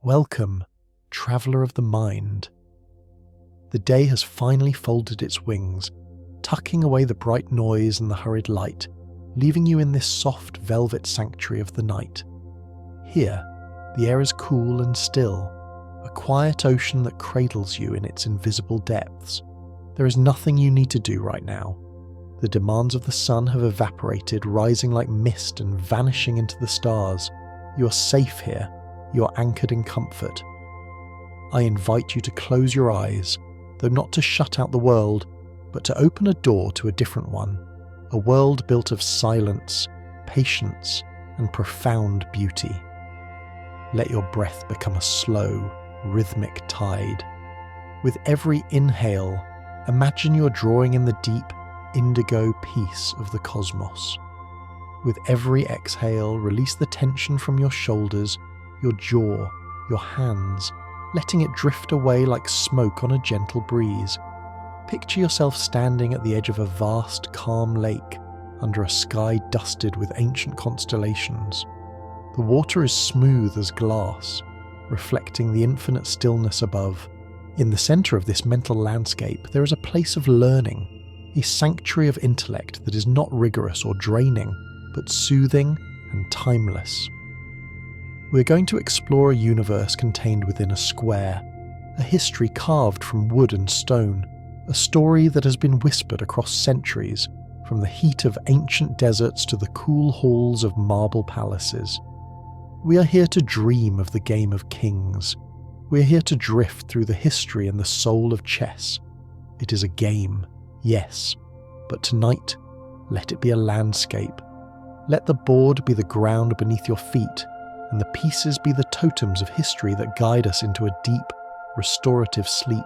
Welcome, traveller of the mind. The day has finally folded its wings, tucking away the bright noise and the hurried light, leaving you in this soft velvet sanctuary of the night. Here, the air is cool and still, a quiet ocean that cradles you in its invisible depths. There is nothing you need to do right now. The demands of the sun have evaporated, rising like mist and vanishing into the stars. You are safe here. You are anchored in comfort. I invite you to close your eyes, though not to shut out the world, but to open a door to a different one, a world built of silence, patience, and profound beauty. Let your breath become a slow, rhythmic tide. With every inhale, imagine you're drawing in the deep, indigo peace of the cosmos. With every exhale, release the tension from your shoulders, your jaw, your hands, letting it drift away like smoke on a gentle breeze. Picture yourself standing at the edge of a vast, calm lake, under a sky dusted with ancient constellations. The water is smooth as glass, reflecting the infinite stillness above. In the centre of this mental landscape, there is a place of learning, a sanctuary of intellect that is not rigorous or draining, but soothing and timeless. We're going to explore a universe contained within a square, a history carved from wood and stone, a story that has been whispered across centuries, from the heat of ancient deserts to the cool halls of marble palaces. We are here to dream of the game of kings. We are here to drift through the history and the soul of chess. It is a game, yes, but tonight, let it be a landscape. Let the board be the ground beneath your feet, and the pieces be the totems of history that guide us into a deep, restorative sleep.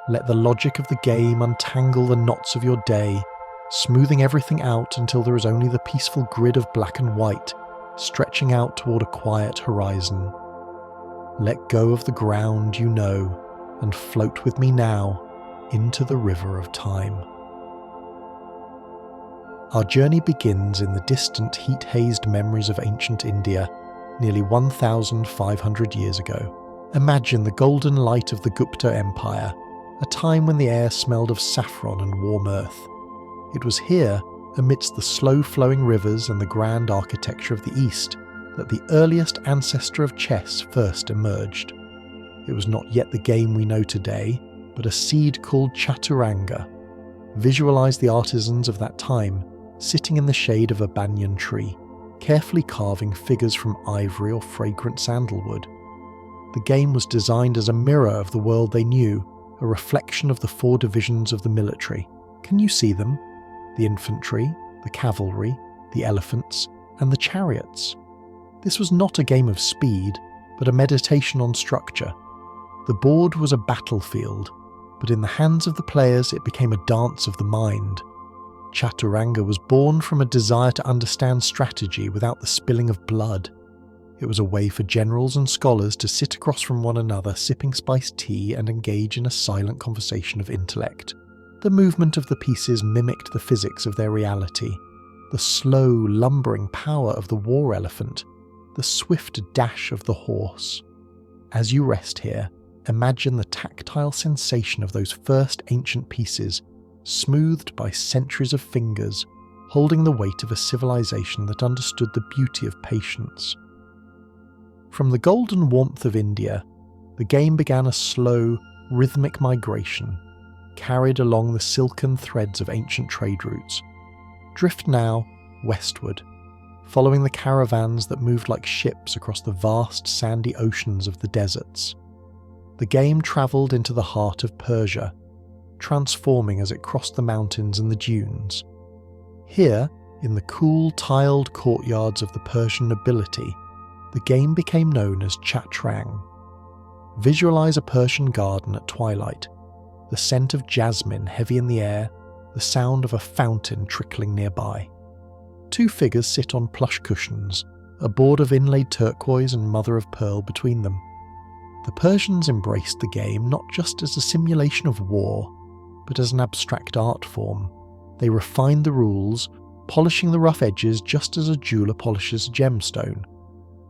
Let the logic of the game untangle the knots of your day, smoothing everything out until there is only the peaceful grid of black and white, stretching out toward a quiet horizon. Let go of the ground you know, and float with me now into the river of time. Our journey begins in the distant heat-hazed memories of ancient India, nearly 1,500 years ago. Imagine the golden light of the Gupta Empire, a time when the air smelled of saffron and warm earth. It was here, amidst the slow-flowing rivers and the grand architecture of the East, that the earliest ancestor of chess first emerged. It was not yet the game we know today, but a seed called chaturanga. Visualize the artisans of that time, sitting in the shade of a banyan tree, carefully carving figures from ivory or fragrant sandalwood. The game was designed as a mirror of the world they knew, a reflection of the 4 divisions of the military. Can you see them? The infantry, the cavalry, the elephants, and the chariots. This was not a game of speed, but a meditation on structure. The board was a battlefield, but in the hands of the players it became a dance of the mind. Chaturanga was born from a desire to understand strategy without the spilling of blood. It was a way for generals and scholars to sit across from one another, sipping spiced tea and engage in a silent conversation of intellect. The movement of the pieces mimicked the physics of their reality, the slow, lumbering power of the war elephant, the swift dash of the horse. As you rest here, imagine the tactile sensation of those first ancient pieces, smoothed by centuries of fingers, holding the weight of a civilization that understood the beauty of patience. From the golden warmth of India, the game began a slow, rhythmic migration, carried along the silken threads of ancient trade routes. Drift now westward, following the caravans that moved like ships across the vast sandy oceans of the deserts. The game travelled into the heart of Persia, transforming as it crossed the mountains and the dunes. Here, in the cool, tiled courtyards of the Persian nobility, the game became known as chaturanga. Visualize a Persian garden at twilight, the scent of jasmine heavy in the air, the sound of a fountain trickling nearby. 2 figures sit on plush cushions, a board of inlaid turquoise and mother of pearl between them. The Persians embraced the game not just as a simulation of war, but as an abstract art form. They refined the rules, polishing the rough edges just as a jeweller polishes a gemstone.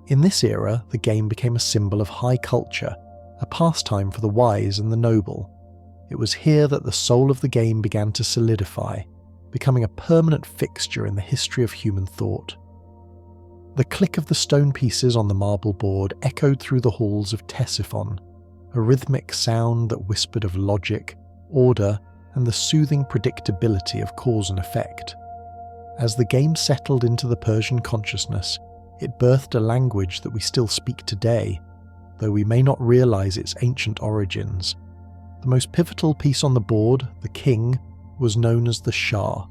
In this era, the game became a symbol of high culture, a pastime for the wise and the noble. It was here that the soul of the game began to solidify, becoming a permanent fixture in the history of human thought. The click of the stone pieces on the marble board echoed through the halls of Ctesiphon, a rhythmic sound that whispered of logic, order, and the soothing predictability of cause and effect. As the game settled into the Persian consciousness, it birthed a language that we still speak today, though we may not realize its ancient origins. The most pivotal piece on the board, the king, was known as the Shah.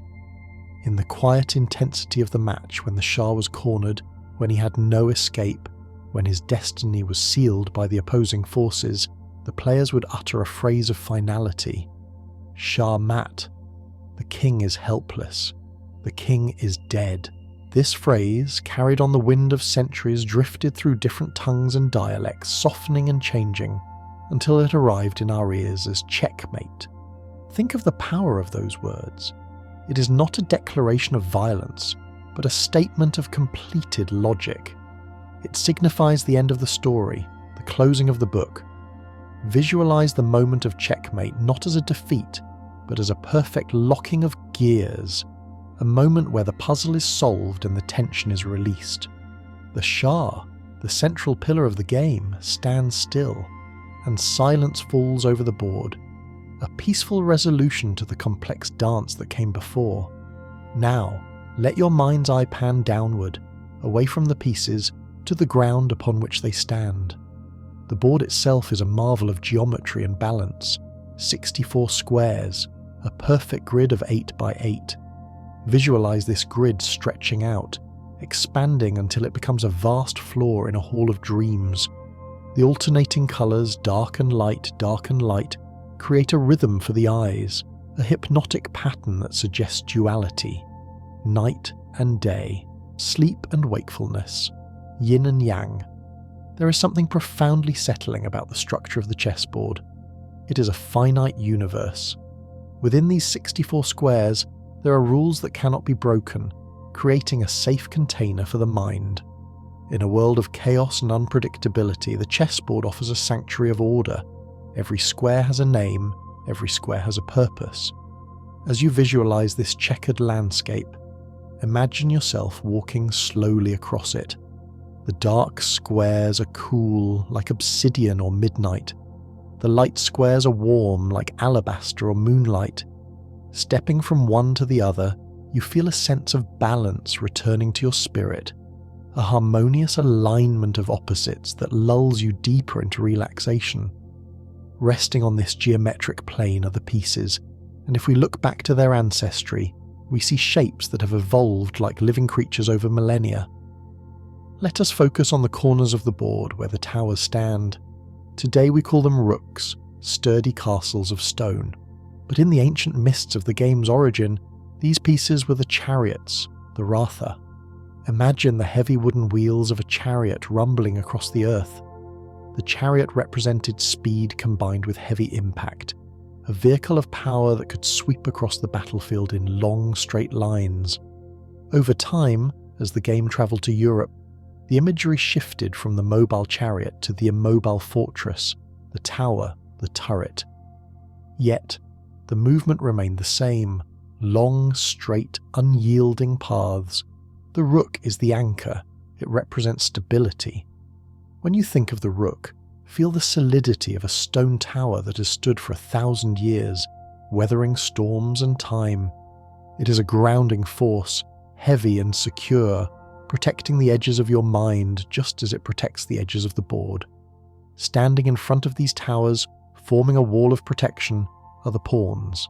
In the quiet intensity of the match, when the Shah was cornered, when he had no escape, when his destiny was sealed by the opposing forces, the players would utter a phrase of finality. Shah mat. The king is helpless. The king is dead. This phrase, carried on the wind of centuries, drifted through different tongues and dialects, softening and changing, until it arrived in our ears as checkmate. Think of the power of those words. It is not a declaration of violence, but a statement of completed logic. It signifies the end of the story, the closing of the book. Visualize the moment of checkmate not as a defeat, but as a perfect locking of gears, a moment where the puzzle is solved and the tension is released. The Shah, the central pillar of the game, stands still, and silence falls over the board, a peaceful resolution to the complex dance that came before. Now, let your mind's eye pan downward, away from the pieces, to the ground upon which they stand. The board itself is a marvel of geometry and balance, 64 squares, a perfect grid of 8 by 8. Visualize this grid stretching out, expanding until it becomes a vast floor in a hall of dreams. The alternating colours, dark and light, create a rhythm for the eyes, a hypnotic pattern that suggests duality. Night and day, sleep and wakefulness, yin and yang. There is something profoundly settling about the structure of the chessboard. It is a finite universe. Within these 64 squares, there are rules that cannot be broken, creating a safe container for the mind. In a world of chaos and unpredictability, the chessboard offers a sanctuary of order. Every square has a name, every square has a purpose. As you visualize this checkered landscape, imagine yourself walking slowly across it. The dark squares are cool, like obsidian or midnight. The light squares are warm, like alabaster or moonlight. Stepping from one to the other, you feel a sense of balance returning to your spirit, a harmonious alignment of opposites that lulls you deeper into relaxation. Resting on this geometric plane are the pieces, and if we look back to their ancestry, we see shapes that have evolved like living creatures over millennia. Let us focus on the corners of the board where the towers stand. Today we call them rooks, sturdy castles of stone. But in the ancient mists of the game's origin, these pieces were the chariots, the ratha. Imagine the heavy wooden wheels of a chariot rumbling across the earth. The chariot represented speed combined with heavy impact, a vehicle of power that could sweep across the battlefield in long, straight lines. Over time, as the game travelled to Europe, the imagery shifted from the mobile chariot to the immobile fortress, the tower, the turret. Yet, the movement remained the same, long, straight, unyielding paths. The rook is the anchor, it represents stability. When you think of the rook, feel the solidity of a stone tower that has stood for 1,000 years, weathering storms and time. It is a grounding force, heavy and secure, protecting the edges of your mind just as it protects the edges of the board. Standing in front of these towers, forming a wall of protection, are the pawns.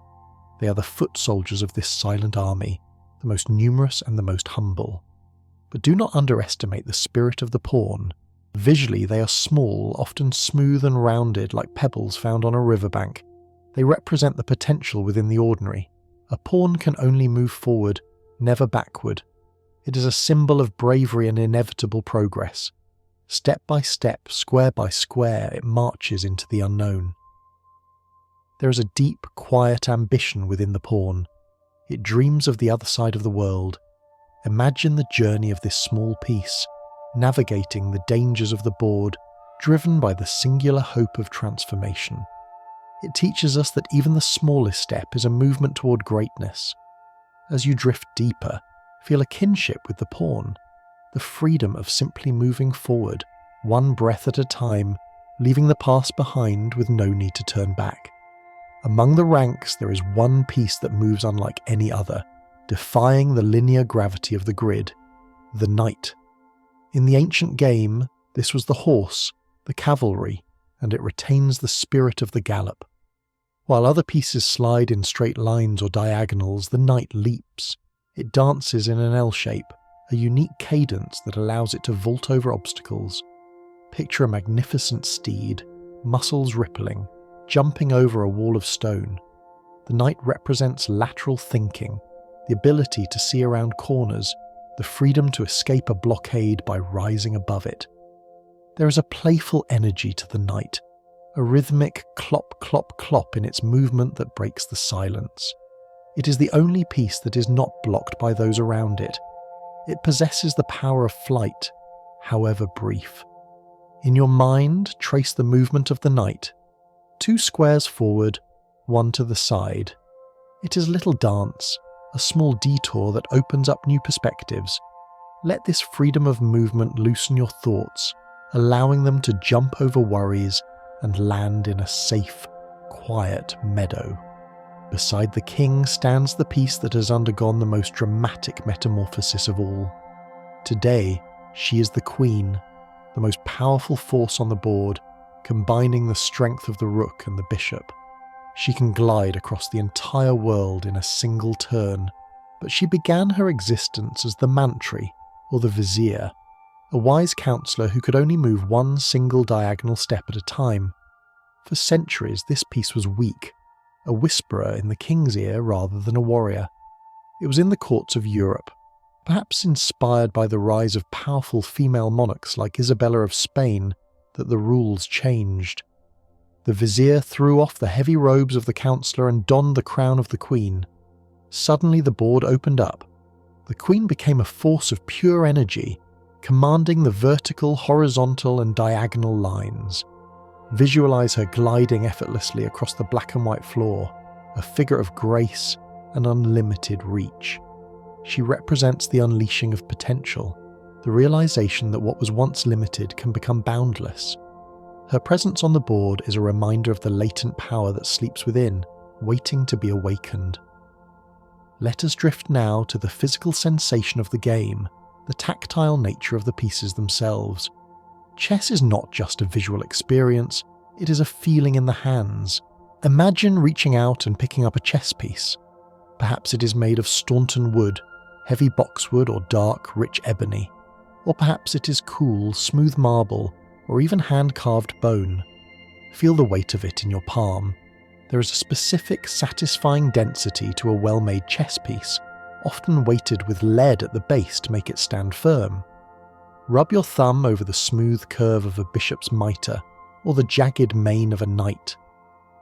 They are the foot soldiers of this silent army, the most numerous and the most humble. But do not underestimate the spirit of the pawn. Visually, they are small, often smooth and rounded like pebbles found on a riverbank. They represent the potential within the ordinary. A pawn can only move forward, never backward. It is a symbol of bravery and inevitable progress. Step by step, square by square, it marches into the unknown. There is a deep, quiet ambition within the pawn. It dreams of the other side of the world. Imagine the journey of this small piece, navigating the dangers of the board, driven by the singular hope of transformation. It teaches us that even the smallest step is a movement toward greatness. As you drift deeper, feel a kinship with the pawn, the freedom of simply moving forward, one breath at a time, leaving the past behind with no need to turn back. Among the ranks, there is one piece that moves unlike any other, defying the linear gravity of the grid: the knight. In the ancient game, this was the horse, the cavalry, and it retains the spirit of the gallop. While other pieces slide in straight lines or diagonals, the knight leaps. It dances in an L shape, a unique cadence that allows it to vault over obstacles. Picture a magnificent steed, muscles rippling, jumping over a wall of stone. The knight represents lateral thinking, the ability to see around corners, the freedom to escape a blockade by rising above it. There is a playful energy to the knight, a rhythmic clop clop clop in its movement that breaks the silence. It is the only piece that is not blocked by those around it. It possesses the power of flight, however brief. In your mind, trace the movement of the knight. 2 squares forward, 1 to the side. It is a little dance, a small detour that opens up new perspectives. Let this freedom of movement loosen your thoughts, allowing them to jump over worries and land in a safe, quiet meadow. Beside the king stands the piece that has undergone the most dramatic metamorphosis of all. Today, she is the queen, the most powerful force on the board, combining the strength of the rook and the bishop. She can glide across the entire world in a single turn, but she began her existence as the mantri, or the vizier, a wise counselor who could only move one single diagonal step at a time. For centuries, this piece was weak, a whisperer in the king's ear rather than a warrior. It was in the courts of Europe, perhaps inspired by the rise of powerful female monarchs like Isabella of Spain, that the rules changed. The vizier threw off the heavy robes of the counselor and donned the crown of the queen. Suddenly the board opened up. The queen became a force of pure energy, commanding the vertical, horizontal, and diagonal lines. Visualize her gliding effortlessly across the black and white floor, a figure of grace and unlimited reach. She represents the unleashing of potential, the realization that what was once limited can become boundless. Her presence on the board is a reminder of the latent power that sleeps within, waiting to be awakened. Let us drift now to the physical sensation of the game, the tactile nature of the pieces themselves. Chess is not just a visual experience, it is a feeling in the hands. Imagine reaching out and picking up a chess piece. Perhaps it is made of Staunton wood, heavy boxwood or dark, rich ebony. Or perhaps it is cool, smooth marble, or even hand-carved bone. Feel the weight of it in your palm. There is a specific, satisfying density to a well-made chess piece, often weighted with lead at the base to make it stand firm. Rub your thumb over the smooth curve of a bishop's mitre, or the jagged mane of a knight.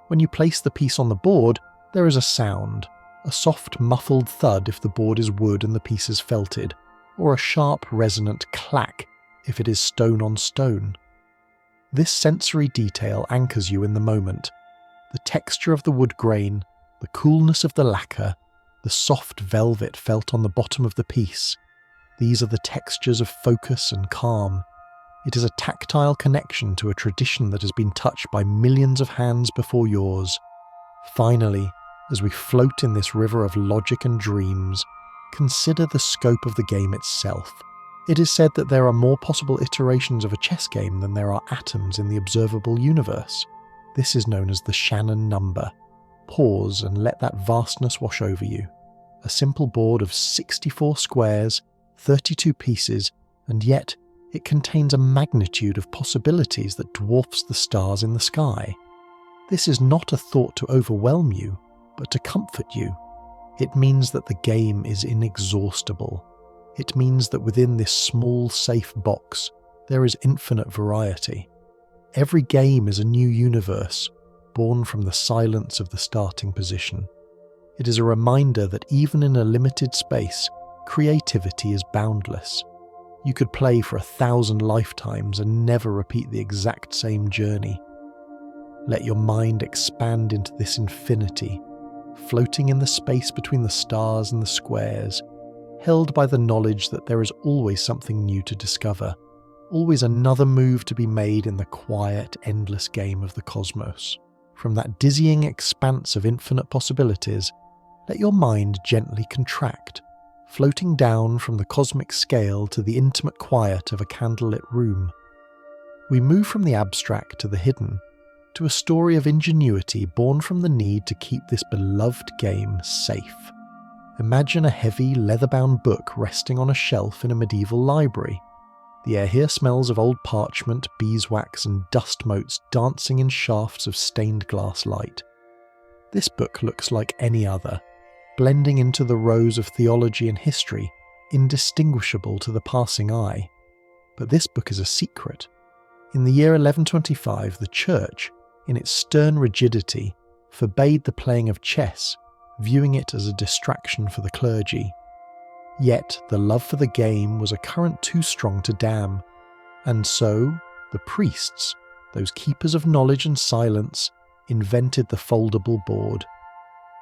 When you place the piece on the board, there is a sound, a soft, muffled thud if the board is wood and the piece is felted, or a sharp, resonant clack if it is stone on stone. This sensory detail anchors you in the moment. The texture of the wood grain, the coolness of the lacquer, the soft velvet felt on the bottom of the piece. These are the textures of focus and calm. It is a tactile connection to a tradition that has been touched by millions of hands before yours. Finally, as we float in this river of logic and dreams, consider the scope of the game itself. It is said that there are more possible iterations of a chess game than there are atoms in the observable universe. This is known as the Shannon number. Pause and let that vastness wash over you. A simple board of 64 squares, 32 pieces, and yet it contains a magnitude of possibilities that dwarfs the stars in the sky. This is not a thought to overwhelm you, but to comfort you. It means that the game is inexhaustible. It means that within this small, safe box, there is infinite variety. Every game is a new universe, born from the silence of the starting position. It is a reminder that even in a limited space, creativity is boundless. You could play for 1,000 lifetimes and never repeat the exact same journey. Let your mind expand into this infinity, floating in the space between the stars and the squares, held by the knowledge that there is always something new to discover, always another move to be made in the quiet, endless game of the cosmos. From that dizzying expanse of infinite possibilities, let your mind gently contract, floating down from the cosmic scale to the intimate quiet of a candlelit room. We move from the abstract to the hidden, to a story of ingenuity born from the need to keep this beloved game safe. Imagine a heavy, leather-bound book resting on a shelf in a medieval library. The air here smells of old parchment, beeswax, and dust motes dancing in shafts of stained glass light. This book looks like any other, blending into the rows of theology and history, indistinguishable to the passing eye. But this book is a secret. In the year 1125, the Church, in its stern rigidity, forbade the playing of chess, viewing it as a distraction for the clergy. Yet the love for the game was a current too strong to dam, and so the priests, those keepers of knowledge and silence, invented the foldable board.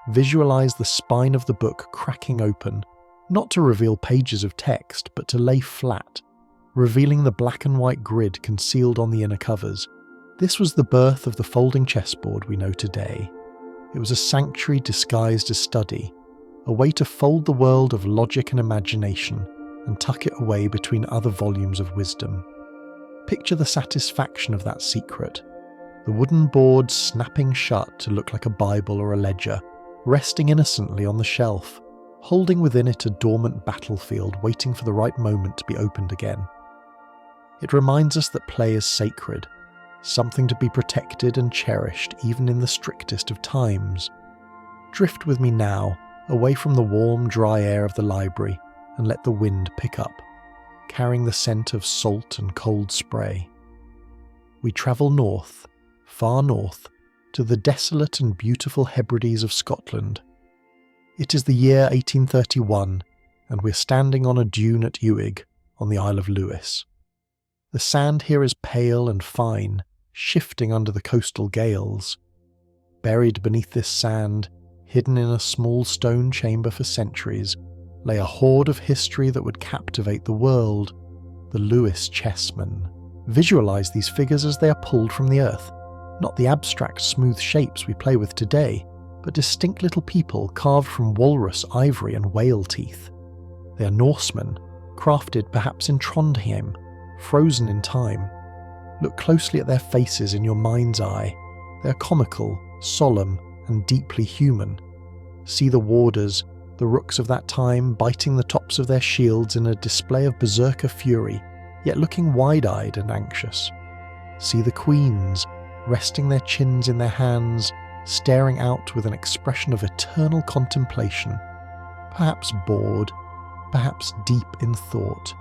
Visualize the spine of the book cracking open, not to reveal pages of text, but to lay flat, revealing the black and white grid concealed on the inner covers. This was the birth of the folding chessboard we know today. It was a sanctuary disguised as study, a way to fold the world of logic and imagination and tuck it away between other volumes of wisdom. Picture the satisfaction of that secret. The wooden board snapping shut to look like a Bible or a ledger, resting innocently on the shelf, holding within it a dormant battlefield waiting for the right moment to be opened again. It reminds us that play is sacred, something to be protected and cherished even in the strictest of times. Drift with me now, away from the warm, dry air of the library, and let the wind pick up, carrying the scent of salt and cold spray. We travel north, far north, to the desolate and beautiful Hebrides of Scotland. It is the year 1831, and we're standing on a dune at Uig, on the Isle of Lewis. The sand here is pale and fine, shifting under the coastal gales. Buried beneath this sand, hidden in a small stone chamber for centuries, lay a hoard of history that would captivate the world, the Lewis chessmen. Visualize these figures as they are pulled from the earth, not the abstract smooth shapes we play with today, but distinct little people carved from walrus ivory and whale teeth. They are Norsemen, crafted perhaps in Trondheim, frozen in time. Look closely at their faces in your mind's eye. They are comical, solemn, and deeply human. See the warders, the rooks of that time, biting the tops of their shields in a display of berserker fury, yet looking wide-eyed and anxious. See the queens, resting their chins in their hands, staring out with an expression of eternal contemplation, perhaps bored, perhaps deep in thought.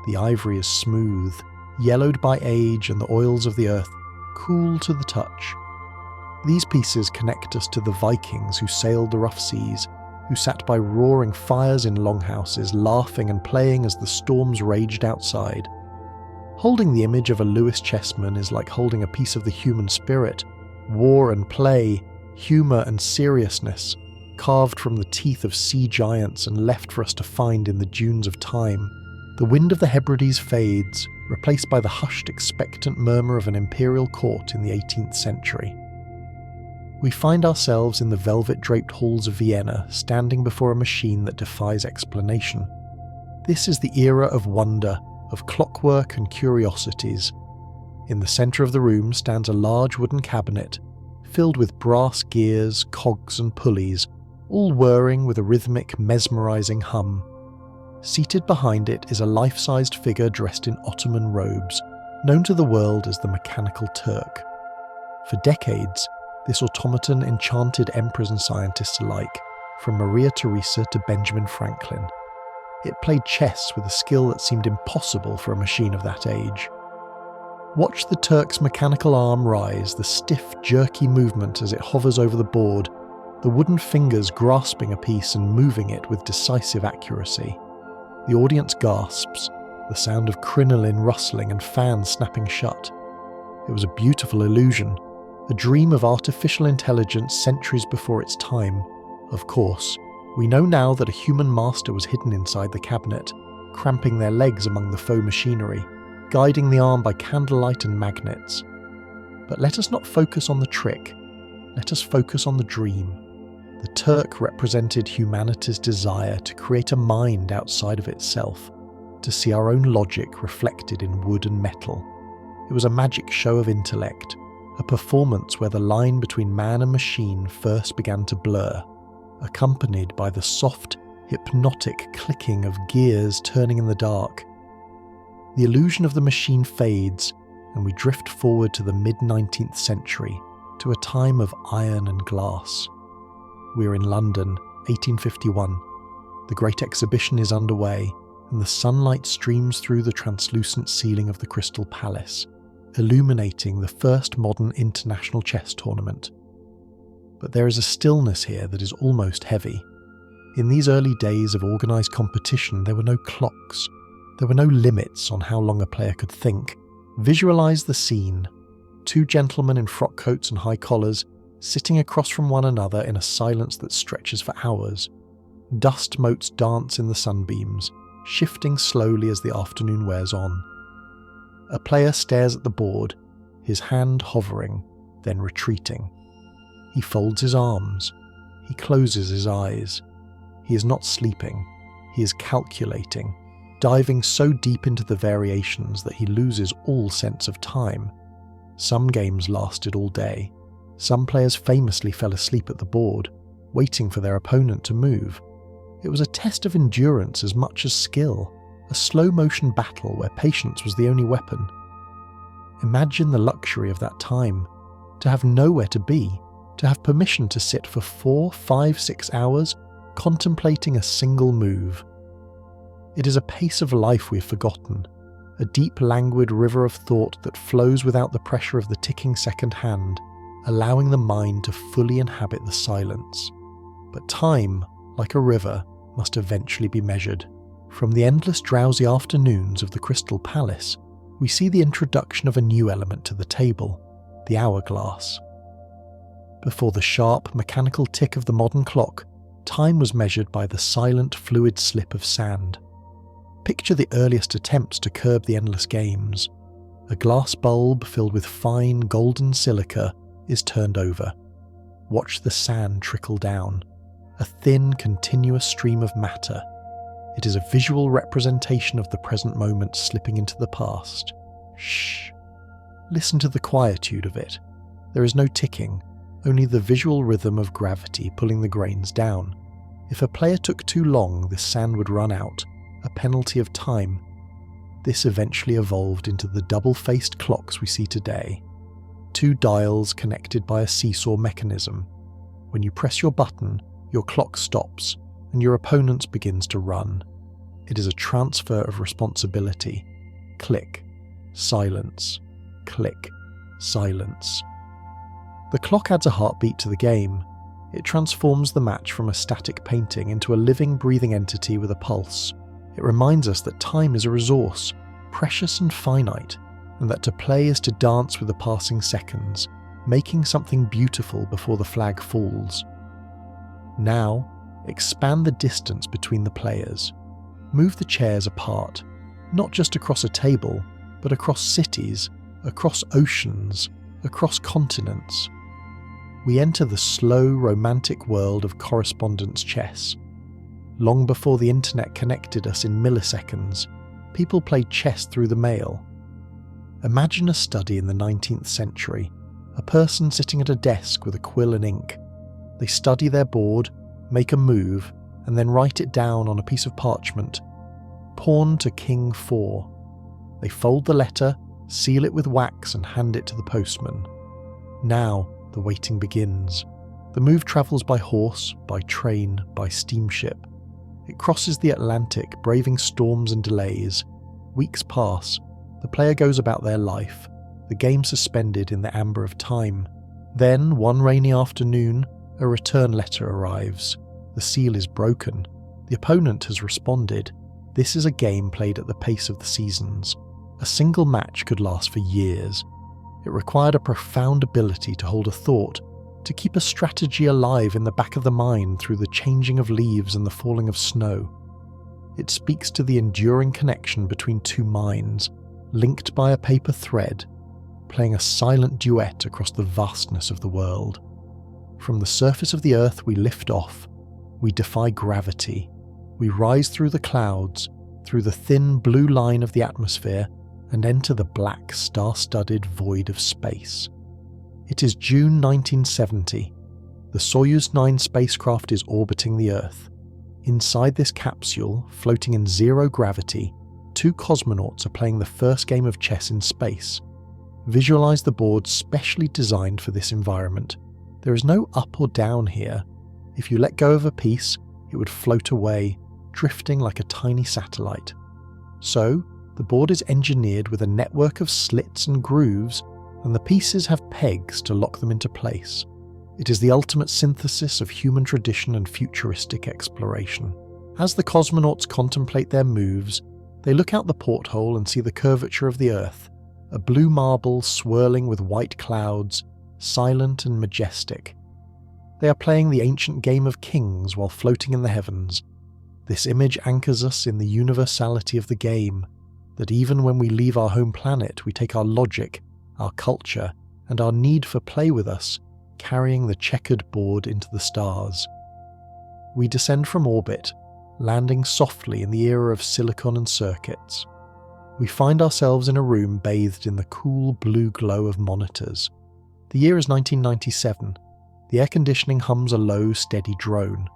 The ivory is smooth, yellowed by age and the oils of the earth, cool to the touch. These pieces connect us to the Vikings who sailed the rough seas, who sat by roaring fires in longhouses, laughing and playing as the storms raged outside. Holding the image of a Lewis chessman is like holding a piece of the human spirit, war and play, humour and seriousness, carved from the teeth of sea giants and left for us to find in the dunes of time. The wind of the Hebrides fades, replaced by the hushed, expectant murmur of an imperial court in the 18th century. We find ourselves in the velvet-draped halls of Vienna, standing before a machine that defies explanation. This is the era of wonder, of clockwork and curiosities. In the centre of the room stands a large wooden cabinet, filled with brass gears, cogs and pulleys, all whirring with a rhythmic, mesmerising hum. Seated behind it is a life-sized figure dressed in Ottoman robes, known to the world as the Mechanical Turk. For decades, this automaton enchanted emperors and scientists alike, from Maria Theresa to Benjamin Franklin. It played chess with a skill that seemed impossible for a machine of that age. Watch the Turk's mechanical arm rise, the stiff, jerky movement as it hovers over the board, the wooden fingers grasping a piece and moving it with decisive accuracy. The audience gasps, the sound of crinoline rustling and fans snapping shut. It was a beautiful illusion, a dream of artificial intelligence centuries before its time. Of course, we know now that a human master was hidden inside the cabinet, cramping their legs among the faux machinery, guiding the arm by candlelight and magnets. But let us not focus on the trick, let us focus on the dream. The Turk represented humanity's desire to create a mind outside of itself, to see our own logic reflected in wood and metal. It was a magic show of intellect, a performance where the line between man and machine first began to blur, accompanied by the soft, hypnotic clicking of gears turning in the dark. The illusion of the machine fades, and we drift forward to the mid-19th century, to a time of iron and glass. We're in London, 1851. The Great Exhibition is underway, and the sunlight streams through the translucent ceiling of the Crystal Palace, illuminating the first modern international chess tournament. But there is a stillness here that is almost heavy. In these early days of organised competition, there were no clocks. There were no limits on how long a player could think. Visualise the scene. Two gentlemen in frock coats and high collars, sitting across from one another in a silence that stretches for hours. Dust motes dance in the sunbeams, shifting slowly as the afternoon wears on. A player stares at the board, his hand hovering, then retreating. He folds his arms. He closes his eyes. He is not sleeping. He is calculating, diving so deep into the variations that he loses all sense of time. Some games lasted all day. Some players famously fell asleep at the board, waiting for their opponent to move. It was a test of endurance as much as skill, a slow-motion battle where patience was the only weapon. Imagine the luxury of that time, to have nowhere to be, to have permission to sit for 4, 5, 6 hours, contemplating a single move. It is a pace of life we have forgotten, a deep languid river of thought that flows without the pressure of the ticking second hand, allowing the mind to fully inhabit the silence. But time, like a river, must eventually be measured. From the endless drowsy afternoons of the Crystal Palace, we see the introduction of a new element to the table, the hourglass. Before the sharp, mechanical tick of the modern clock, time was measured by the silent, fluid slip of sand. Picture the earliest attempts to curb the endless games. A glass bulb filled with fine, golden silica is turned over. Watch the sand trickle down, a thin, continuous stream of matter. It is a visual representation of the present moment slipping into the past. Shh. Listen to the quietude of it. There is no ticking, only the visual rhythm of gravity pulling the grains down. If a player took too long, this sand would run out, a penalty of time. This eventually evolved into the double-faced clocks we see today. Two dials connected by a seesaw mechanism. When you press your button, your clock stops, and your opponent's begins to run. It is a transfer of responsibility. Click, silence, click, silence. The clock adds a heartbeat to the game. It transforms the match from a static painting into a living, breathing entity with a pulse. It reminds us that time is a resource, precious and finite, and that to play is to dance with the passing seconds, making something beautiful before the flag falls. Now, expand the distance between the players. Move the chairs apart, not just across a table, but across cities, across oceans, across continents. We enter the slow, romantic world of correspondence chess. Long before the internet connected us in milliseconds, people played chess through the mail. Imagine a study in the 19th century, a person sitting at a desk with a quill and ink. They study their board, make a move, and then write it down on a piece of parchment. Pawn to king 4. They fold the letter, seal it with wax, and hand it to the postman. Now, the waiting begins. The move travels by horse, by train, by steamship. It crosses the Atlantic, braving storms and delays. Weeks pass. The player goes about their life, the game suspended in the amber of time. Then, one rainy afternoon, a return letter arrives. The seal is broken. The opponent has responded. This is a game played at the pace of the seasons. A single match could last for years. It required a profound ability to hold a thought, to keep a strategy alive in the back of the mind through the changing of leaves and the falling of snow. It speaks to the enduring connection between two minds, linked by a paper thread, playing a silent duet across the vastness of the world. From the surface of the earth we lift off, we defy gravity, we rise through the clouds, through the thin blue line of the atmosphere, and enter the black star-studded void of space. It is June 1970. The Soyuz 9 spacecraft is orbiting the Earth. Inside this capsule, floating in zero gravity, two cosmonauts are playing the first game of chess in space. Visualize the board specially designed for this environment. There is no up or down here. If you let go of a piece, it would float away, drifting like a tiny satellite. So, the board is engineered with a network of slits and grooves, and the pieces have pegs to lock them into place. It is the ultimate synthesis of human tradition and futuristic exploration. As the cosmonauts contemplate their moves, they look out the porthole and see the curvature of the Earth, a blue marble swirling with white clouds, silent and majestic. They are playing the ancient game of kings while floating in the heavens. This image anchors us in the universality of the game, that even when we leave our home planet, we take our logic, our culture, and our need for play with us, carrying the checkered board into the stars. We descend from orbit, landing softly in the era of silicon and circuits. We find ourselves in a room bathed in the cool blue glow of monitors. The year is 1997. The air conditioning hums a low, steady drone.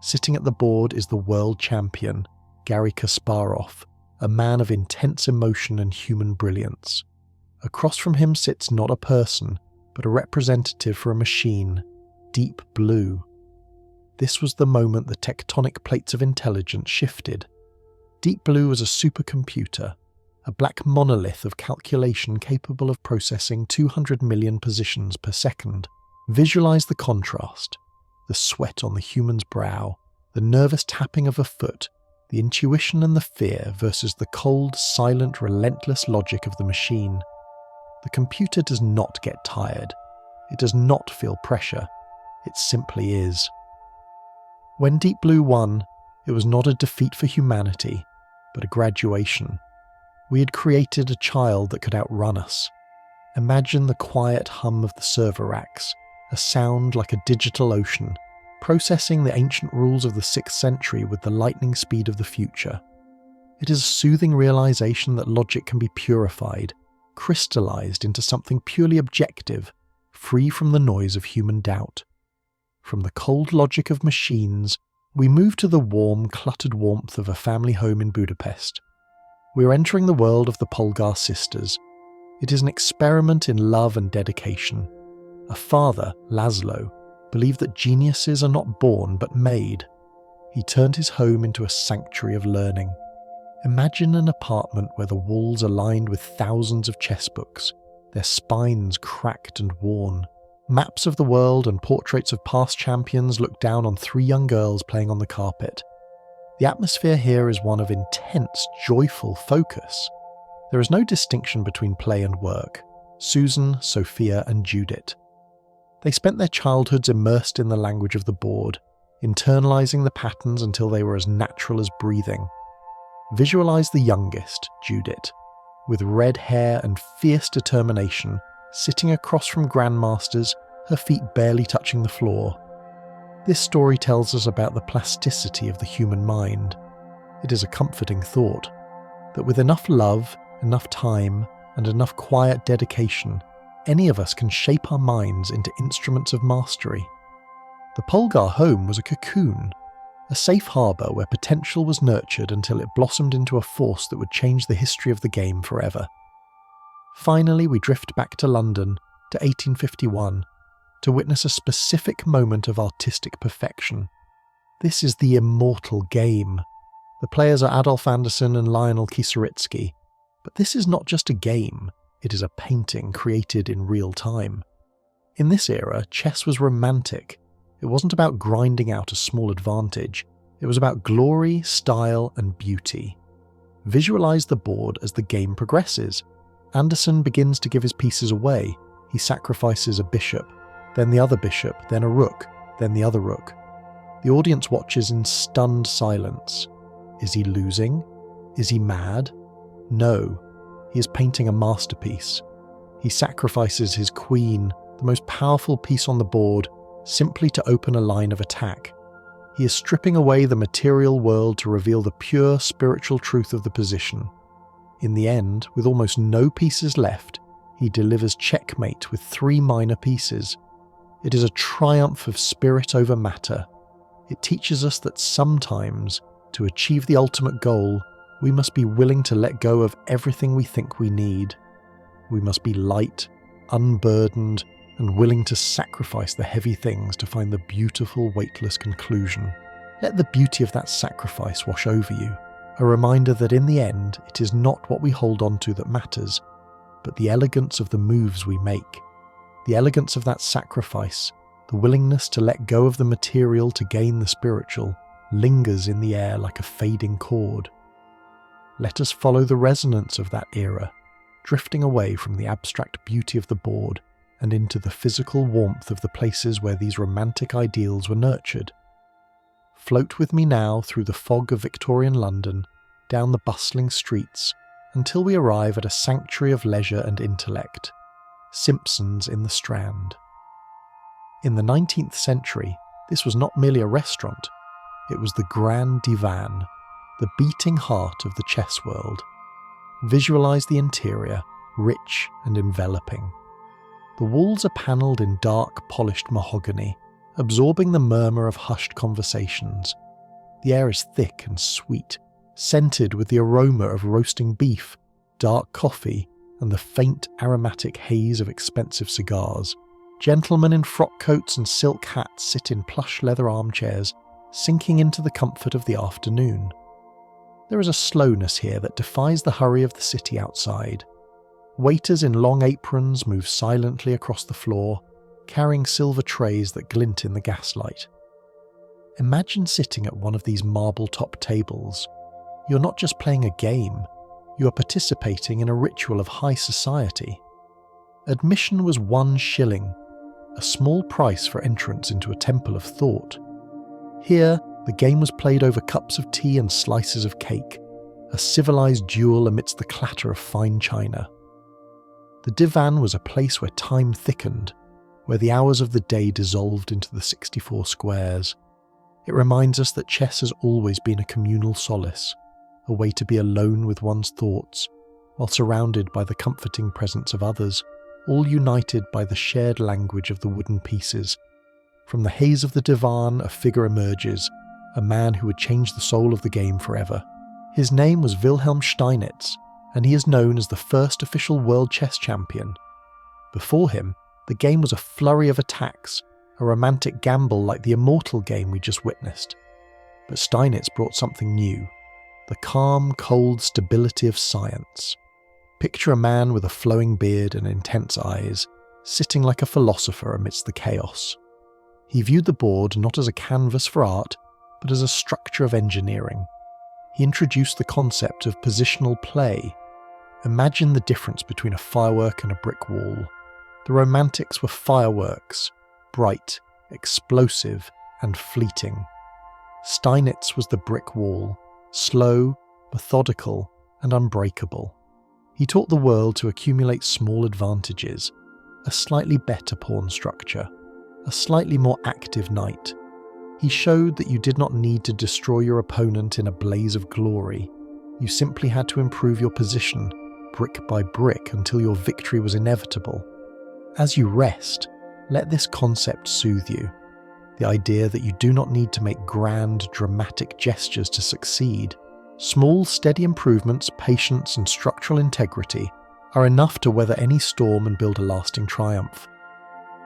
Sitting at the board is the world champion, Garry Kasparov, a man of intense emotion and human brilliance. Across from him sits not a person, but a representative for a machine, Deep Blue. This was the moment the tectonic plates of intelligence shifted. Deep Blue was a supercomputer, a black monolith of calculation capable of processing 200 million positions per second. Visualize the contrast: the sweat on the human's brow, the nervous tapping of a foot, the intuition and the fear versus the cold, silent, relentless logic of the machine. The computer does not get tired. It does not feel pressure. It simply is. When Deep Blue won, it was not a defeat for humanity, but a graduation. We had created a child that could outrun us. Imagine the quiet hum of the server racks, a sound like a digital ocean, processing the ancient rules of the 6th century with the lightning speed of the future. It is a soothing realization that logic can be purified, crystallized into something purely objective, free from the noise of human doubt. From the cold logic of machines, we move to the warm, cluttered warmth of a family home in Budapest. We are entering the world of the Polgar sisters. It is an experiment in love and dedication. A father, Laszlo, believed that geniuses are not born but made. He turned his home into a sanctuary of learning. Imagine an apartment where the walls are lined with thousands of chess books, their spines cracked and worn. Maps of the world and portraits of past champions look down on 3 young girls playing on the carpet. The atmosphere here is one of intense, joyful focus. There is no distinction between play and work. Susan, Sophia, and Judith. They spent their childhoods immersed in the language of the board, internalizing the patterns until they were as natural as breathing. Visualize the youngest, Judith, with red hair and fierce determination, sitting across from grandmasters, her feet barely touching the floor. This story tells us about the plasticity of the human mind. It is a comforting thought, that with enough love, enough time, and enough quiet dedication, any of us can shape our minds into instruments of mastery. The Polgar home was a cocoon, a safe harbour where potential was nurtured until it blossomed into a force that would change the history of the game forever. Finally, we drift back to London, to 1851, to witness a specific moment of artistic perfection. This is the immortal game. The players are Adolf Anderssen and Lionel Kieseritzky, but this is not just a game, it is a painting created in real time. In this era, chess was romantic. It wasn't about grinding out a small advantage, It was about glory, style, and beauty. Visualize the board as the game progresses. Anderson begins to give his pieces away. He sacrifices a bishop, then the other bishop, then a rook, then the other rook. The audience watches in stunned silence. Is he losing? Is he mad? No, he is painting a masterpiece. He sacrifices his queen, the most powerful piece on the board, simply to open a line of attack. He is stripping away the material world to reveal the pure spiritual truth of the position. In the end, with almost no pieces left, he delivers checkmate with 3 minor pieces. It is a triumph of spirit over matter. It teaches us that sometimes, to achieve the ultimate goal, we must be willing to let go of everything we think we need. We must be light, unburdened, and willing to sacrifice the heavy things to find the beautiful, weightless conclusion. Let the beauty of that sacrifice wash over you, a reminder that in the end, it is not what we hold on to that matters, but the elegance of the moves we make. The elegance of that sacrifice, the willingness to let go of the material to gain the spiritual, lingers in the air like a fading chord. Let us follow the resonance of that era, drifting away from the abstract beauty of the board and into the physical warmth of the places where these romantic ideals were nurtured. Float with me now through the fog of Victorian London, down the bustling streets, until we arrive at a sanctuary of leisure and intellect, Simpson's in the Strand. In the 19th century, this was not merely a restaurant, it was the Grand Divan, the beating heart of the chess world. Visualize the interior, rich and enveloping. The walls are panelled in dark, polished mahogany, absorbing the murmur of hushed conversations. The air is thick and sweet, scented with the aroma of roasting beef, dark coffee, and the faint aromatic haze of expensive cigars. Gentlemen in frock coats and silk hats sit in plush leather armchairs, sinking into the comfort of the afternoon. There is a slowness here that defies the hurry of the city outside. Waiters in long aprons move silently across the floor, carrying silver trays that glint in the gaslight. Imagine sitting at one of these marble-top tables. You're not just playing a game, you are participating in a ritual of high society. Admission was 1 shilling, a small price for entrance into a temple of thought. Here, the game was played over cups of tea and slices of cake, a civilized duel amidst the clatter of fine china. The divan was a place where time thickened, where the hours of the day dissolved into the 64 squares. It reminds us that chess has always been a communal solace, a way to be alone with one's thoughts, while surrounded by the comforting presence of others, all united by the shared language of the wooden pieces. From the haze of the divan, a figure emerges, a man who would change the soul of the game forever. His name was Wilhelm Steinitz, and he is known as the first official world chess champion. Before him, the game was a flurry of attacks, a romantic gamble like the immortal game we just witnessed. But Steinitz brought something new, the calm, cold stability of science. Picture a man with a flowing beard and intense eyes, sitting like a philosopher amidst the chaos. He viewed the board not as a canvas for art, but as a structure of engineering. He introduced the concept of positional play. Imagine the difference between a firework and a brick wall. The romantics were fireworks, bright, explosive, and fleeting. Steinitz was the brick wall, slow, methodical, and unbreakable. He taught the world to accumulate small advantages, a slightly better pawn structure, a slightly more active knight. He showed that you did not need to destroy your opponent in a blaze of glory. You simply had to improve your position, brick by brick, until your victory was inevitable. As you rest, let this concept soothe you. The idea that you do not need to make grand, dramatic gestures to succeed. Small, steady improvements, patience, and structural integrity are enough to weather any storm and build a lasting triumph.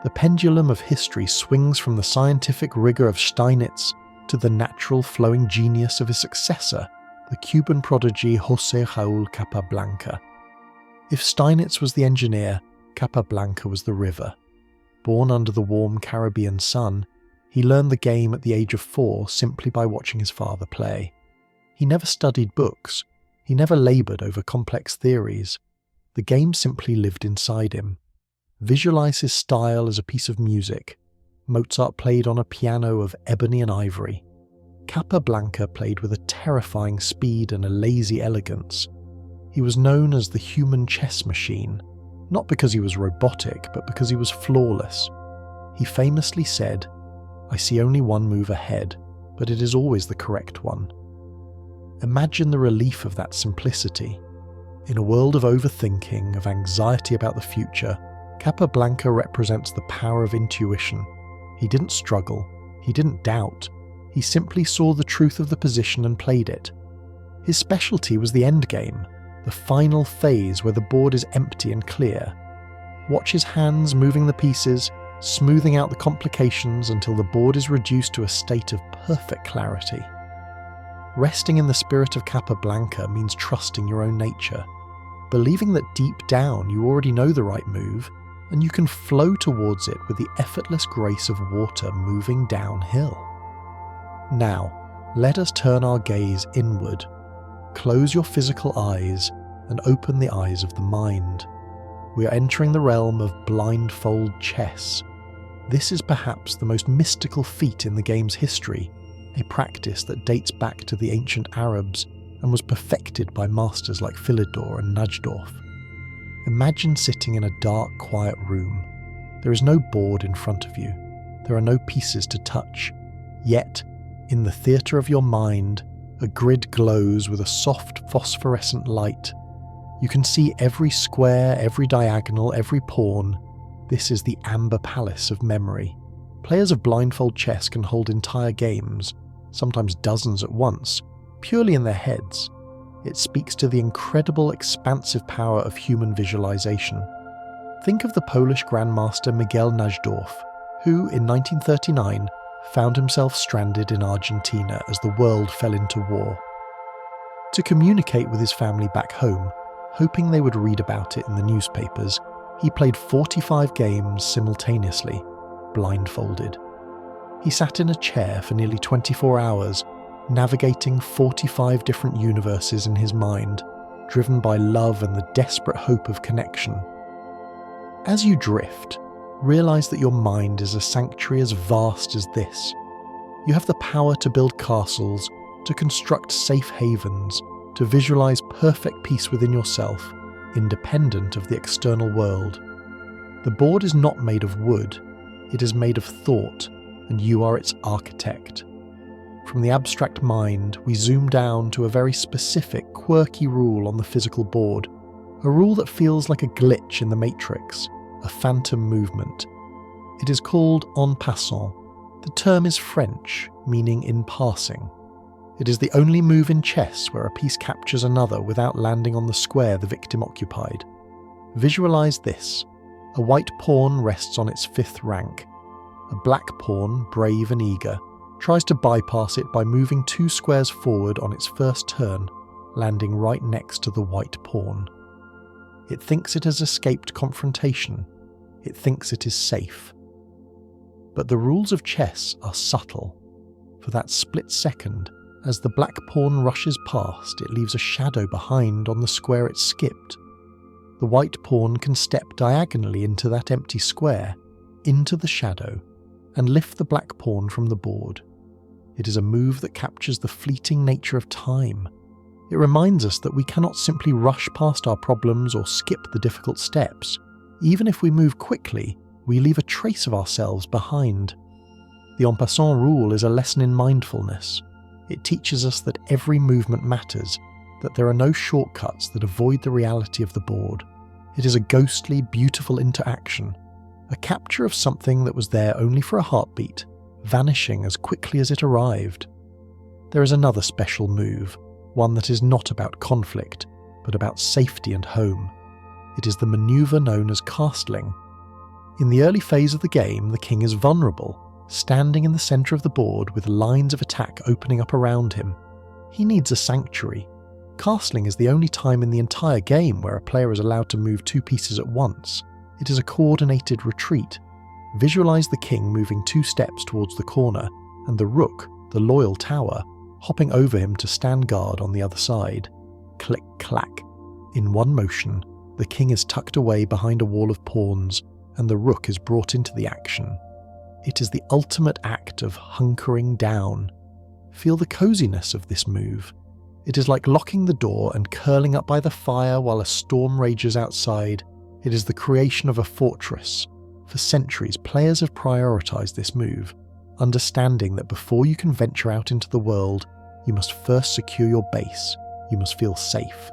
The pendulum of history swings from the scientific rigor of Steinitz to the natural flowing genius of his successor, the Cuban prodigy José Raúl Capablanca. If Steinitz was the engineer, Capablanca was the river. Born under the warm Caribbean sun, He learned the game at the age of 4 simply by watching his father play. He never studied books. He never laboured over complex theories. The game simply lived inside him. Visualize his style as a piece of music. Mozart played on a piano of ebony and ivory. Capablanca played with a terrifying speed and a lazy elegance. He was known as the human chess machine, not because he was robotic, but because he was flawless. He famously said, "I see only one move ahead, but it is always the correct one." Imagine the relief of that simplicity. In a world of overthinking, of anxiety about the future, Capablanca represents the power of intuition. He didn't struggle, he didn't doubt, he simply saw the truth of the position and played it. His specialty was the endgame, the final phase where the board is empty and clear. Watch his hands moving the pieces, smoothing out the complications until the board is reduced to a state of perfect clarity. Resting in the spirit of Capablanca means trusting your own nature, believing that deep down you already know the right move, and you can flow towards it with the effortless grace of water moving downhill. Now, let us turn our gaze inward. Close your physical eyes and open the eyes of the mind. We are entering the realm of blindfold chess. This is perhaps the most mystical feat in the game's history, a practice that dates back to the ancient Arabs and was perfected by masters like Philidor and Najdorf. Imagine sitting in a dark, quiet room. There is no board in front of you. There are no pieces to touch. Yet, in the theatre of your mind, a grid glows with a soft phosphorescent light. You can see every square, every diagonal, every pawn. This is the amber palace of memory. Players of blindfold chess can hold entire games, sometimes dozens at once, purely in their heads. It speaks to the incredible expansive power of human visualization. Think of the Polish grandmaster Miguel Najdorf, who, in 1939, found himself stranded in Argentina as the world fell into war. To communicate with his family back home, hoping they would read about it in the newspapers, he played 45 games simultaneously, blindfolded. He sat in a chair for nearly 24 hours, navigating 45 different universes in his mind, driven by love and the desperate hope of connection. As you drift, realize that your mind is a sanctuary as vast as this. You have the power to build castles, to construct safe havens, to visualize perfect peace within yourself, independent of the external world. The board is not made of wood, it is made of thought, and you are its architect. From the abstract mind, we zoom down to a very specific, quirky rule on the physical board, a rule that feels like a glitch in the matrix, a phantom movement. It is called en passant. The term is French, meaning in passing. It is the only move in chess where a piece captures another without landing on the square the victim occupied. Visualize this. A white pawn rests on its 5th rank. A black pawn, brave and eager, tries to bypass it by moving 2 squares forward on its first turn, landing right next to the white pawn. It thinks it has escaped confrontation. It thinks it is safe. But the rules of chess are subtle. For that split second, as the black pawn rushes past, it leaves a shadow behind on the square it skipped. The white pawn can step diagonally into that empty square, into the shadow, and lift the black pawn from the board. It is a move that captures the fleeting nature of time. It reminds us that we cannot simply rush past our problems or skip the difficult steps. Even if we move quickly, we leave a trace of ourselves behind. The en passant rule is a lesson in mindfulness. It teaches us that every movement matters, that there are no shortcuts that avoid the reality of the board. It is a ghostly, beautiful interaction, a capture of something that was there only for a heartbeat, vanishing as quickly as it arrived. There is another special move, one that is not about conflict, but about safety and home. It is the maneuver known as castling. In the early phase of the game, the king is vulnerable, standing in the centre of the board with lines of attack opening up around him. He needs a sanctuary. Castling is the only time in the entire game where a player is allowed to move 2 pieces at once. It is a coordinated retreat. Visualize the king moving 2 steps towards the corner, and the rook, the loyal tower, hopping over him to stand guard on the other side. Click, clack. In one motion, the king is tucked away behind a wall of pawns, and the rook is brought into the action. It is the ultimate act of hunkering down. Feel the coziness of this move. It is like locking the door and curling up by the fire while a storm rages outside. It is the creation of a fortress. For centuries, players have prioritized this move, understanding that before you can venture out into the world, you must first secure your base. You must feel safe.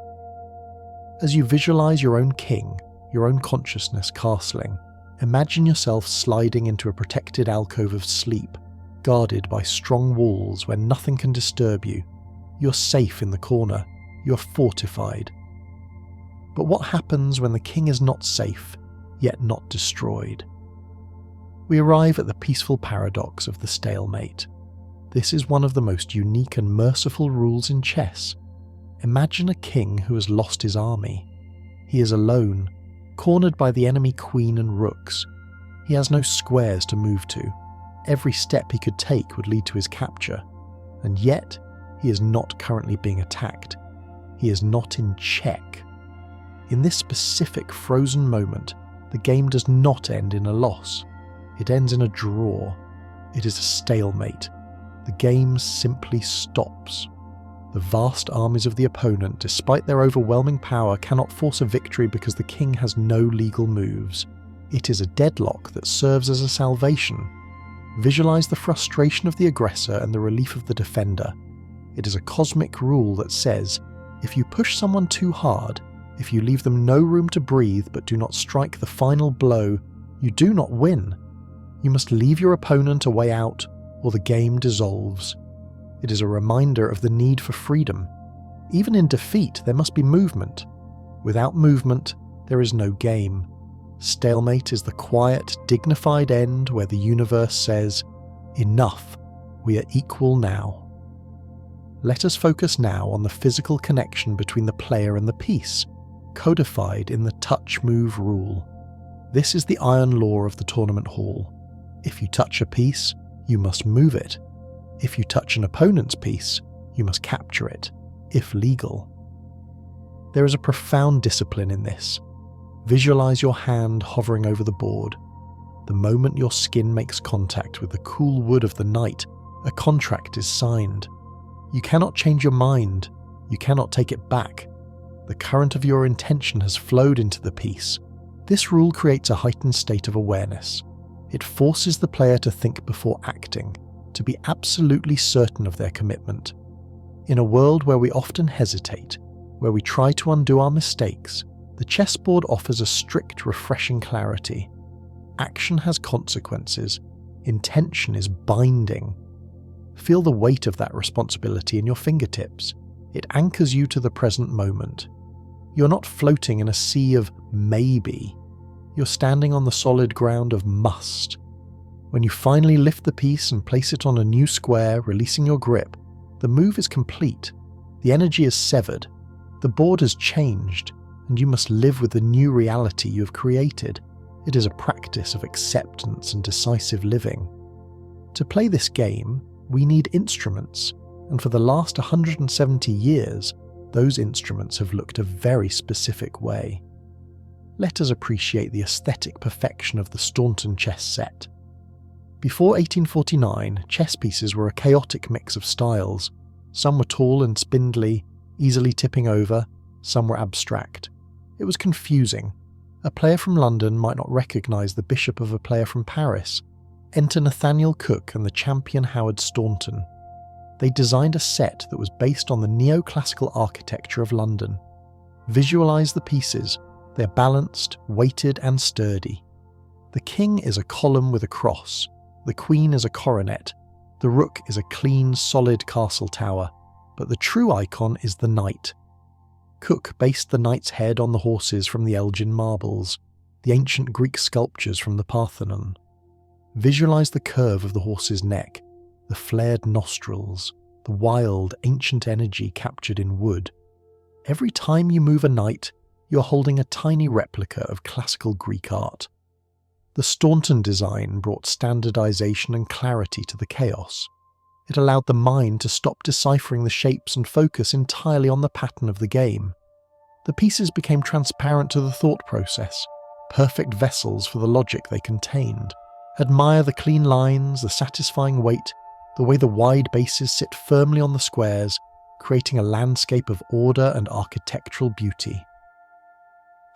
As you visualize your own king, your own consciousness castling, imagine yourself sliding into a protected alcove of sleep, guarded by strong walls where nothing can disturb you. You're safe in the corner. You're fortified. But what happens when the king is not safe, yet not destroyed? We arrive at the peaceful paradox of the stalemate. This is one of the most unique and merciful rules in chess. Imagine a king who has lost his army. He is alone, cornered by the enemy queen and rooks. He has no squares to move to. Every step he could take would lead to his capture. And yet, he is not currently being attacked. He is not in check. In this specific frozen moment, the game does not end in a loss. It ends in a draw. It is a stalemate. The game simply stops. The vast armies of the opponent, despite their overwhelming power, cannot force a victory because the king has no legal moves. It is a deadlock that serves as a salvation. Visualize the frustration of the aggressor and the relief of the defender. It is a cosmic rule that says, if you push someone too hard, if you leave them no room to breathe but do not strike the final blow, you do not win. You must leave your opponent a way out, or the game dissolves. It is a reminder of the need for freedom. Even in defeat, there must be movement. Without movement, there is no game. Stalemate is the quiet, dignified end where the universe says, enough, we are equal now. Let us focus now on the physical connection between the player and the piece, codified in the touch-move rule. This is the iron law of the tournament hall. If you touch a piece, you must move it. If you touch an opponent's piece, you must capture it, if legal. There is a profound discipline in this. Visualize your hand hovering over the board. The moment your skin makes contact with the cool wood of the knight, a contract is signed. You cannot change your mind. You cannot take it back. The current of your intention has flowed into the piece. This rule creates a heightened state of awareness. It forces the player to think before acting, to be absolutely certain of their commitment. In a world where we often hesitate, where we try to undo our mistakes, the chessboard offers a strict, refreshing clarity. Action has consequences. Intention is binding. Feel the weight of that responsibility in your fingertips. It anchors you to the present moment. You're not floating in a sea of maybe. You're standing on the solid ground of must. When you finally lift the piece and place it on a new square, releasing your grip, the move is complete. The energy is severed. The board has changed, and you must live with the new reality you have created. It is a practice of acceptance and decisive living. To play this game, we need instruments, and for the last 170 years, those instruments have looked a very specific way. Let us appreciate the aesthetic perfection of the Staunton chess set. Before 1849, chess pieces were a chaotic mix of styles. Some were tall and spindly, easily tipping over, some were abstract. It was confusing. A player from London might not recognise the bishop of a player from Paris. Enter Nathaniel Cook and the champion Howard Staunton. They designed a set that was based on the neoclassical architecture of London. Visualise the pieces. They're balanced, weighted and sturdy. The king is a column with a cross. The queen is a coronet. The rook is a clean, solid castle tower. But the true icon is the knight. Cook based the knight's head on the horses from the Elgin marbles, the ancient Greek sculptures from the Parthenon. Visualise the curve of the horse's neck, the flared nostrils, the wild, ancient energy captured in wood. Every time you move a knight, you're holding a tiny replica of classical Greek art. The Staunton design brought standardization and clarity to the chaos. It allowed the mind to stop deciphering the shapes and focus entirely on the pattern of the game. The pieces became transparent to the thought process, perfect vessels for the logic they contained. Admire the clean lines, the satisfying weight, the way the wide bases sit firmly on the squares, creating a landscape of order and architectural beauty.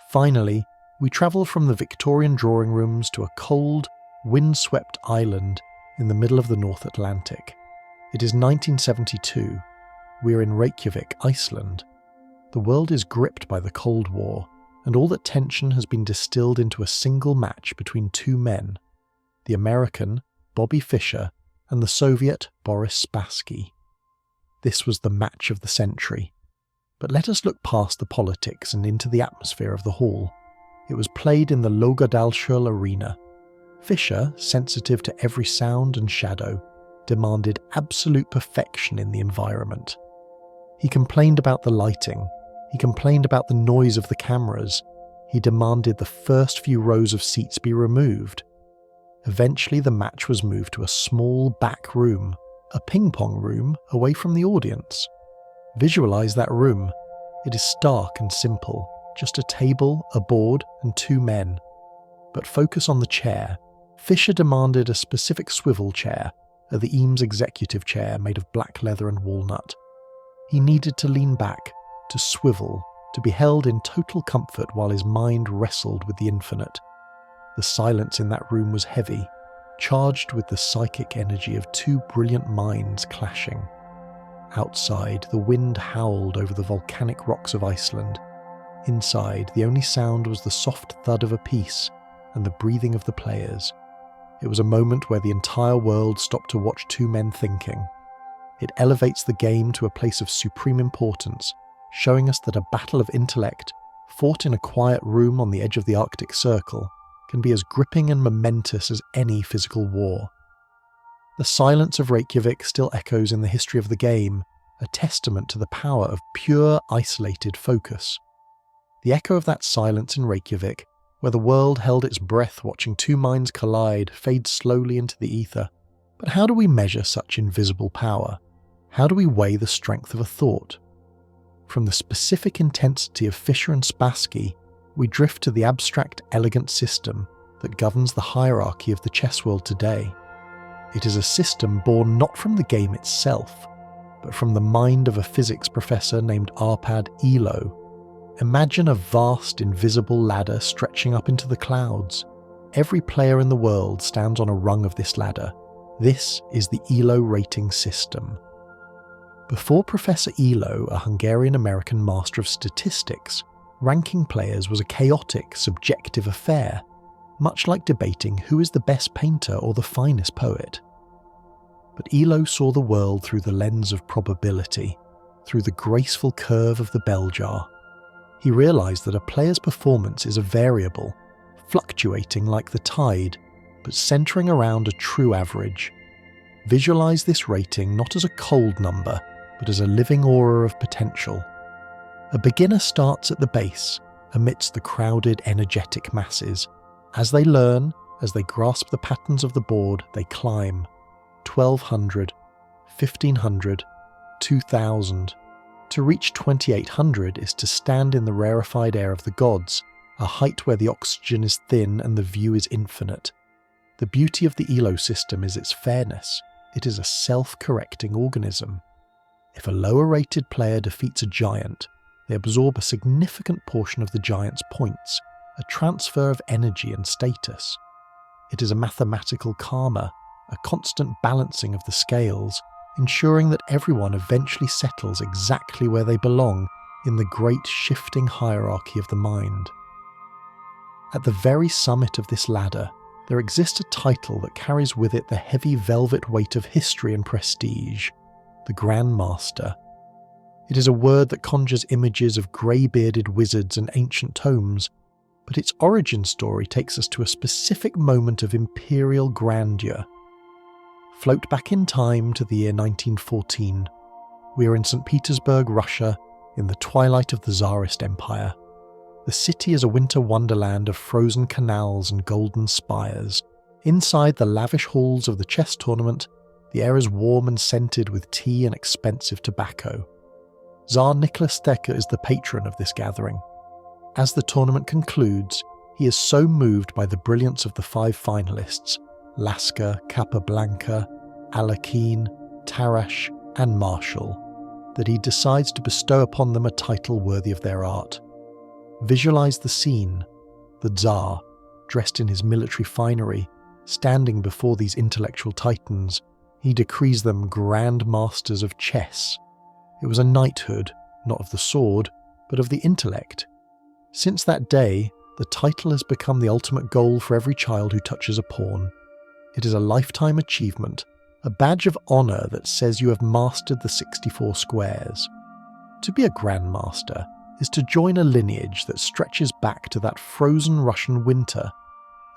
Finally, we travel from the Victorian drawing rooms to a cold, wind-swept island in the middle of the North Atlantic. It is 1972. We're in Reykjavik, Iceland. The world is gripped by the Cold War, and all that tension has been distilled into a single match between two men, the American, Bobby Fischer, and the Soviet, Boris Spassky. This was the match of the century. But let us look past the politics and into the atmosphere of the hall. It was played in the Laugardalshöll Arena. Fischer, sensitive to every sound and shadow, demanded absolute perfection in the environment. He complained about the lighting. He complained about the noise of the cameras. He demanded the first few rows of seats be removed. Eventually, the match was moved to a small back room, a ping-pong room away from the audience. Visualize that room. It is stark and simple, just a table, a board, and two men. But focus on the chair. Fischer demanded a specific swivel chair, the Eames executive chair made of black leather and walnut. He needed to lean back, to swivel, to be held in total comfort while his mind wrestled with the infinite. The silence in that room was heavy, charged with the psychic energy of two brilliant minds clashing. Outside, the wind howled over the volcanic rocks of Iceland. Inside, the only sound was the soft thud of a piece and the breathing of the players. It was a moment where the entire world stopped to watch two men thinking. It elevates the game to a place of supreme importance, showing us that a battle of intellect, fought in a quiet room on the edge of the Arctic Circle, can be as gripping and momentous as any physical war. The silence of Reykjavik still echoes in the history of the game, a testament to the power of pure, isolated focus. The echo of that silence in Reykjavik, where the world held its breath watching two minds collide, fades slowly into the ether. But how do we measure such invisible power? How do we weigh the strength of a thought? From the specific intensity of Fischer and Spassky, we drift to the abstract, elegant system that governs the hierarchy of the chess world today. It is a system born not from the game itself, but from the mind of a physics professor named Arpad Elo. Imagine a vast, invisible ladder stretching up into the clouds. Every player in the world stands on a rung of this ladder. This is the Elo rating system. Before Professor Elo, a Hungarian-American master of statistics, ranking players was a chaotic, subjective affair, much like debating who is the best painter or the finest poet. But Elo saw the world through the lens of probability, through the graceful curve of the bell jar. He realized that a player's performance is a variable, fluctuating like the tide, but centering around a true average. Visualize this rating not as a cold number, but as a living aura of potential. A beginner starts at the base, amidst the crowded, energetic masses. As they learn, as they grasp the patterns of the board, they climb. 1200, 1500, 2000. To reach 2800 is to stand in the rarefied air of the gods, a height where the oxygen is thin and the view is infinite. The beauty of the Elo system is its fairness. It is a self-correcting organism. If a lower-rated player defeats a giant, they absorb a significant portion of the giant's points, a transfer of energy and status. It is a mathematical karma, a constant balancing of the scales, ensuring that everyone eventually settles exactly where they belong in the great shifting hierarchy of the mind. At the very summit of this ladder, there exists a title that carries with it the heavy velvet weight of history and prestige, the Grandmaster. It is a word that conjures images of grey-bearded wizards and ancient tomes, but its origin story takes us to a specific moment of imperial grandeur. Float back in time to the year 1914. We are in St. Petersburg, Russia, in the twilight of the Tsarist Empire. The city is a winter wonderland of frozen canals and golden spires. Inside the lavish halls of the chess tournament, the air is warm and scented with tea and expensive tobacco. Tsar Nicholas Thecke is the patron of this gathering. As the tournament concludes, he is so moved by the brilliance of the 5 finalists, Lasker, Capablanca, Alekhine, Tarash, and Marshall, that he decides to bestow upon them a title worthy of their art. Visualize the scene: the Tsar, dressed in his military finery, standing before these intellectual titans. He decrees them grandmasters of chess. It was a knighthood, not of the sword, but of the intellect. Since that day, the title has become the ultimate goal for every child who touches a pawn. It is a lifetime achievement, a badge of honour that says you have mastered the 64 squares. To be a grandmaster is to join a lineage that stretches back to that frozen Russian winter,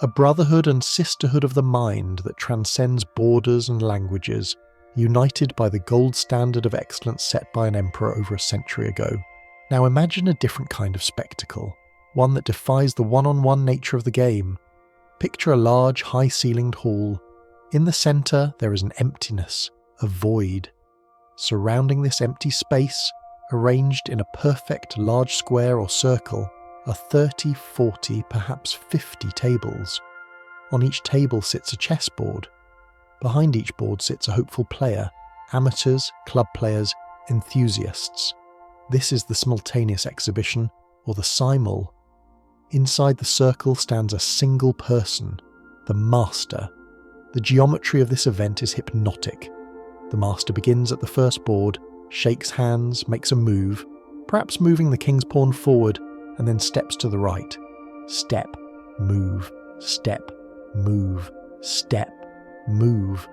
a brotherhood and sisterhood of the mind that transcends borders and languages, united by the gold standard of excellence set by an emperor over a century ago. Now imagine a different kind of spectacle, one that defies the one-on-one nature of the game. Picture a large, high-ceilinged hall. In the centre, there is an emptiness, a void. Surrounding this empty space, arranged in a perfect large square or circle, are 30, 40, perhaps 50 tables. On each table sits a chessboard. Behind each board sits a hopeful player, amateurs, club players, enthusiasts. This is the simultaneous exhibition, or the simul. Inside the circle stands a single person, the master. The geometry of this event is hypnotic. The master begins at the first board, shakes hands, makes a move, perhaps moving the king's pawn forward, and then steps to the right. Step, move, step, move, step, move.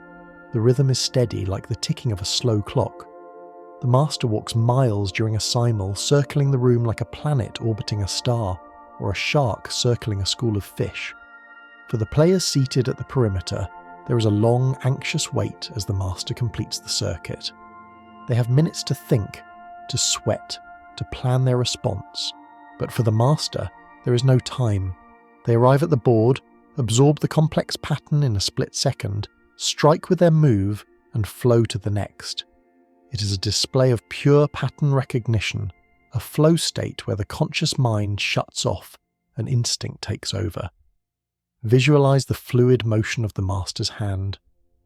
The rhythm is steady, like the ticking of a slow clock. The master walks miles during a simul, circling the room like a planet orbiting a star, or a shark circling a school of fish. For the players seated at the perimeter, there is a long, anxious wait as the master completes the circuit. They have minutes to think, to sweat, to plan their response. But for the master, there is no time. They arrive at the board, absorb the complex pattern in a split second, strike with their move, and flow to the next. It is a display of pure pattern recognition, a flow state where the conscious mind shuts off and instinct takes over. Visualize the fluid motion of the master's hand,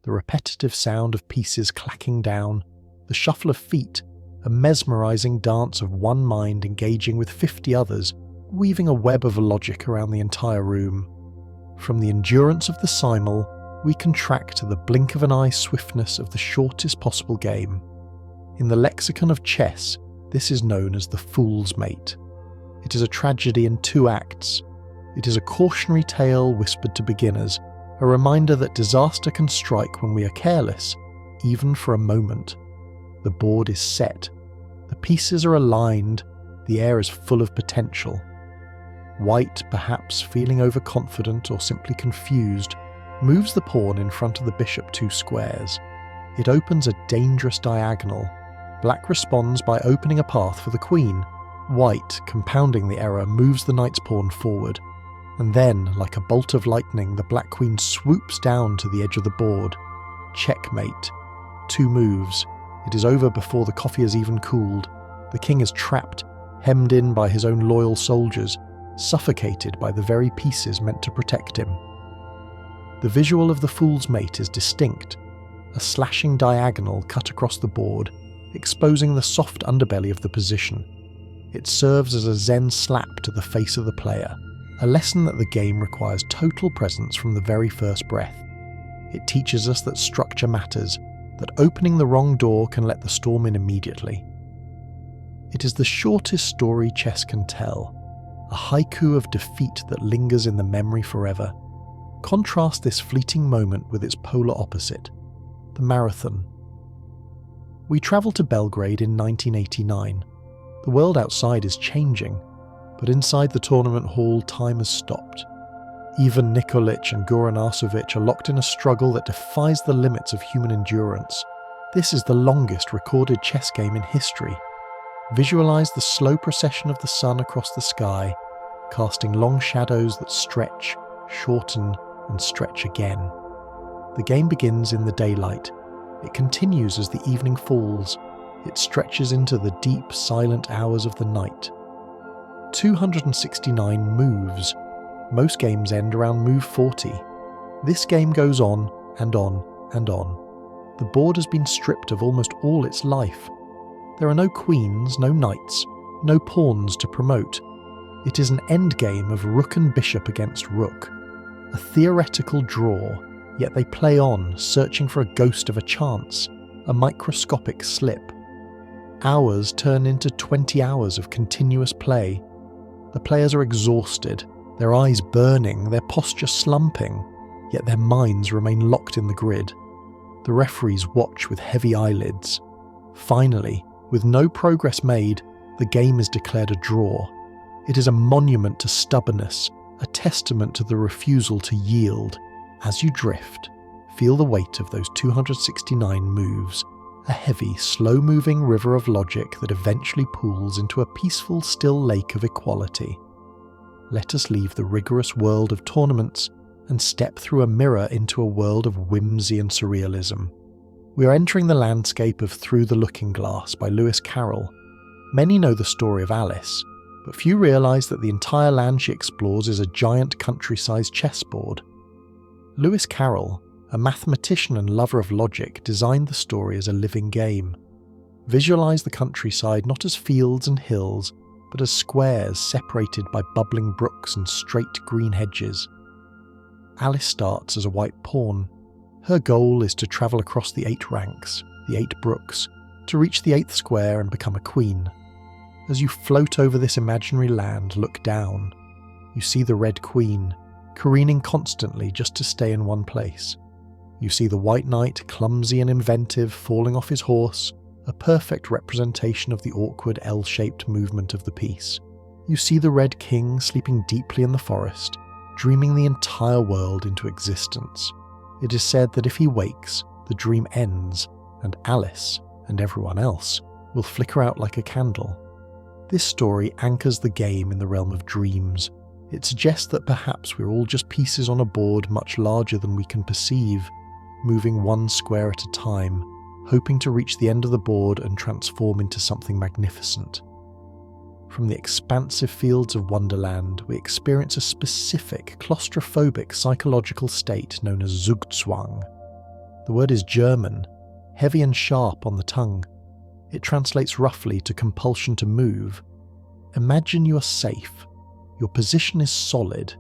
the repetitive sound of pieces clacking down, the shuffle of feet, a mesmerizing dance of one mind engaging with 50 others, weaving a web of logic around the entire room. From the endurance of the simul, we can track to the blink of an eye swiftness of the shortest possible game. In the lexicon of chess, this is known as the fool's mate. It is a tragedy in 2 acts. It is a cautionary tale whispered to beginners, a reminder that disaster can strike when we are careless, even for a moment. The board is set. The pieces are aligned. The air is full of potential. White, perhaps feeling overconfident or simply confused, moves the pawn in front of the bishop 2 squares. It opens a dangerous diagonal. Black responds by opening a path for the queen. White, compounding the error, moves the knight's pawn forward. And then, like a bolt of lightning, the black queen swoops down to the edge of the board. Checkmate. 2 moves. It is over before the coffee has even cooled. The king is trapped, hemmed in by his own loyal soldiers, suffocated by the very pieces meant to protect him. The visual of the fool's mate is distinct, a slashing diagonal cut across the board, exposing the soft underbelly of the position. It serves as a Zen slap to the face of the player, a lesson that the game requires total presence from the very first breath. It teaches us that structure matters, that opening the wrong door can let the storm in immediately. It is the shortest story chess can tell, a haiku of defeat that lingers in the memory forever. Contrast this fleeting moment with its polar opposite, the marathon. We travel to Belgrade in 1989. The world outside is changing, but inside the tournament hall time has stopped. Ivan Nikolic and Goran Arsovic are locked in a struggle that defies the limits of human endurance. This is the longest recorded chess game in history. Visualize the slow procession of the sun across the sky, casting long shadows that stretch, shorten, and stretch again. The game begins in the daylight. It continues as the evening falls. It stretches into the deep, silent hours of the night. 269 moves. Most games end around move 40. This game goes on and on and on. The board has been stripped of almost all its life. There are no queens, no knights, no pawns to promote. It is an endgame of rook and bishop against rook. A theoretical draw, yet they play on, searching for a ghost of a chance, a microscopic slip. Hours turn into 20 hours of continuous play. The players are exhausted, their eyes burning, their posture slumping, yet their minds remain locked in the grid. The referees watch with heavy eyelids. Finally, with no progress made, the game is declared a draw. It is a monument to stubbornness, a testament to the refusal to yield. As you drift, feel the weight of those 269 moves, a heavy, slow-moving river of logic that eventually pools into a peaceful, still lake of equality. Let us leave the rigorous world of tournaments and step through a mirror into a world of whimsy and surrealism. We are entering the landscape of Through the Looking Glass by Lewis Carroll. Many know the story of Alice, but few realise that the entire land she explores is a giant country-sized chessboard. Lewis Carroll, a mathematician and lover of logic, designed the story as a living game. Visualise the countryside not as fields and hills, but as squares separated by bubbling brooks and straight green hedges. Alice starts as a white pawn. Her goal is to travel across the 8 ranks, the 8 brooks, to reach the 8th square and become a queen. As you float over this imaginary land, look down. You see the Red Queen, careening constantly just to stay in one place. You see the White Knight, clumsy and inventive, falling off his horse, a perfect representation of the awkward L-shaped movement of the piece. You see the Red King sleeping deeply in the forest, dreaming the entire world into existence. It is said that if he wakes, the dream ends, and Alice, and everyone else, will flicker out like a candle. This story anchors the game in the realm of dreams. It suggests that perhaps we're all just pieces on a board much larger than we can perceive, moving one square at a time, hoping to reach the end of the board and transform into something magnificent. From the expansive fields of Wonderland, we experience a specific, claustrophobic psychological state known as Zugzwang. The word is German, heavy and sharp on the tongue. It translates roughly to compulsion to move. Imagine you are safe. Your position is solid.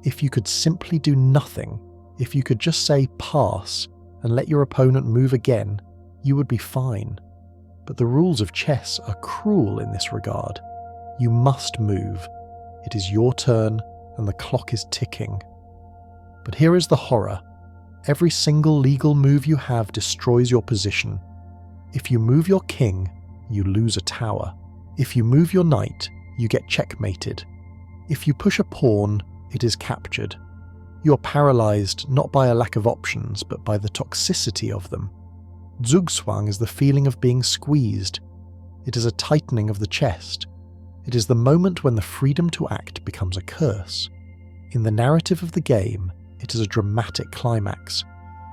If you could simply do nothing, if you could just say pass and let your opponent move again, you would be fine. But the rules of chess are cruel in this regard. You must move. It is your turn and the clock is ticking. But here is the horror. Every single legal move you have destroys your position. If you move your king, you lose a tower. If you move your knight, you get checkmated. If you push a pawn, it is captured. You are paralysed not by a lack of options, but by the toxicity of them. Zugzwang is the feeling of being squeezed. It is a tightening of the chest. It is the moment when the freedom to act becomes a curse. In the narrative of the game, it is a dramatic climax,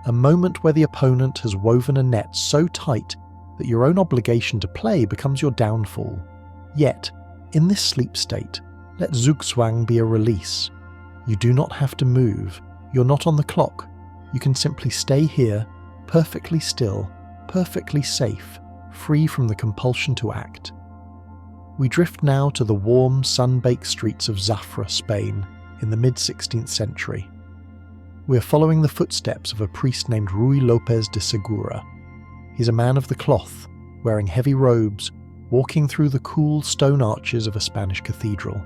a moment where the opponent has woven a net so tight that your own obligation to play becomes your downfall. Yet, in this sleep state, let Zugzwang be a release. You do not have to move. You're not on the clock. You can simply stay here, perfectly still, perfectly safe, free from the compulsion to act. We drift now to the warm, sun-baked streets of Zafra, Spain, in the mid-16th century. We are following the footsteps of a priest named Ruy López de Segura. He's a man of the cloth, wearing heavy robes, walking through the cool stone arches of a Spanish cathedral.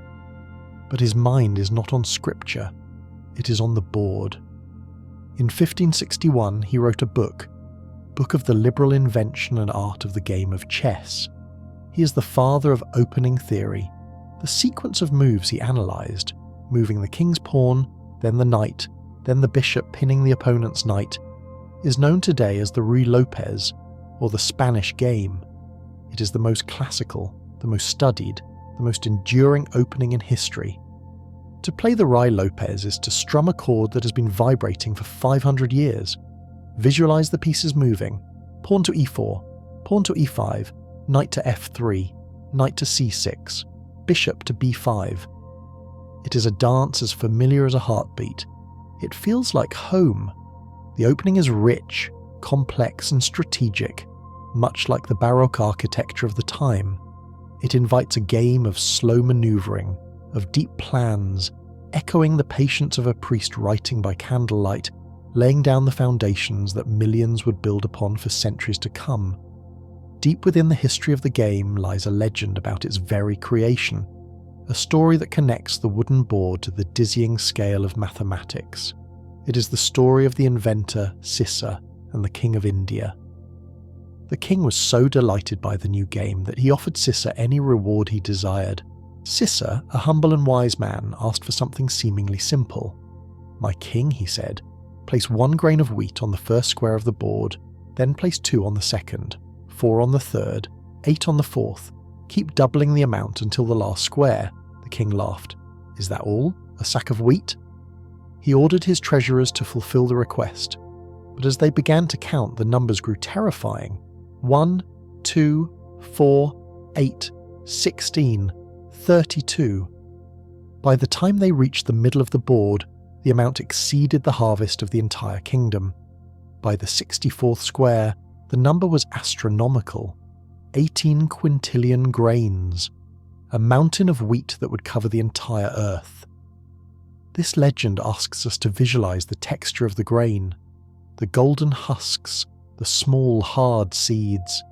But his mind is not on scripture, it is on the board. In 1561 he wrote a book of the liberal invention and art of the game of chess. He is the father of opening theory. The sequence of moves he analysed, moving the king's pawn, then the knight, then the bishop pinning the opponent's knight, is known today as the Ruy López, or the Spanish game. It is the most classical, the most studied, the most enduring opening in history, To play the Ruy Lopez is to strum a chord that has been vibrating for 500 years. Visualize the pieces moving. Pawn to e4, pawn to e5, knight to f3, knight to c6, bishop to b5. It is a dance as familiar as a heartbeat. It feels like home. The opening is rich, complex and strategic, much like the Baroque architecture of the time. It invites a game of slow maneuvering, of deep plans, echoing the patience of a priest writing by candlelight, laying down the foundations that millions would build upon for centuries to come. Deep within the history of the game lies a legend about its very creation, a story that connects the wooden board to the dizzying scale of mathematics. It is the story of the inventor, Ctesiphon, and the King of India. The king was so delighted by the new game that he offered Ctesiphon any reward he desired. Ctesiphon, a humble and wise man, asked for something seemingly simple. "My king," he said, "place 1 grain of wheat on the first square of the board, then place 2 on the second, 4 on the third, 8 on the fourth. Keep doubling the amount until the last square." The king laughed. "Is that all? A sack of wheat?" He ordered his treasurers to fulfill the request, but as they began to count, the numbers grew terrifying. 1, 2, 4, 8, 16, 32. By the time they reached the middle of the board, the amount exceeded the harvest of the entire kingdom. By the 64th square, the number was astronomical. 18 quintillion grains. A mountain of wheat that would cover the entire earth. This legend asks us to visualize the texture of the grain, the golden husks, the small, hard seeds.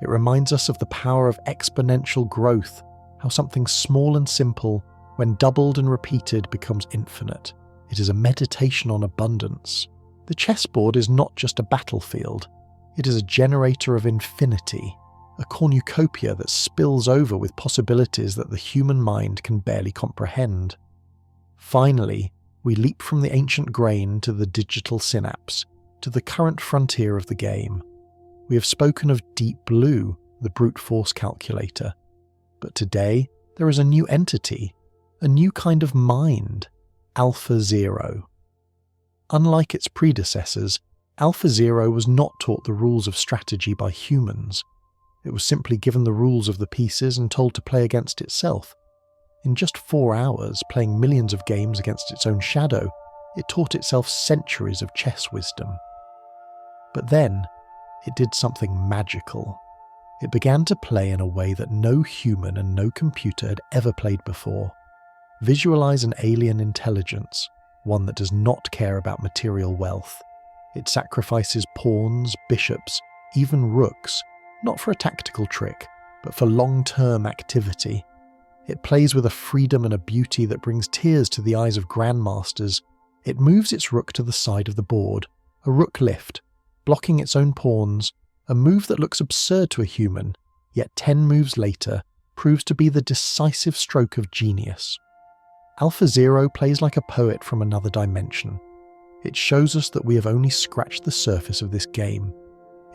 It reminds us of the power of exponential growth, how something small and simple, when doubled and repeated, becomes infinite. It is a meditation on abundance. The chessboard is not just a battlefield. It is a generator of infinity, a cornucopia that spills over with possibilities that the human mind can barely comprehend. Finally, we leap from the ancient grain to the digital synapse, to the current frontier of the game. We have spoken of Deep Blue, the brute force calculator. But today, there is a new entity, a new kind of mind, Alpha Zero. Unlike its predecessors, Alpha Zero was not taught the rules of strategy by humans. It was simply given the rules of the pieces and told to play against itself. In just 4 hours, playing millions of games against its own shadow, it taught itself centuries of chess wisdom. But then, it did something magical. It began to play in a way that no human and no computer had ever played before. Visualize an alien intelligence, one that does not care about material wealth. It sacrifices pawns, bishops, even rooks, not for a tactical trick, but for long-term activity. It plays with a freedom and a beauty that brings tears to the eyes of grandmasters. It moves its rook to the side of the board, a rook lift, blocking its own pawns, a move that looks absurd to a human, yet 10 moves later proves to be the decisive stroke of genius. Alpha Zero plays like a poet from another dimension. It shows us that we have only scratched the surface of this game.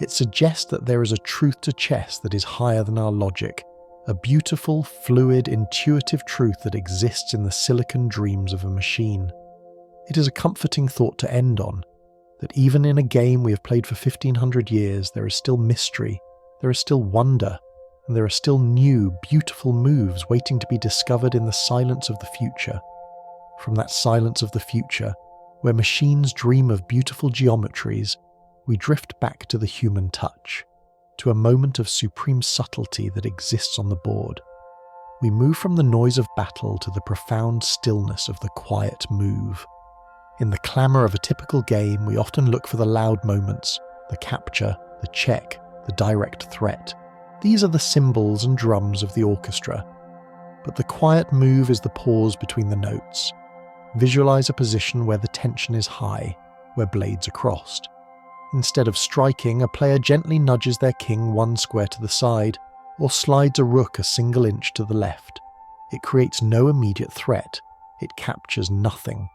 It suggests that there is a truth to chess that is higher than our logic, a beautiful, fluid, intuitive truth that exists in the silicon dreams of a machine. It is a comforting thought to end on, that even in a game we have played for 1500 years, there is still mystery, there is still wonder, and there are still new, beautiful moves waiting to be discovered in the silence of the future. From that silence of the future, where machines dream of beautiful geometries, we drift back to the human touch, to a moment of supreme subtlety that exists on the board. We move from the noise of battle to the profound stillness of the quiet move. In the clamour of a typical game, we often look for the loud moments, the capture, the check, the direct threat. These are the cymbals and drums of the orchestra. But the quiet move is the pause between the notes. Visualize a position where the tension is high, where blades are crossed. Instead of striking, a player gently nudges their king 1 square to the side, or slides a rook a single inch to the left. It creates no immediate threat. It captures nothing.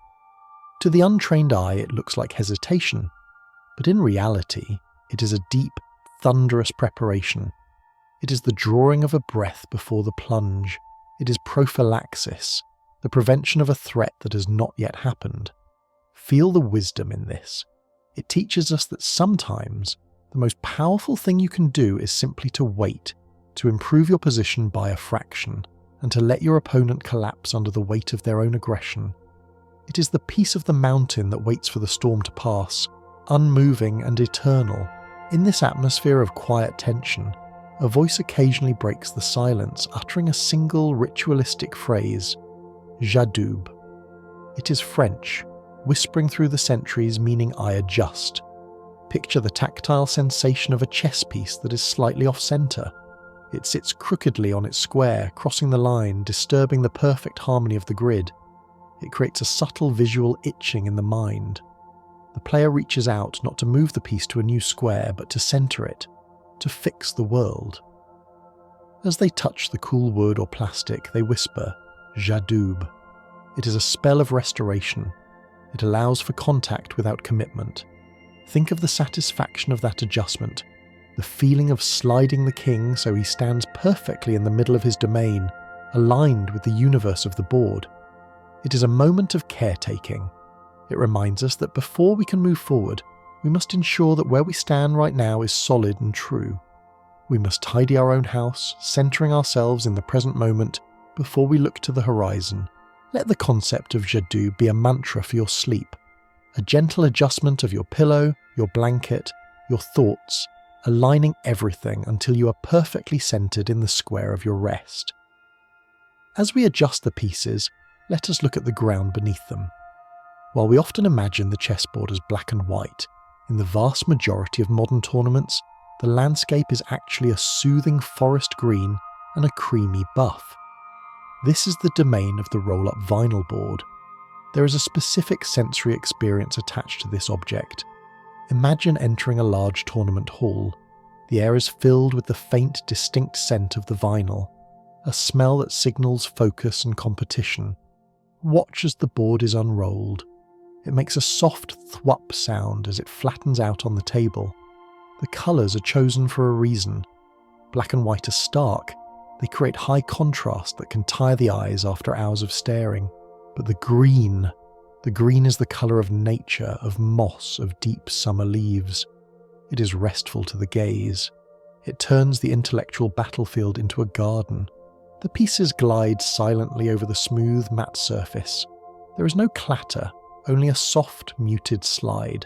To the untrained eye, it looks like hesitation, but in reality, it is a deep, thunderous preparation. It is the drawing of a breath before the plunge. It is prophylaxis, the prevention of a threat that has not yet happened. Feel the wisdom in this. It teaches us that sometimes the most powerful thing you can do is simply to wait, to improve your position by a fraction, and to let your opponent collapse under the weight of their own aggression. It is the peace of the mountain that waits for the storm to pass, unmoving and eternal. In this atmosphere of quiet tension, a voice occasionally breaks the silence, uttering a single ritualistic phrase, J'adoube. It is French, whispering through the centuries, meaning I adjust. Picture the tactile sensation of a chess piece that is slightly off-center. It sits crookedly on its square, crossing the line, disturbing the perfect harmony of the grid. It creates a subtle visual itching in the mind. The player reaches out not to move the piece to a new square, but to center it, to fix the world. As they touch the cool wood or plastic, they whisper, J'adoube. It is a spell of restoration. It allows for contact without commitment. Think of the satisfaction of that adjustment, the feeling of sliding the king so he stands perfectly in the middle of his domain, aligned with the universe of the board. It is a moment of caretaking. It reminds us that before we can move forward, we must ensure that where we stand right now is solid and true. We must tidy our own house, centering ourselves in the present moment before we look to the horizon. Let the concept of J'adoube be a mantra for your sleep, a gentle adjustment of your pillow, your blanket, your thoughts, aligning everything until you are perfectly centered in the square of your rest. As we adjust the pieces, let us look at the ground beneath them. While we often imagine the chessboard as black and white, in the vast majority of modern tournaments, the landscape is actually a soothing forest green and a creamy buff. This is the domain of the roll-up vinyl board. There is a specific sensory experience attached to this object. Imagine entering a large tournament hall. The air is filled with the faint, distinct scent of the vinyl, a smell that signals focus and competition. Watch as the board is unrolled. It makes a soft thwop sound as it flattens out on the table. The colours are chosen for a reason. Black and white are stark. They create high contrast that can tire the eyes after hours of staring. But the green is the colour of nature, of moss, of deep summer leaves. It is restful to the gaze. It turns the intellectual battlefield into a garden. The pieces glide silently over the smooth, matte surface. There is no clatter, only a soft, muted slide.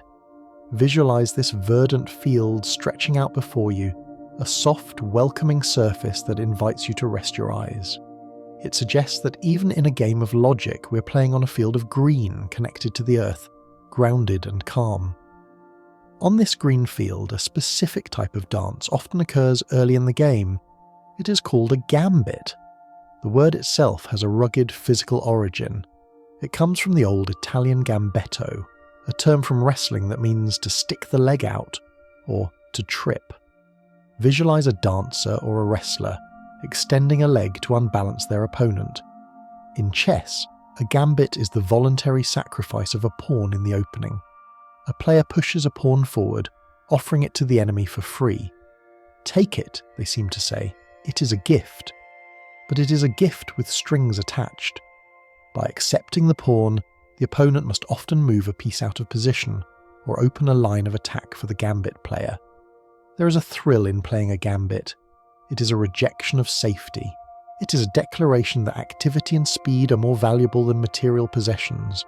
Visualize this verdant field stretching out before you, a soft, welcoming surface that invites you to rest your eyes. It suggests that even in a game of logic, we're playing on a field of green connected to the earth, grounded and calm. On this green field, a specific type of dance often occurs early in the game. It is called a gambit. The word itself has a rugged physical origin. It comes from the old Italian gambetto, a term from wrestling that means to stick the leg out, or to trip. Visualize a dancer or a wrestler extending a leg to unbalance their opponent. In chess, a gambit is the voluntary sacrifice of a pawn in the opening. A player pushes a pawn forward, offering it to the enemy for free. Take it, they seem to say. It is a gift. But it is a gift with strings attached. By accepting the pawn, the opponent must often move a piece out of position, or open a line of attack for the gambit player. There is a thrill in playing a gambit. It is a rejection of safety. It is a declaration that activity and speed are more valuable than material possessions.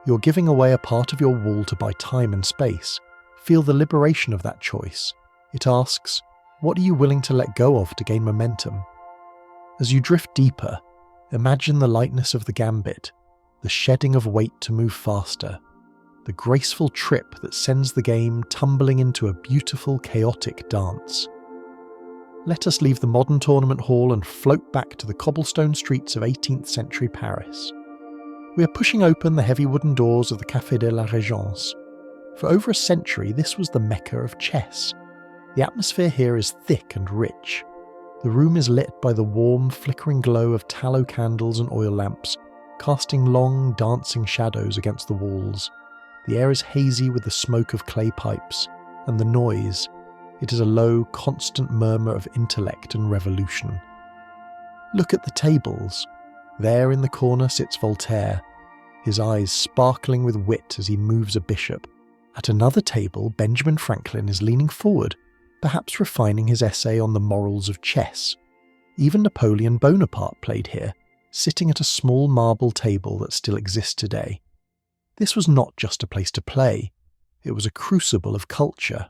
You're giving away a part of your wall to buy time and space. Feel the liberation of that choice. It asks, what are you willing to let go of to gain momentum? As you drift deeper, imagine the lightness of the gambit, the shedding of weight to move faster, the graceful trip that sends the game tumbling into a beautiful, chaotic dance. Let us leave the modern tournament hall and float back to the cobblestone streets of 18th century Paris. We are pushing open the heavy wooden doors of the Café de la Régence. For over a century, this was the mecca of chess. The atmosphere here is thick and rich. The room is lit by the warm, flickering glow of tallow candles and oil lamps, casting long, dancing shadows against the walls. The air is hazy with the smoke of clay pipes, and the noise, it is a low, constant murmur of intellect and revolution. Look at the tables. There in the corner sits Voltaire, his eyes sparkling with wit as he moves a bishop. At another table, Benjamin Franklin is leaning forward, perhaps refining his essay on the morals of chess. Even Napoleon Bonaparte played here, sitting at a small marble table that still exists today. This was not just a place to play, it was a crucible of culture.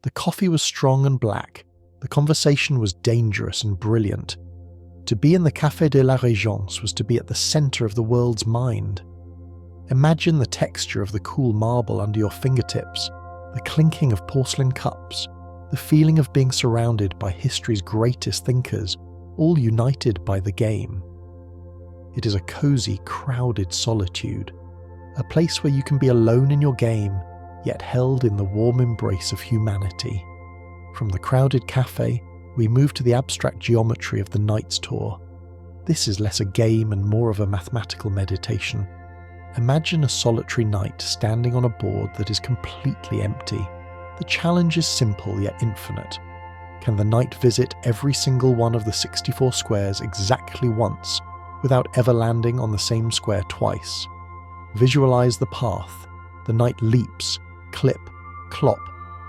The coffee was strong and black, the conversation was dangerous and brilliant. To be in the Café de la Régence was to be at the centre of the world's mind. Imagine the texture of the cool marble under your fingertips, the clinking of porcelain cups, the feeling of being surrounded by history's greatest thinkers, all united by the game. It is a cosy, crowded solitude, a place where you can be alone in your game, yet held in the warm embrace of humanity. From the crowded cafe, we move to the abstract geometry of the Knight's Tour. This is less a game and more of a mathematical meditation. Imagine a solitary knight standing on a board that is completely empty. The challenge is simple yet infinite. Can the knight visit every single one of the 64 squares exactly once, without ever landing on the same square twice? Visualize the path. The knight leaps, clip, clop,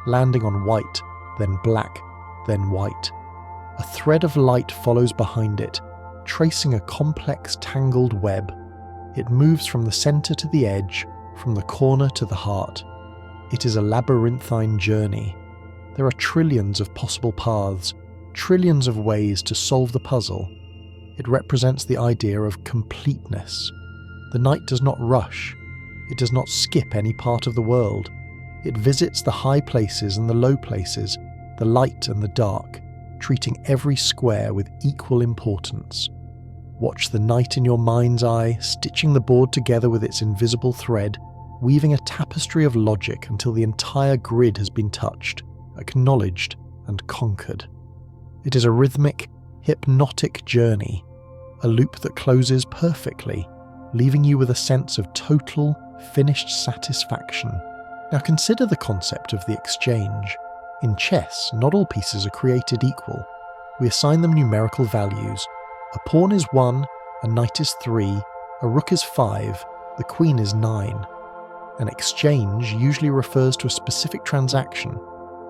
landing on white, then black, then white. A thread of light follows behind it, tracing a complex tangled web. It moves from the centre to the edge, from the corner to the heart. It is a labyrinthine journey. There are trillions of possible paths, trillions of ways to solve the puzzle. It represents the idea of completeness. The knight does not rush. It does not skip any part of the world. It visits the high places and the low places, the light and the dark, treating every square with equal importance. Watch the knight in your mind's eye, stitching the board together with its invisible thread, weaving a tapestry of logic until the entire grid has been touched, acknowledged, and conquered. It is a rhythmic, hypnotic journey, a loop that closes perfectly, leaving you with a sense of total, finished satisfaction. Now consider the concept of the exchange. In chess, not all pieces are created equal. We assign them numerical values. A pawn is 1, a knight is 3, a rook is 5, the queen is 9. An exchange usually refers to a specific transaction,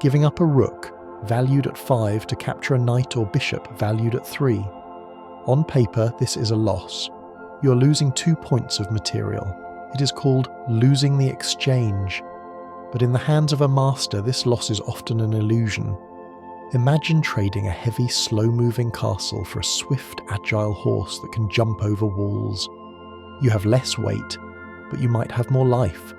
giving up a rook, valued at 5, to capture a knight or bishop valued at 3. On paper, this is a loss. You're losing 2 points of material. It is called losing the exchange. But in the hands of a master, this loss is often an illusion. Imagine trading a heavy, slow-moving castle for a swift, agile horse that can jump over walls. You have less weight, but you might have more life.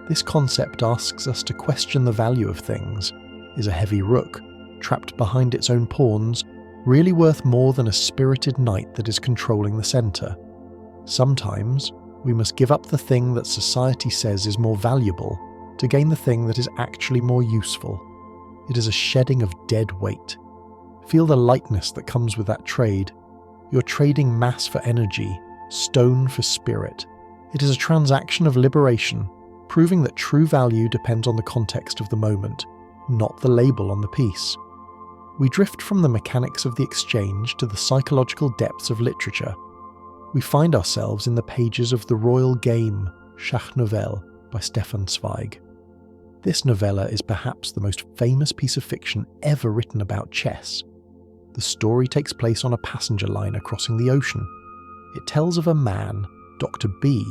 This concept asks us to question the value of things. Is a heavy rook, trapped behind its own pawns, really worth more than a spirited knight that is controlling the centre? Sometimes, we must give up the thing that society says is more valuable to gain the thing that is actually more useful. It is a shedding of dead weight. Feel the lightness that comes with that trade. You're trading mass for energy, stone for spirit. It is a transaction of liberation, proving that true value depends on the context of the moment, not the label on the piece. We drift from the mechanics of the exchange to the psychological depths of literature. We find ourselves in the pages of The Royal Game, Schach Novelle, by Stefan Zweig. This novella is perhaps the most famous piece of fiction ever written about chess. The story takes place on a passenger liner crossing the ocean. It tells of a man, Dr. B,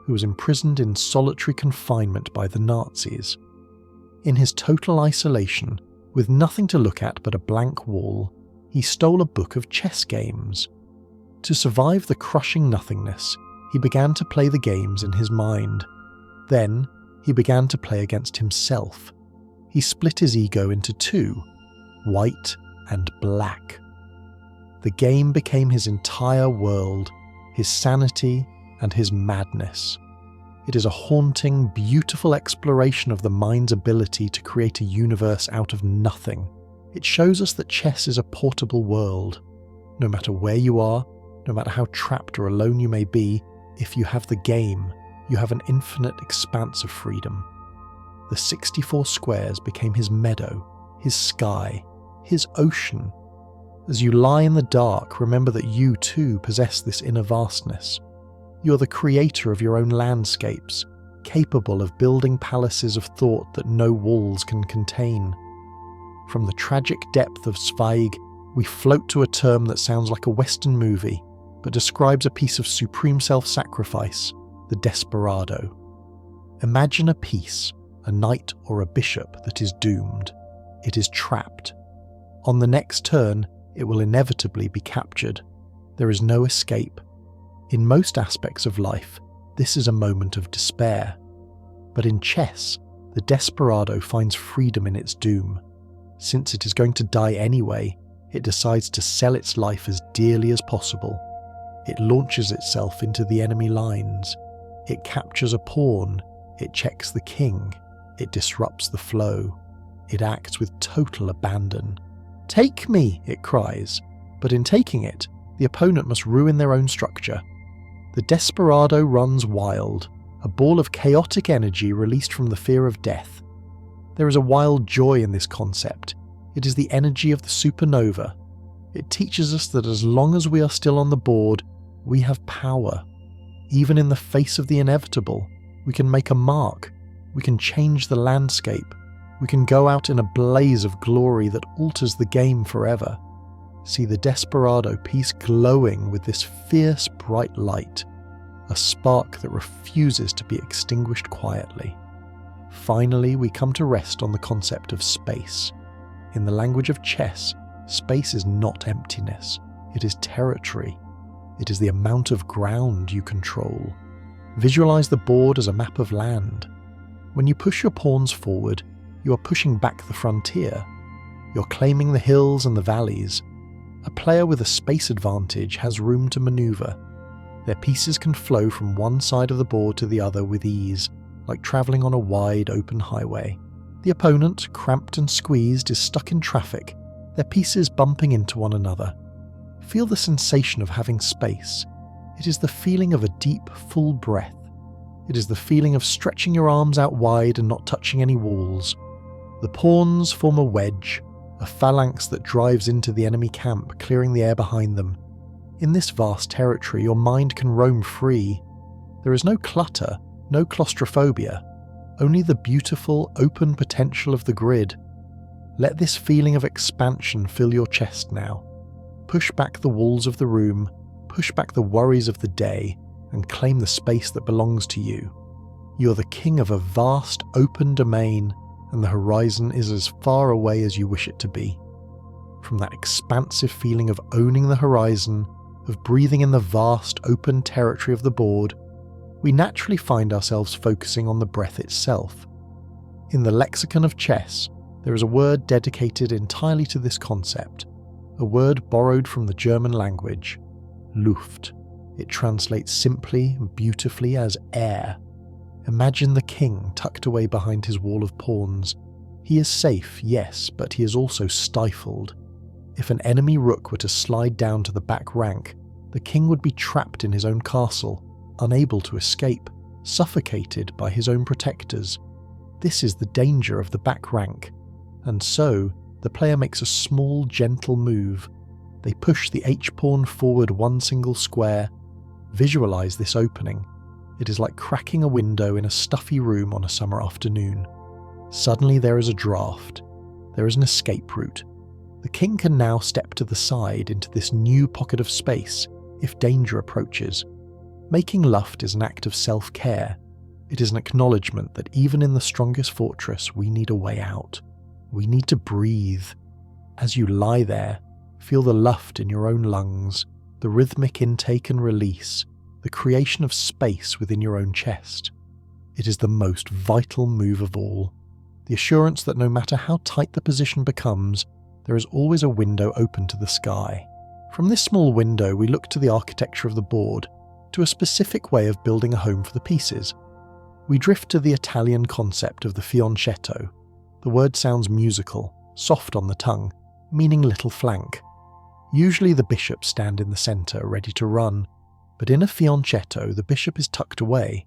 who was imprisoned in solitary confinement by the Nazis. In his total isolation, with nothing to look at but a blank wall, he stole a book of chess games. To survive the crushing nothingness, he began to play the games in his mind. Then, he began to play against himself. He split his ego into two, white and black. The game became his entire world, his sanity and his madness. It is a haunting, beautiful exploration of the mind's ability to create a universe out of nothing. It shows us that chess is a portable world. No matter where you are, no matter how trapped or alone you may be, if you have the game, you have an infinite expanse of freedom. The 64 squares became his meadow, his sky, his ocean. As you lie in the dark, remember that you too possess this inner vastness. You are the creator of your own landscapes, capable of building palaces of thought that no walls can contain. From the tragic depth of Zweig, we float to a term that sounds like a Western movie, but describes a piece of supreme self-sacrifice, the desperado. Imagine a piece, a knight or a bishop that is doomed. It is trapped. On the next turn, it will inevitably be captured. There is no escape. In most aspects of life, this is a moment of despair. But in chess, the desperado finds freedom in its doom. Since it is going to die anyway, it decides to sell its life as dearly as possible. It launches itself into the enemy lines. It captures a pawn. It checks the king. It disrupts the flow. It acts with total abandon. "Take me!" it cries, but in taking it, the opponent must ruin their own structure. The desperado runs wild, a ball of chaotic energy released from the fear of death. There is a wild joy in this concept. It is the energy of the supernova. It teaches us that as long as we are still on the board, we have power. Even in the face of the inevitable, we can make a mark. We can change the landscape. We can go out in a blaze of glory that alters the game forever. See the desperado piece glowing with this fierce bright light, a spark that refuses to be extinguished quietly. Finally, we come to rest on the concept of space. In the language of chess, space is not emptiness. It is territory. It is the amount of ground you control. Visualize the board as a map of land. When you push your pawns forward, you are pushing back the frontier. You're claiming the hills and the valleys. A player with a space advantage has room to maneuver. Their pieces can flow from one side of the board to the other with ease, like travelling on a wide open highway. The opponent, cramped and squeezed, is stuck in traffic, their pieces bumping into one another. Feel the sensation of having space. It is the feeling of a deep, full breath. It is the feeling of stretching your arms out wide and not touching any walls. The pawns form a wedge, a phalanx that drives into the enemy camp, clearing the air behind them. In this vast territory, your mind can roam free. There is no clutter, no claustrophobia, only the beautiful, open potential of the grid. Let this feeling of expansion fill your chest now. Push back the walls of the room, push back the worries of the day, and claim the space that belongs to you. You are the king of a vast, open domain, and the horizon is as far away as you wish it to be. From that expansive feeling of owning the horizon, of breathing in the vast, open territory of the board, we naturally find ourselves focusing on the breath itself. In the lexicon of chess, there is a word dedicated entirely to this concept, a word borrowed from the German language, Luft. It translates simply and beautifully as air. Imagine the king tucked away behind his wall of pawns. He is safe, yes, but he is also stifled. If an enemy rook were to slide down to the back rank, the king would be trapped in his own castle, unable to escape, suffocated by his own protectors. This is the danger of the back rank, and so the player makes a small, gentle move. They push the h-pawn forward one single square. Visualize this opening. It is like cracking a window in a stuffy room on a summer afternoon. Suddenly there is a draft. There is an escape route. The king can now step to the side into this new pocket of space if danger approaches. Making Luft is an act of self-care. It is an acknowledgement that even in the strongest fortress we need a way out. We need to breathe. As you lie there, feel the Luft in your own lungs, the rhythmic intake and release, the creation of space within your own chest. It is the most vital move of all. The assurance that no matter how tight the position becomes, there is always a window open to the sky. From this small window we look to the architecture of the board, to a specific way of building a home for the pieces. We drift to the Italian concept of the fianchetto. The word sounds musical, soft on the tongue, meaning little flank. Usually the bishops stand in the centre, ready to run, but in a fianchetto the bishop is tucked away.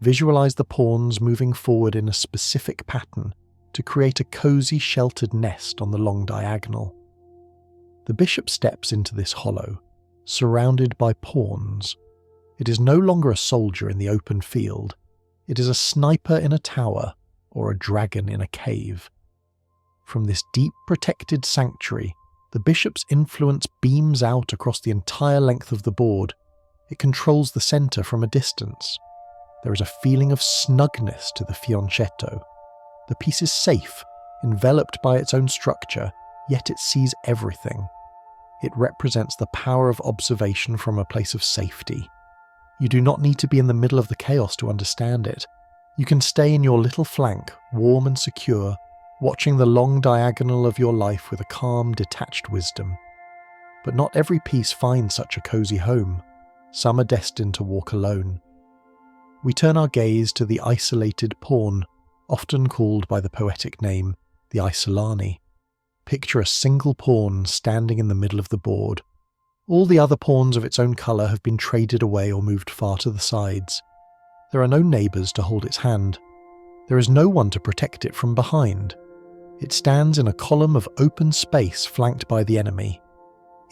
Visualize the pawns moving forward in a specific pattern to create a cosy, sheltered nest on the long diagonal. The bishop steps into this hollow, surrounded by pawns. It is no longer a soldier in the open field. It is a sniper in a tower or a dragon in a cave. From this deep protected sanctuary, the bishop's influence beams out across the entire length of the board. It controls the centre from a distance. There is a feeling of snugness to the fianchetto. The piece is safe, enveloped by its own structure, yet it sees everything. It represents the power of observation from a place of safety. You do not need to be in the middle of the chaos to understand it. You can stay in your little flank, warm and secure, watching the long diagonal of your life with a calm, detached wisdom. But not every piece finds such a cosy home. Some are destined to walk alone. We turn our gaze to the isolated pawn, often called by the poetic name, the isolani. Picture a single pawn standing in the middle of the board. All the other pawns of its own colour have been traded away or moved far to the sides. There are no neighbours to hold its hand. There is no one to protect it from behind. It stands in a column of open space flanked by the enemy.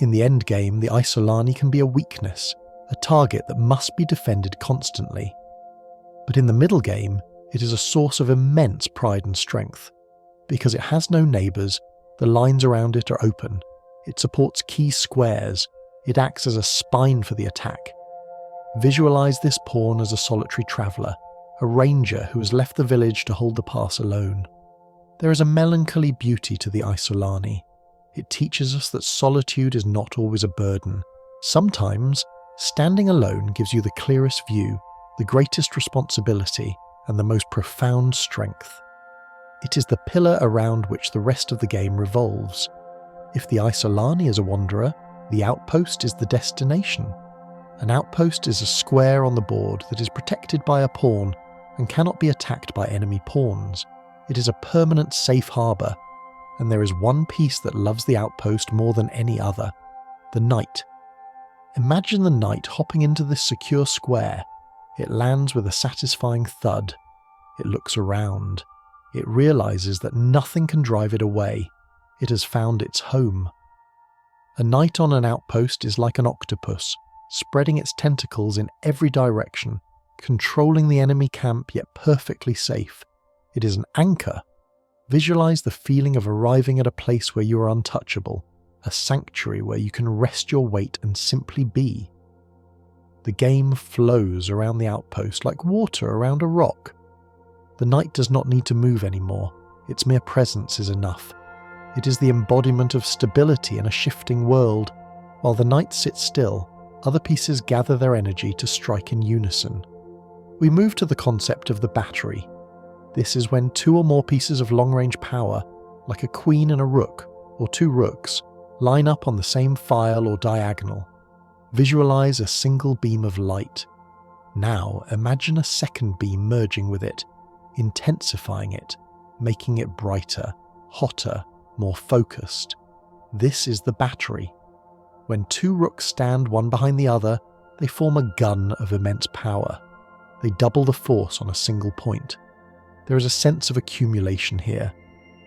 In the endgame, the isolani can be a weakness, a target that must be defended constantly. But in the middle game, it is a source of immense pride and strength. Because it has no neighbours, the lines around it are open. It supports key squares. It acts as a spine for the attack. Visualize this pawn as a solitary traveller, a ranger who has left the village to hold the pass alone. There is a melancholy beauty to the isolani. It teaches us that solitude is not always a burden. Sometimes, standing alone gives you the clearest view, the greatest responsibility, and the most profound strength. It is the pillar around which the rest of the game revolves. If the isolani is a wanderer, the outpost is the destination. An outpost is a square on the board that is protected by a pawn and cannot be attacked by enemy pawns. It is a permanent safe harbour, and there is one piece that loves the outpost more than any other: the knight. Imagine the knight hopping into this secure square. It lands with a satisfying thud. It looks around. It realises that nothing can drive it away. It has found its home. A knight on an outpost is like an octopus, spreading its tentacles in every direction, controlling the enemy camp yet perfectly safe. It is an anchor. Visualize the feeling of arriving at a place where you are untouchable, a sanctuary where you can rest your weight and simply be. The game flows around the outpost like water around a rock. The knight does not need to move anymore. Its mere presence is enough. It is the embodiment of stability in a shifting world. While the knight sits still, other pieces gather their energy to strike in unison. We move to the concept of the battery. This is when two or more pieces of long-range power, like a queen and a rook, or two rooks, line up on the same file or diagonal. Visualize a single beam of light. Now imagine a second beam merging with it, intensifying it, making it brighter, hotter, more focused. This is the battery. When two rooks stand one behind the other, they form a gun of immense power. They double the force on a single point. There is a sense of accumulation here.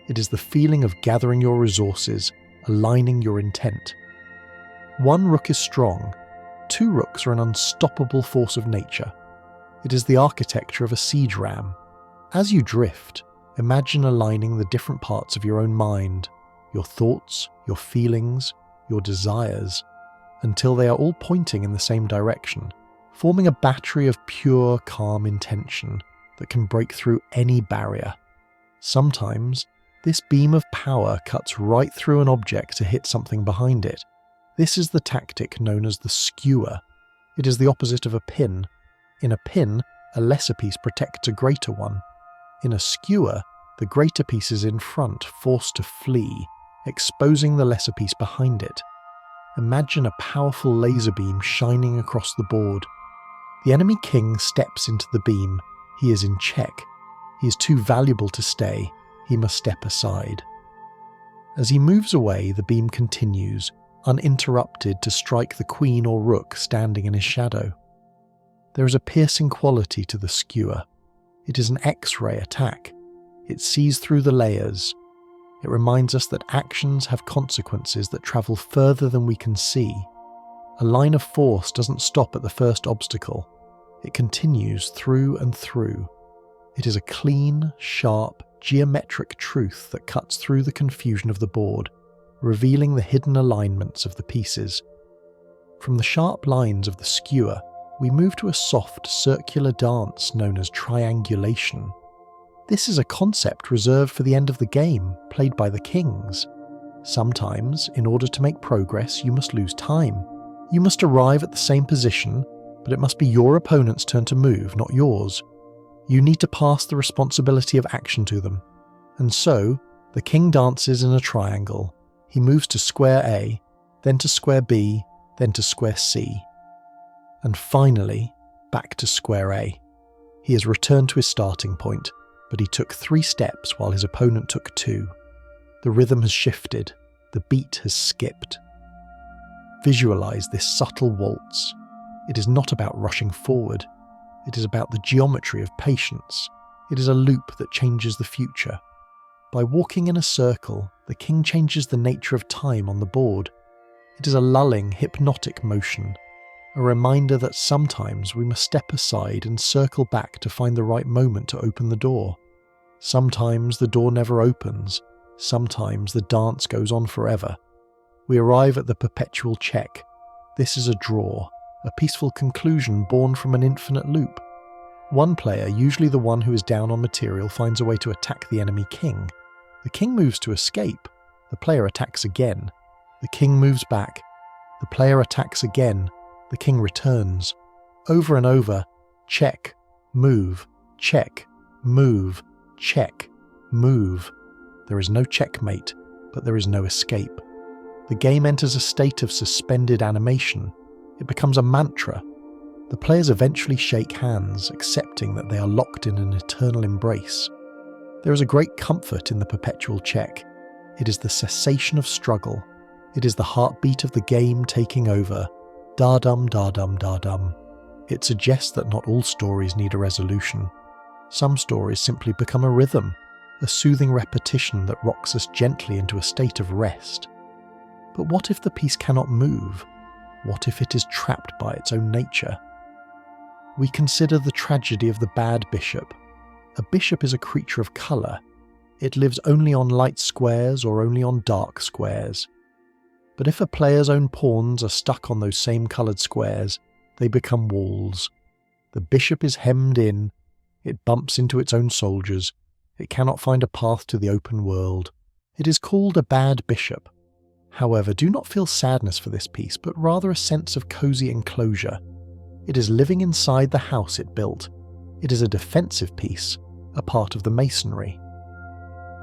It is the feeling of gathering your resources, aligning your intent. One rook is strong. Two rooks are an unstoppable force of nature. It is the architecture of a siege ram. As you drift, imagine aligning the different parts of your own mind, your thoughts, your feelings, your desires, until they are all pointing in the same direction, forming a battery of pure, calm intention that can break through any barrier. Sometimes, this beam of power cuts right through an object to hit something behind it. This is the tactic known as the skewer. It is the opposite of a pin. In a pin, a lesser piece protects a greater one. In a skewer, the greater piece is in front, forced to flee, exposing the lesser piece behind it. Imagine a powerful laser beam shining across the board. The enemy king steps into the beam. He is in check. He is too valuable to stay. He must step aside. As he moves away, the beam continues, uninterrupted, to strike the queen or rook standing in his shadow. There is a piercing quality to the skewer. It is an X-ray attack. It sees through the layers. It reminds us that actions have consequences that travel further than we can see. A line of force doesn't stop at the first obstacle. It continues through and through. It is a clean, sharp, geometric truth that cuts through the confusion of the board, revealing the hidden alignments of the pieces. From the sharp lines of the skewer, we move to a soft, circular dance known as triangulation. This is a concept reserved for the end of the game, played by the kings. Sometimes, in order to make progress, you must lose time. You must arrive at the same position, but it must be your opponent's turn to move, not yours. You need to pass the responsibility of action to them. And so, the king dances in a triangle. He moves to square A, then to square B, then to square C. And finally, back to square A. He has returned to his starting point, but he took 3 steps while his opponent took 2. The rhythm has shifted, the beat has skipped. Visualize this subtle waltz. It is not about rushing forward. It is about the geometry of patience. It is a loop that changes the future. By walking in a circle, the king changes the nature of time on the board. It is a lulling, hypnotic motion, a reminder that sometimes we must step aside and circle back to find the right moment to open the door. Sometimes the door never opens. Sometimes the dance goes on forever. We arrive at the perpetual check. This is a draw, a peaceful conclusion born from an infinite loop. One player, usually the one who is down on material, finds a way to attack the enemy king. The king moves to escape. The player attacks again. The king moves back. The player attacks again. The king returns. Over and over, check, move, check, move, check, move. There is no checkmate, but there is no escape. The game enters a state of suspended animation. It becomes a mantra. The players eventually shake hands, accepting that they are locked in an eternal embrace. There is a great comfort in the perpetual check. It is the cessation of struggle. It is the heartbeat of the game taking over. Da-dum, da-dum, da-dum. It suggests that not all stories need a resolution. Some stories simply become a rhythm, a soothing repetition that rocks us gently into a state of rest. But what if the piece cannot move? What if it is trapped by its own nature? We consider the tragedy of the bad bishop. A bishop is a creature of colour. It lives only on light squares or only on dark squares. But if a player's own pawns are stuck on those same coloured squares, they become walls. The bishop is hemmed in. It bumps into its own soldiers. It cannot find a path to the open world. It is called a bad bishop. However, do not feel sadness for this piece, but rather a sense of cosy enclosure. It is living inside the house it built. It is a defensive piece, a part of the masonry.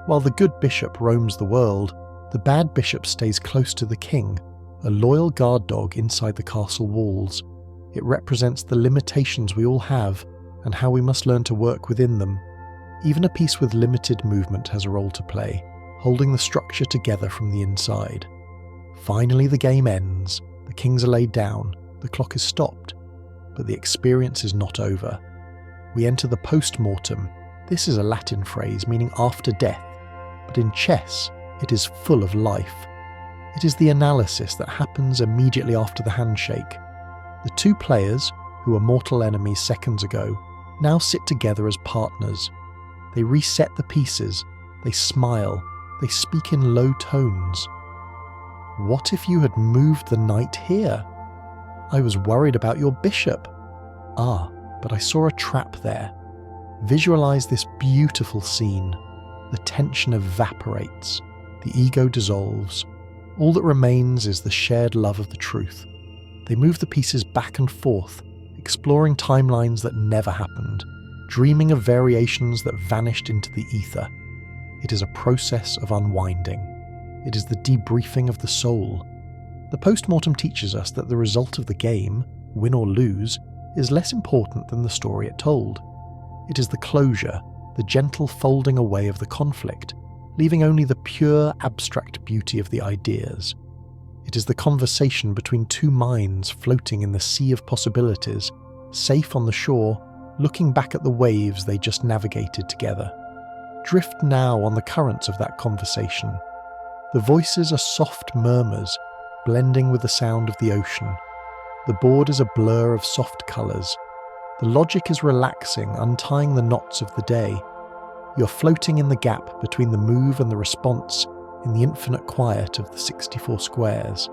While the good bishop roams the world, the bad bishop stays close to the king, a loyal guard dog inside the castle walls. It represents the limitations we all have and how we must learn to work within them. Even a piece with limited movement has a role to play, holding the structure together from the inside. Finally, the game ends. The kings are laid down. The clock is stopped. But the experience is not over. We enter the post-mortem. This is a Latin phrase meaning after death, but in chess, it is full of life. It is the analysis that happens immediately after the handshake. The 2 players, who were mortal enemies seconds ago, now sit together as partners. They reset the pieces. They smile. They speak in low tones. What if you had moved the knight here? I was worried about your bishop. Ah, but I saw a trap there. Visualize this beautiful scene. The tension evaporates. The ego dissolves. All that remains is the shared love of the truth. They move the pieces back and forth, exploring timelines that never happened, dreaming of variations that vanished into the ether. It is a process of unwinding. It is the debriefing of the soul. The postmortem teaches us that the result of the game, win or lose, is less important than the story it told. It is the closure, the gentle folding away of the conflict, leaving only the pure, abstract beauty of the ideas. It is the conversation between 2 minds floating in the sea of possibilities, safe on the shore, looking back at the waves they just navigated together. Drift now on the currents of that conversation. The voices are soft murmurs, blending with the sound of the ocean. The board is a blur of soft colours. The logic is relaxing, untying the knots of the day. You're floating in the gap between the move and the response in the infinite quiet of the 64 squares.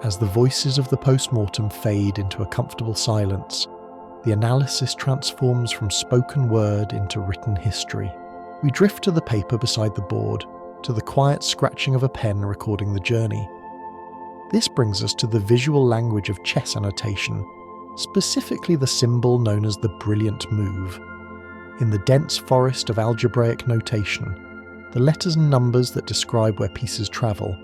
As the voices of the post-mortem fade into a comfortable silence, the analysis transforms from spoken word into written history. We drift to the paper beside the board, to the quiet scratching of a pen recording the journey. This brings us to the visual language of chess annotation, specifically the symbol known as the brilliant move. In the dense forest of algebraic notation, the letters and numbers that describe where pieces travel,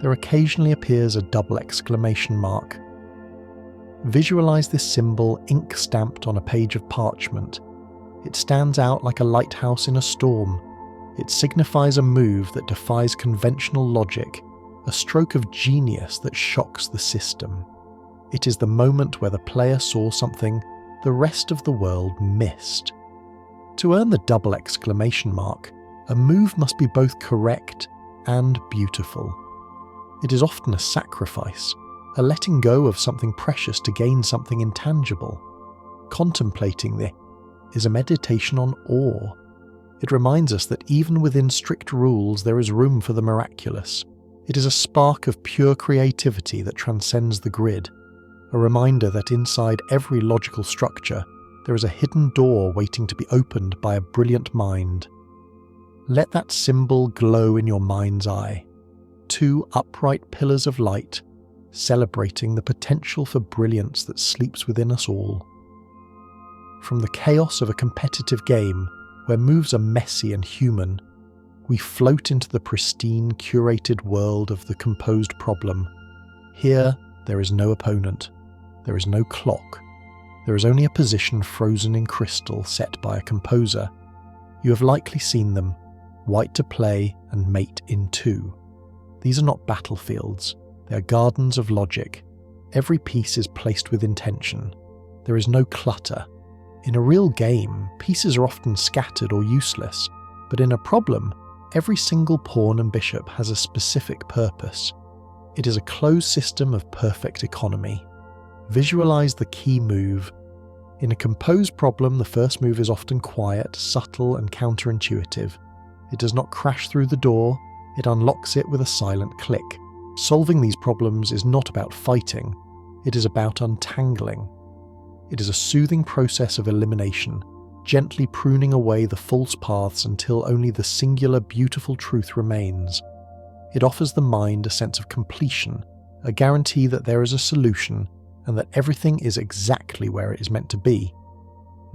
there occasionally appears a double exclamation mark. Visualize this symbol ink stamped on a page of parchment. It stands out like a lighthouse in a storm. It signifies a move that defies conventional logic, a stroke of genius that shocks the system. It is the moment where the player saw something the rest of the world missed. To earn the double exclamation mark, a move must be both correct and beautiful. It is often a sacrifice, a letting go of something precious to gain something intangible. Contemplating this is a meditation on awe. It reminds us that even within strict rules there is room for the miraculous. It is a spark of pure creativity that transcends the grid, a reminder that inside every logical structure there is a hidden door waiting to be opened by a brilliant mind. Let that symbol glow in your mind's eye. Two upright pillars of light, celebrating the potential for brilliance that sleeps within us all. From the chaos of a competitive game, where moves are messy and human, we float into the pristine, curated world of the composed problem. Here, there is no opponent. There is no clock. There is only a position frozen in crystal set by a composer. You have likely seen them, white to play and mate in two. These are not battlefields. They are gardens of logic. Every piece is placed with intention. There is no clutter. In a real game, pieces are often scattered or useless, but in a problem, every single pawn and bishop has a specific purpose. It is a closed system of perfect economy. Visualize the key move. In a composed problem, the first move is often quiet, subtle, and counterintuitive. It does not crash through the door, it unlocks it with a silent click. Solving these problems is not about fighting, it is about untangling. It is a soothing process of elimination, gently pruning away the false paths until only the singular beautiful truth remains. It offers the mind a sense of completion, a guarantee that there is a solution and that everything is exactly where it is meant to be.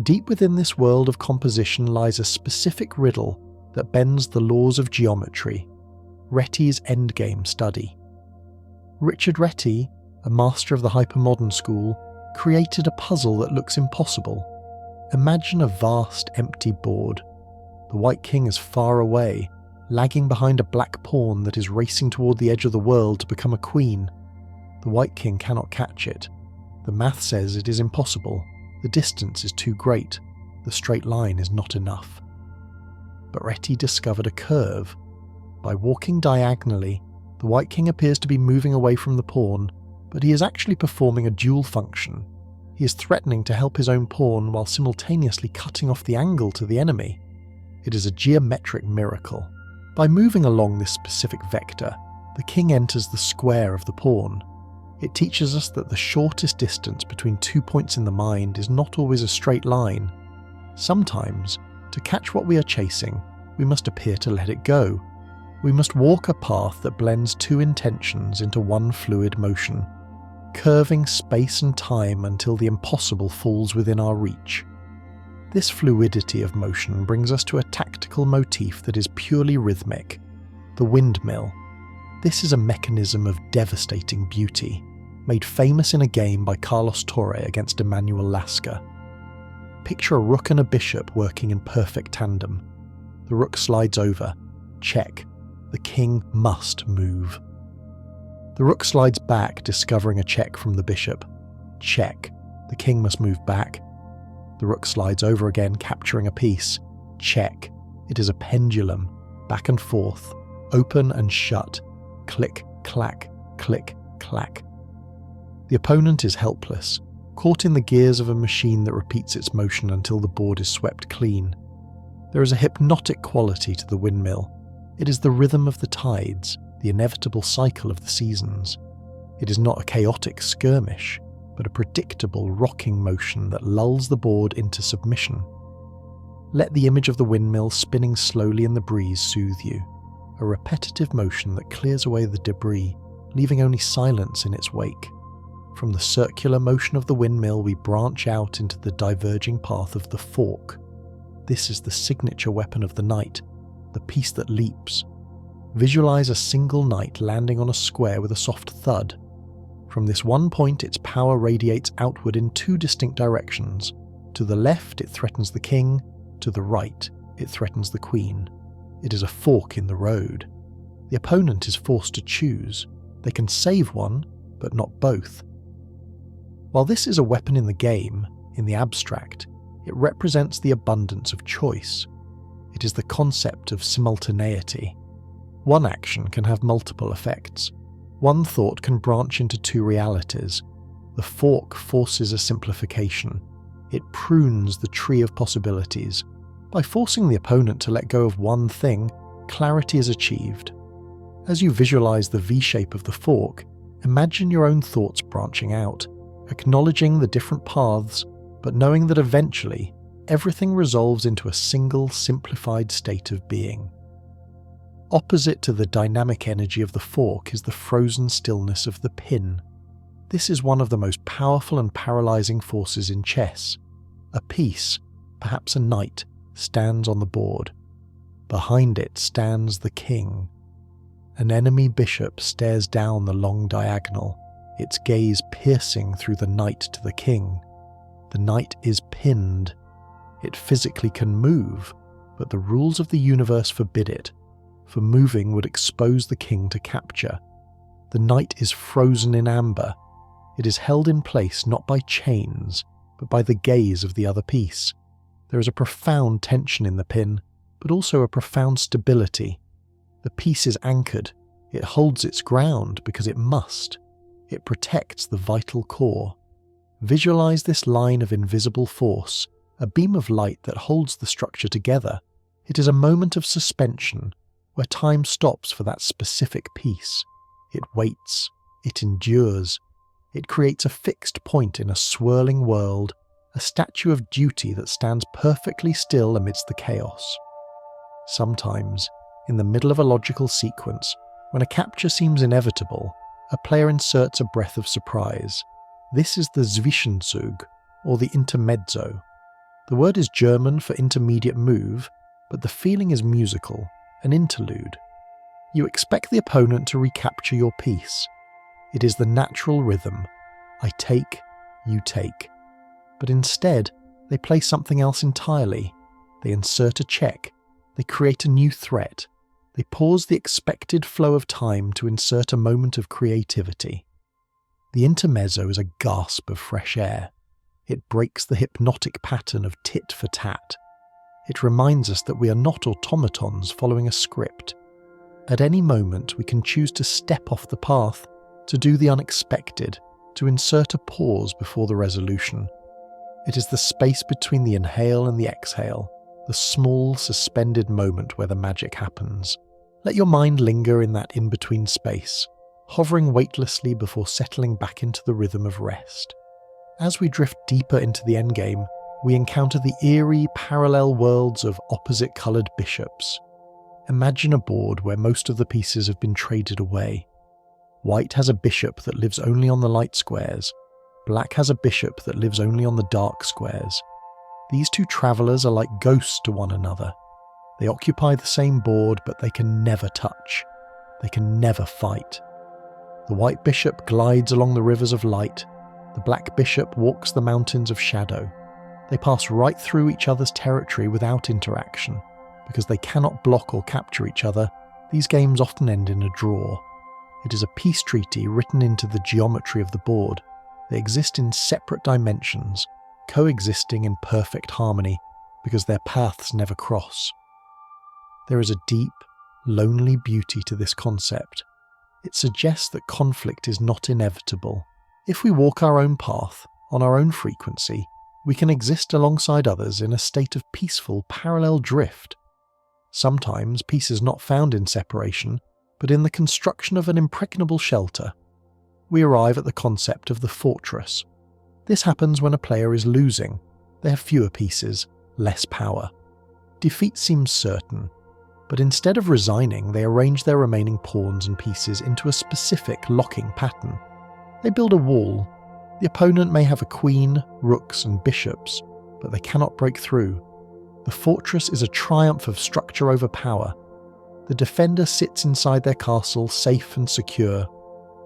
Deep within this world of composition lies a specific riddle that bends the laws of geometry, Retti's endgame study. Richard Reti, a master of the hypermodern school, created a puzzle that looks impossible. Imagine a vast empty board. The white king is far away, lagging behind a black pawn that is racing toward the edge of the world to become a queen. The white king cannot catch it. The math says it is impossible. The distance is too great. The straight line is not enough. But Reti discovered a curve. By walking diagonally, the white king appears to be moving away from the pawn, but he is actually performing a dual function. He is threatening to help his own pawn while simultaneously cutting off the angle to the enemy. It is a geometric miracle. By moving along this specific vector, the king enters the square of the pawn. It teaches us that the shortest distance between 2 points in the mind is not always a straight line. Sometimes, to catch what we are chasing, we must appear to let it go. We must walk a path that blends two intentions into one fluid motion, curving space and time until the impossible falls within our reach. This fluidity of motion brings us to a tactical motif that is purely rhythmic, the windmill. This is a mechanism of devastating beauty, made famous in a game by Carlos Torre against Emmanuel Lasca. Picture a rook and a bishop working in perfect tandem. The rook slides over. Check. The king must move. The rook slides back, discovering a check from the bishop. Check. The king must move back. The rook slides over again, capturing a piece. Check. It is a pendulum, back and forth, open and shut, click, clack, click, clack. The opponent is helpless, caught in the gears of a machine that repeats its motion until the board is swept clean. There is a hypnotic quality to the windmill. It is the rhythm of the tides, the inevitable cycle of the seasons. It is not a chaotic skirmish, but a predictable rocking motion that lulls the board into submission. Let the image of the windmill spinning slowly in the breeze soothe you, a repetitive motion that clears away the debris, leaving only silence in its wake. From the circular motion of the windmill we branch out into the diverging path of the fork. This is the signature weapon of the knight, the piece that leaps. Visualize a single knight landing on a square with a soft thud. From this one point its power radiates outward in two distinct directions. To the left it threatens the king, to the right it threatens the queen. It is a fork in the road. The opponent is forced to choose. They can save one, but not both. While this is a weapon in the game, in the abstract, it represents the abundance of choice. It is the concept of simultaneity. One action can have multiple effects. One thought can branch into two realities. The fork forces a simplification. It prunes the tree of possibilities. By forcing the opponent to let go of one thing, clarity is achieved. As you visualize the V-shape of the fork, imagine your own thoughts branching out, acknowledging the different paths, but knowing that eventually everything resolves into a single simplified state of being. Opposite to the dynamic energy of the fork is the frozen stillness of the pin. This is one of the most powerful and paralyzing forces in chess. A piece, perhaps a knight, stands on the board. Behind it stands the king. An enemy bishop stares down the long diagonal, its gaze piercing through the knight to the king. The knight is pinned. It physically can move, but the rules of the universe forbid it, for moving would expose the king to capture. The knight is frozen in amber. It is held in place not by chains, but by the gaze of the other piece. There is a profound tension in the pin, but also a profound stability. The piece is anchored. It holds its ground because it must. It protects the vital core. Visualize this line of invisible force, a beam of light that holds the structure together. It is a moment of suspension, where time stops for that specific piece. It waits. It endures. It creates a fixed point in a swirling world, a statue of duty that stands perfectly still amidst the chaos. Sometimes, in the middle of a logical sequence, when a capture seems inevitable, a player inserts a breath of surprise. This is the Zwischenzug, or the intermezzo. The word is German for intermediate move, but the feeling is musical, an interlude. You expect the opponent to recapture your piece. It is the natural rhythm. I take, you take. But instead, they play something else entirely. They insert a check. They create a new threat. They pause the expected flow of time to insert a moment of creativity. The intermezzo is a gasp of fresh air. It breaks the hypnotic pattern of tit for tat. It reminds us that we are not automatons following a script. At any moment we can choose to step off the path, to do the unexpected, to insert a pause before the resolution. It is the space between the inhale and the exhale, the small suspended moment where the magic happens. Let your mind linger in that in-between space, hovering weightlessly before settling back into the rhythm of rest. As we drift deeper into the endgame, we encounter the eerie parallel worlds of opposite-coloured bishops. Imagine a board where most of the pieces have been traded away. White has a bishop that lives only on the light squares. Black has a bishop that lives only on the dark squares. These two travellers are like ghosts to one another. They occupy the same board, but they can never touch. They can never fight. The white bishop glides along the rivers of light. The black bishop walks the mountains of shadow. They pass right through each other's territory without interaction. Because they cannot block or capture each other, these games often end in a draw. It is a peace treaty written into the geometry of the board. They exist in separate dimensions, coexisting in perfect harmony, because their paths never cross. There is a deep, lonely beauty to this concept. It suggests that conflict is not inevitable. If we walk our own path, on our own frequency, we can exist alongside others in a state of peaceful, parallel drift. Sometimes peace is not found in separation, but in the construction of an impregnable shelter. We arrive at the concept of the fortress. This happens when a player is losing. They have fewer pieces, less power. Defeat seems certain, but instead of resigning, they arrange their remaining pawns and pieces into a specific locking pattern. They build a wall. The opponent may have a queen, rooks, and bishops, but they cannot break through. The fortress is a triumph of structure over power. The defender sits inside their castle, safe and secure.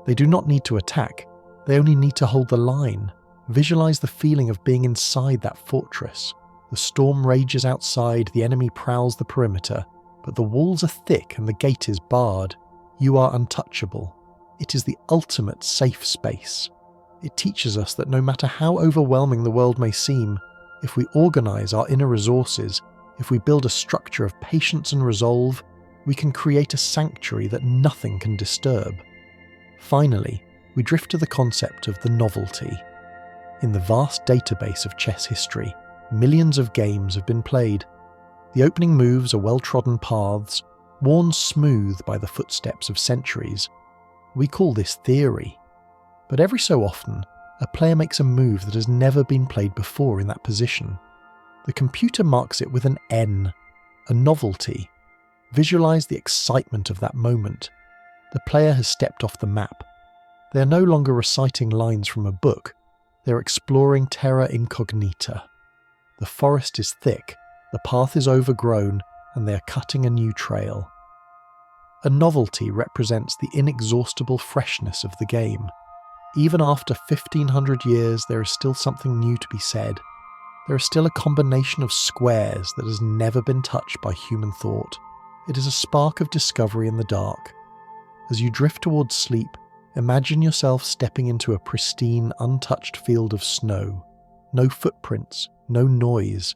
They do not need to attack, they only need to hold the line. Visualize the feeling of being inside that fortress. The storm rages outside, the enemy prowls the perimeter, but the walls are thick and the gate is barred. You are untouchable. It is the ultimate safe space. It teaches us that no matter how overwhelming the world may seem, if we organize our inner resources, if we build a structure of patience and resolve, we can create a sanctuary that nothing can disturb. Finally, we drift to the concept of the novelty. In the vast database of chess history, millions of games have been played. The opening moves are well-trodden paths, worn smooth by the footsteps of centuries. We call this theory. But every so often, a player makes a move that has never been played before in that position. The computer marks it with an N, a novelty. Visualize the excitement of that moment. The player has stepped off the map. They are no longer reciting lines from a book. They are exploring terra incognita. The forest is thick, the path is overgrown, and they are cutting a new trail. A novelty represents the inexhaustible freshness of the game. Even after 1500 years, there is still something new to be said. There is still a combination of squares that has never been touched by human thought. It is a spark of discovery in the dark. As you drift towards sleep, imagine yourself stepping into a pristine, untouched field of snow. No footprints, no noise.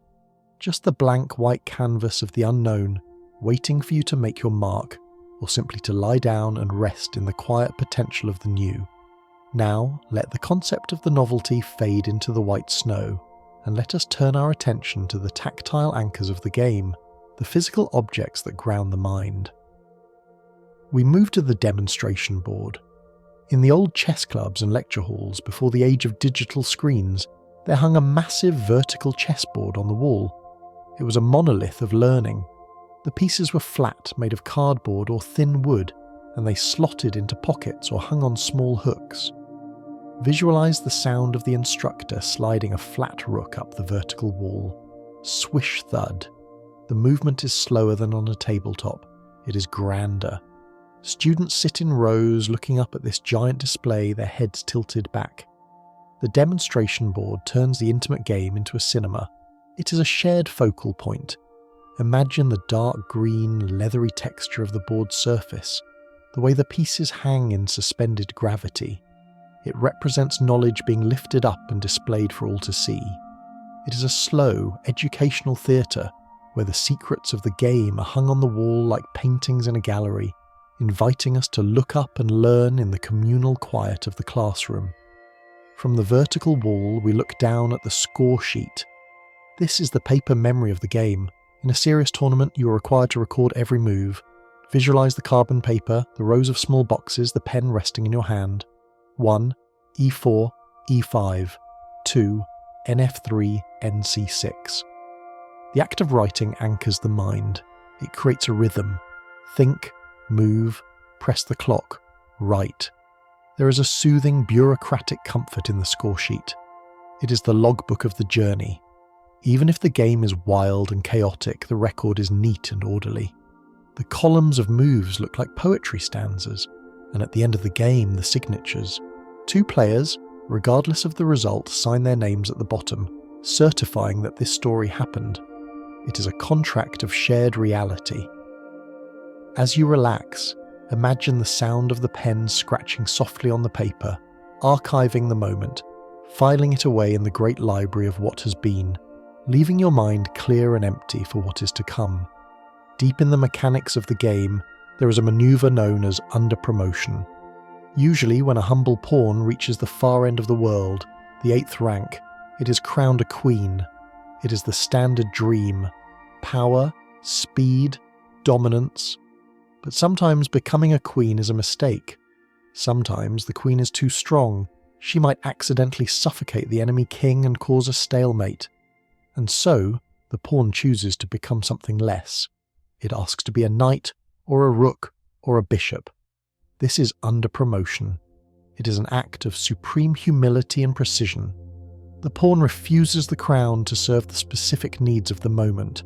Just the blank white canvas of the unknown, waiting for you to make your mark, or simply to lie down and rest in the quiet potential of the new. Now, let the concept of the novelty fade into the white snow, and let us turn our attention to the tactile anchors of the game, the physical objects that ground the mind. We move to the demonstration board. In the old chess clubs and lecture halls before the age of digital screens, there hung a massive vertical chessboard on the wall. It was a monolith of learning. The pieces were flat, made of cardboard or thin wood, and they slotted into pockets or hung on small hooks. Visualize the sound of the instructor sliding a flat rook up the vertical wall. Swish thud. The movement is slower than on a tabletop. It is grander. Students sit in rows looking up at this giant display, their heads tilted back. The demonstration board turns the intimate game into a cinema. It is a shared focal point. Imagine the dark green, leathery texture of the board's surface, the way the pieces hang in suspended gravity. It represents knowledge being lifted up and displayed for all to see. It is a slow, educational theatre where the secrets of the game are hung on the wall like paintings in a gallery, inviting us to look up and learn in the communal quiet of the classroom. From the vertical wall, we look down at the score sheet. This is the paper memory of the game. In a serious tournament, you are required to record every move. Visualize the carbon paper, the rows of small boxes, the pen resting in your hand. 1. E4, E5. 2. NF3, NC6. The act of writing anchors the mind. It creates a rhythm. Think, move, press the clock, write. There is a soothing, bureaucratic comfort in the score sheet. It is the logbook of the journey. Even if the game is wild and chaotic, the record is neat and orderly. The columns of moves look like poetry stanzas, and at the end of the game, the signatures. 2 players, regardless of the result, sign their names at the bottom, certifying that this story happened. It is a contract of shared reality. As you relax, imagine the sound of the pen scratching softly on the paper, archiving the moment, filing it away in the great library of what has been, leaving your mind clear and empty for what is to come. Deep in the mechanics of the game, there is a maneuver known as under promotion. Usually when a humble pawn reaches the far end of the world, the 8th rank, it is crowned a queen. It is the standard dream. Power, speed, dominance. But sometimes becoming a queen is a mistake. Sometimes the queen is too strong. She might accidentally suffocate the enemy king and cause a stalemate. And so, the pawn chooses to become something less. It asks to be a knight, or a rook, or a bishop. This is under promotion. It is an act of supreme humility and precision. The pawn refuses the crown to serve the specific needs of the moment.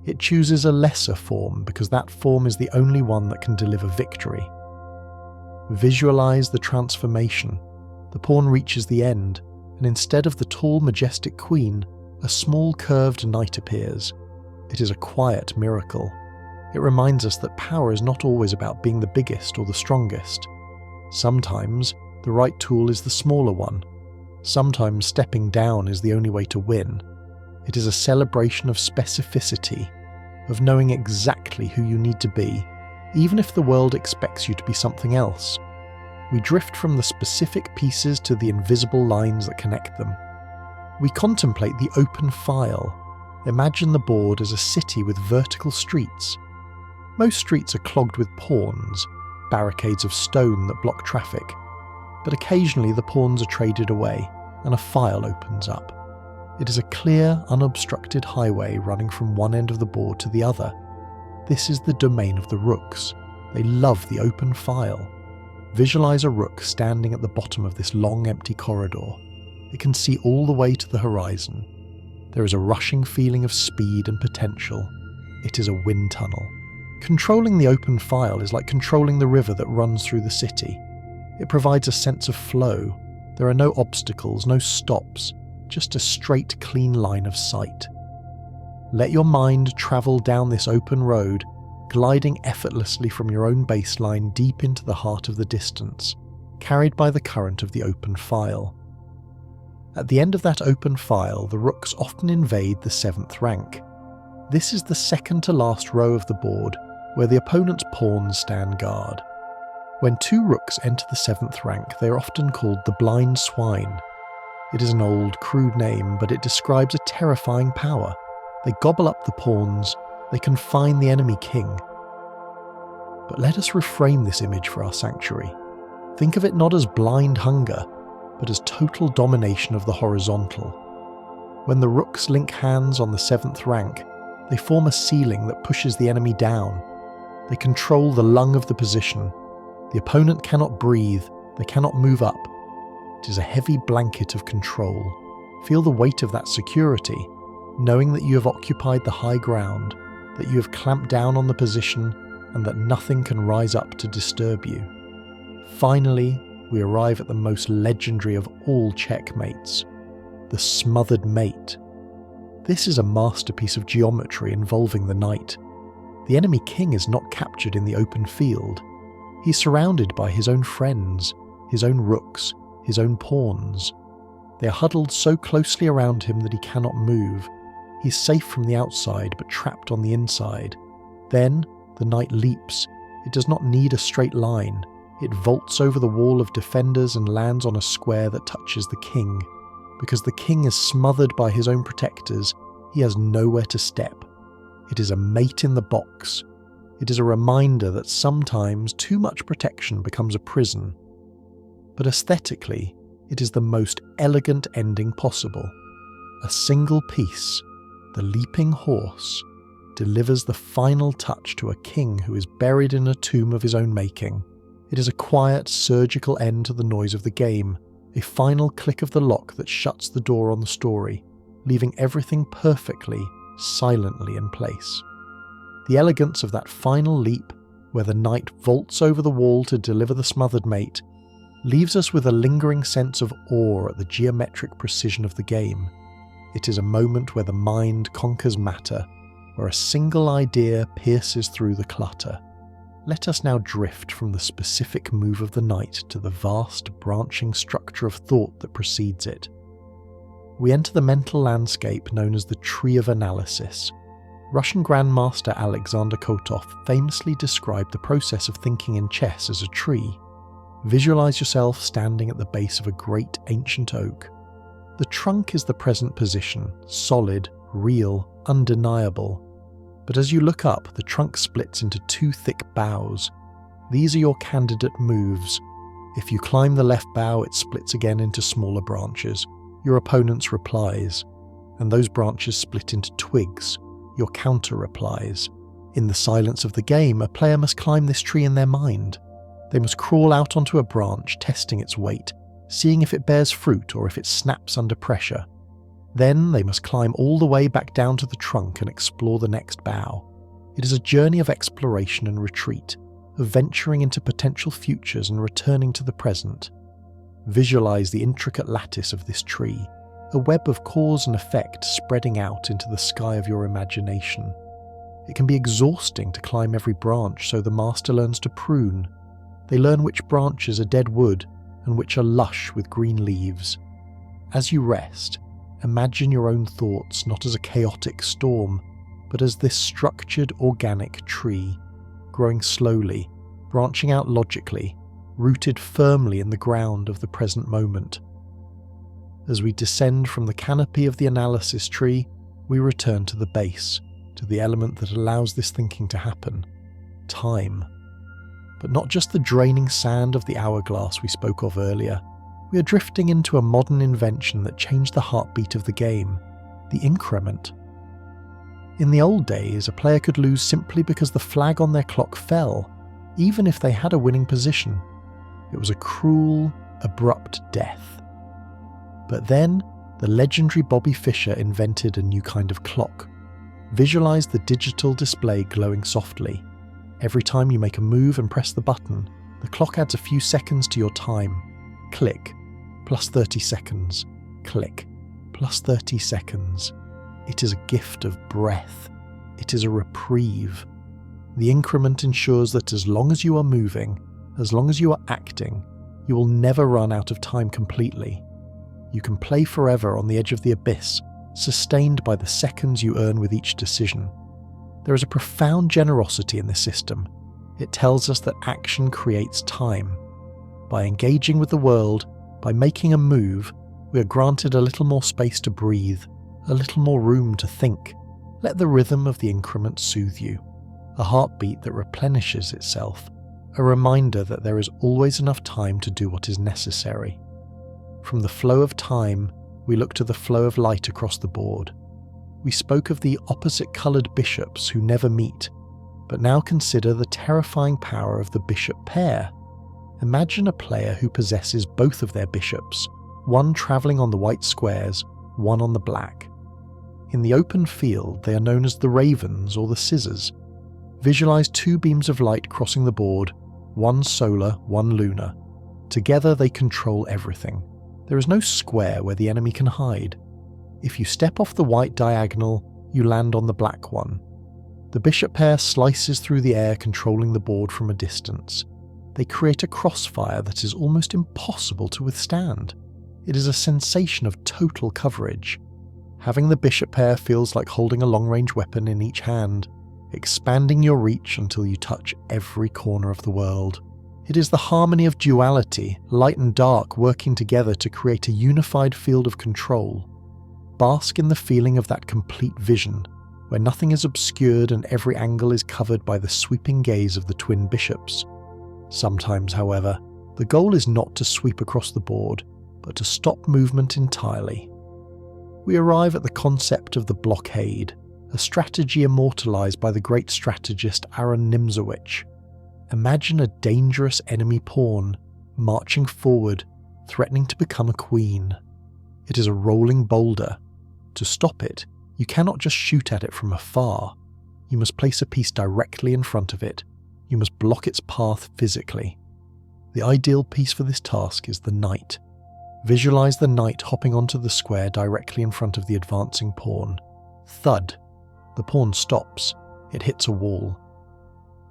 It chooses a lesser form because that form is the only one that can deliver victory. Visualize the transformation. The pawn reaches the end, and instead of the tall, majestic queen, a small curved knight appears. It is a quiet miracle. It reminds us that power is not always about being the biggest or the strongest. Sometimes the right tool is the smaller one. Sometimes stepping down is the only way to win. It is a celebration of specificity, of knowing exactly who you need to be, even if the world expects you to be something else. We drift from the specific pieces to the invisible lines that connect them. We contemplate the open file. Imagine the board as a city with vertical streets. Most streets are clogged with pawns, barricades of stone that block traffic. But occasionally the pawns are traded away, and a file opens up. It is a clear, unobstructed highway running from one end of the board to the other. This is the domain of the rooks. They love the open file. Visualize a rook standing at the bottom of this long, empty corridor. It can see all the way to the horizon. There is a rushing feeling of speed and potential. It is a wind tunnel. Controlling the open file is like controlling the river that runs through the city. It provides a sense of flow. There are no obstacles, no stops, just a straight, clean line of sight. Let your mind travel down this open road, gliding effortlessly from your own baseline deep into the heart of the distance, carried by the current of the open file. At the end of that open file, the rooks often invade the 7th rank. This is the second to last row of the board, where the opponent's pawns stand guard. When 2 rooks enter the 7th rank, they are often called the blind swine. It is an old, crude name, but it describes a terrifying power. They gobble up the pawns, they confine the enemy king. But let us reframe this image for our sanctuary. Think of it not as blind hunger, but as total domination of the horizontal. When the rooks link hands on the 7th rank, they form a ceiling that pushes the enemy down. They control the lung of the position. The opponent cannot breathe, they cannot move up. It is a heavy blanket of control. Feel the weight of that security, knowing that you have occupied the high ground, that you have clamped down on the position, and that nothing can rise up to disturb you. Finally, we arrive at the most legendary of all checkmates, the smothered mate. This is a masterpiece of geometry involving the knight. The enemy king is not captured in the open field. He's surrounded by his own friends, his own rooks, his own pawns. They are huddled so closely around him that he cannot move. He's safe from the outside, but trapped on the inside. Then, the knight leaps. It does not need a straight line. It vaults over the wall of defenders and lands on a square that touches the king. Because the king is smothered by his own protectors, he has nowhere to step. It is a mate in the box. It is a reminder that sometimes too much protection becomes a prison. But aesthetically, it is the most elegant ending possible. A single piece, the leaping horse, delivers the final touch to a king who is buried in a tomb of his own making. It is a quiet, surgical end to the noise of the game, a final click of the lock that shuts the door on the story, leaving everything perfectly, silently in place. The elegance of that final leap, where the knight vaults over the wall to deliver the smothered mate, leaves us with a lingering sense of awe at the geometric precision of the game. It is a moment where the mind conquers matter, where a single idea pierces through the clutter. Let us now drift from the specific move of the knight to the vast, branching structure of thought that precedes it. We enter the mental landscape known as the tree of analysis. Russian grandmaster Alexander Kotov famously described the process of thinking in chess as a tree. Visualize yourself standing at the base of a great ancient oak. The trunk is the present position, solid, real, undeniable. But as you look up, the trunk splits into two thick boughs. These are your candidate moves. If you climb the left bough, it splits again into smaller branches, your opponent's replies, and those branches split into twigs, your counter replies. In the silence of the game, a player must climb this tree in their mind. They must crawl out onto a branch, testing its weight, seeing if it bears fruit or if it snaps under pressure. Then they must climb all the way back down to the trunk and explore the next bough. It is a journey of exploration and retreat, of venturing into potential futures and returning to the present. Visualize the intricate lattice of this tree, a web of cause and effect spreading out into the sky of your imagination. It can be exhausting to climb every branch, so the master learns to prune. They learn which branches are dead wood and which are lush with green leaves. As you rest, imagine your own thoughts not as a chaotic storm, but as this structured organic tree, growing slowly, branching out logically, rooted firmly in the ground of the present moment. As we descend from the canopy of the analysis tree, we return to the base, to the element that allows this thinking to happen: time. But not just the draining sand of the hourglass we spoke of earlier. We are drifting into a modern invention that changed the heartbeat of the game: the increment. In the old days, a player could lose simply because the flag on their clock fell, even if they had a winning position. It was a cruel, abrupt death. But then, the legendary Bobby Fischer invented a new kind of clock. Visualize the digital display glowing softly. Every time you make a move and press the button, the clock adds a few seconds to your time. Click, plus 30 seconds. Click, plus 30 seconds. It is a gift of breath. It is a reprieve. The increment ensures that as long as you are moving, as long as you are acting, you will never run out of time completely. You can play forever on the edge of the abyss, sustained by the seconds you earn with each decision. There is a profound generosity in this system. It tells us that action creates time. By engaging with the world, by making a move, we are granted a little more space to breathe, a little more room to think. Let the rhythm of the increment soothe you. A heartbeat that replenishes itself. A reminder that there is always enough time to do what is necessary. From the flow of time, we look to the flow of light across the board. We spoke of the opposite-coloured bishops who never meet, but now consider the terrifying power of the bishop pair. Imagine a player who possesses both of their bishops, one travelling on the white squares, one on the black. In the open field, they are known as the ravens or the scissors. Visualize two beams of light crossing the board, one solar, one lunar. Together they control everything. There is no square where the enemy can hide. If you step off the white diagonal, you land on the black one. The bishop pair slices through the air, controlling the board from a distance. They create a crossfire that is almost impossible to withstand. It is a sensation of total coverage. Having the bishop pair feels like holding a long-range weapon in each hand, expanding your reach until you touch every corner of the world. It is the harmony of duality, light and dark working together to create a unified field of control. Bask in the feeling of that complete vision, where nothing is obscured and every angle is covered by the sweeping gaze of the twin bishops. Sometimes, however, the goal is not to sweep across the board, but to stop movement entirely. We arrive at the concept of the blockade, a strategy immortalized by the great strategist Aaron Nimzowitsch. Imagine a dangerous enemy pawn marching forward, threatening to become a queen. It is a rolling boulder. To stop it, you cannot just shoot at it from afar. You must place a piece directly in front of it. You must block its path physically. The ideal piece for this task is the knight. Visualize the knight hopping onto the square directly in front of the advancing pawn. Thud. The pawn stops. It hits a wall.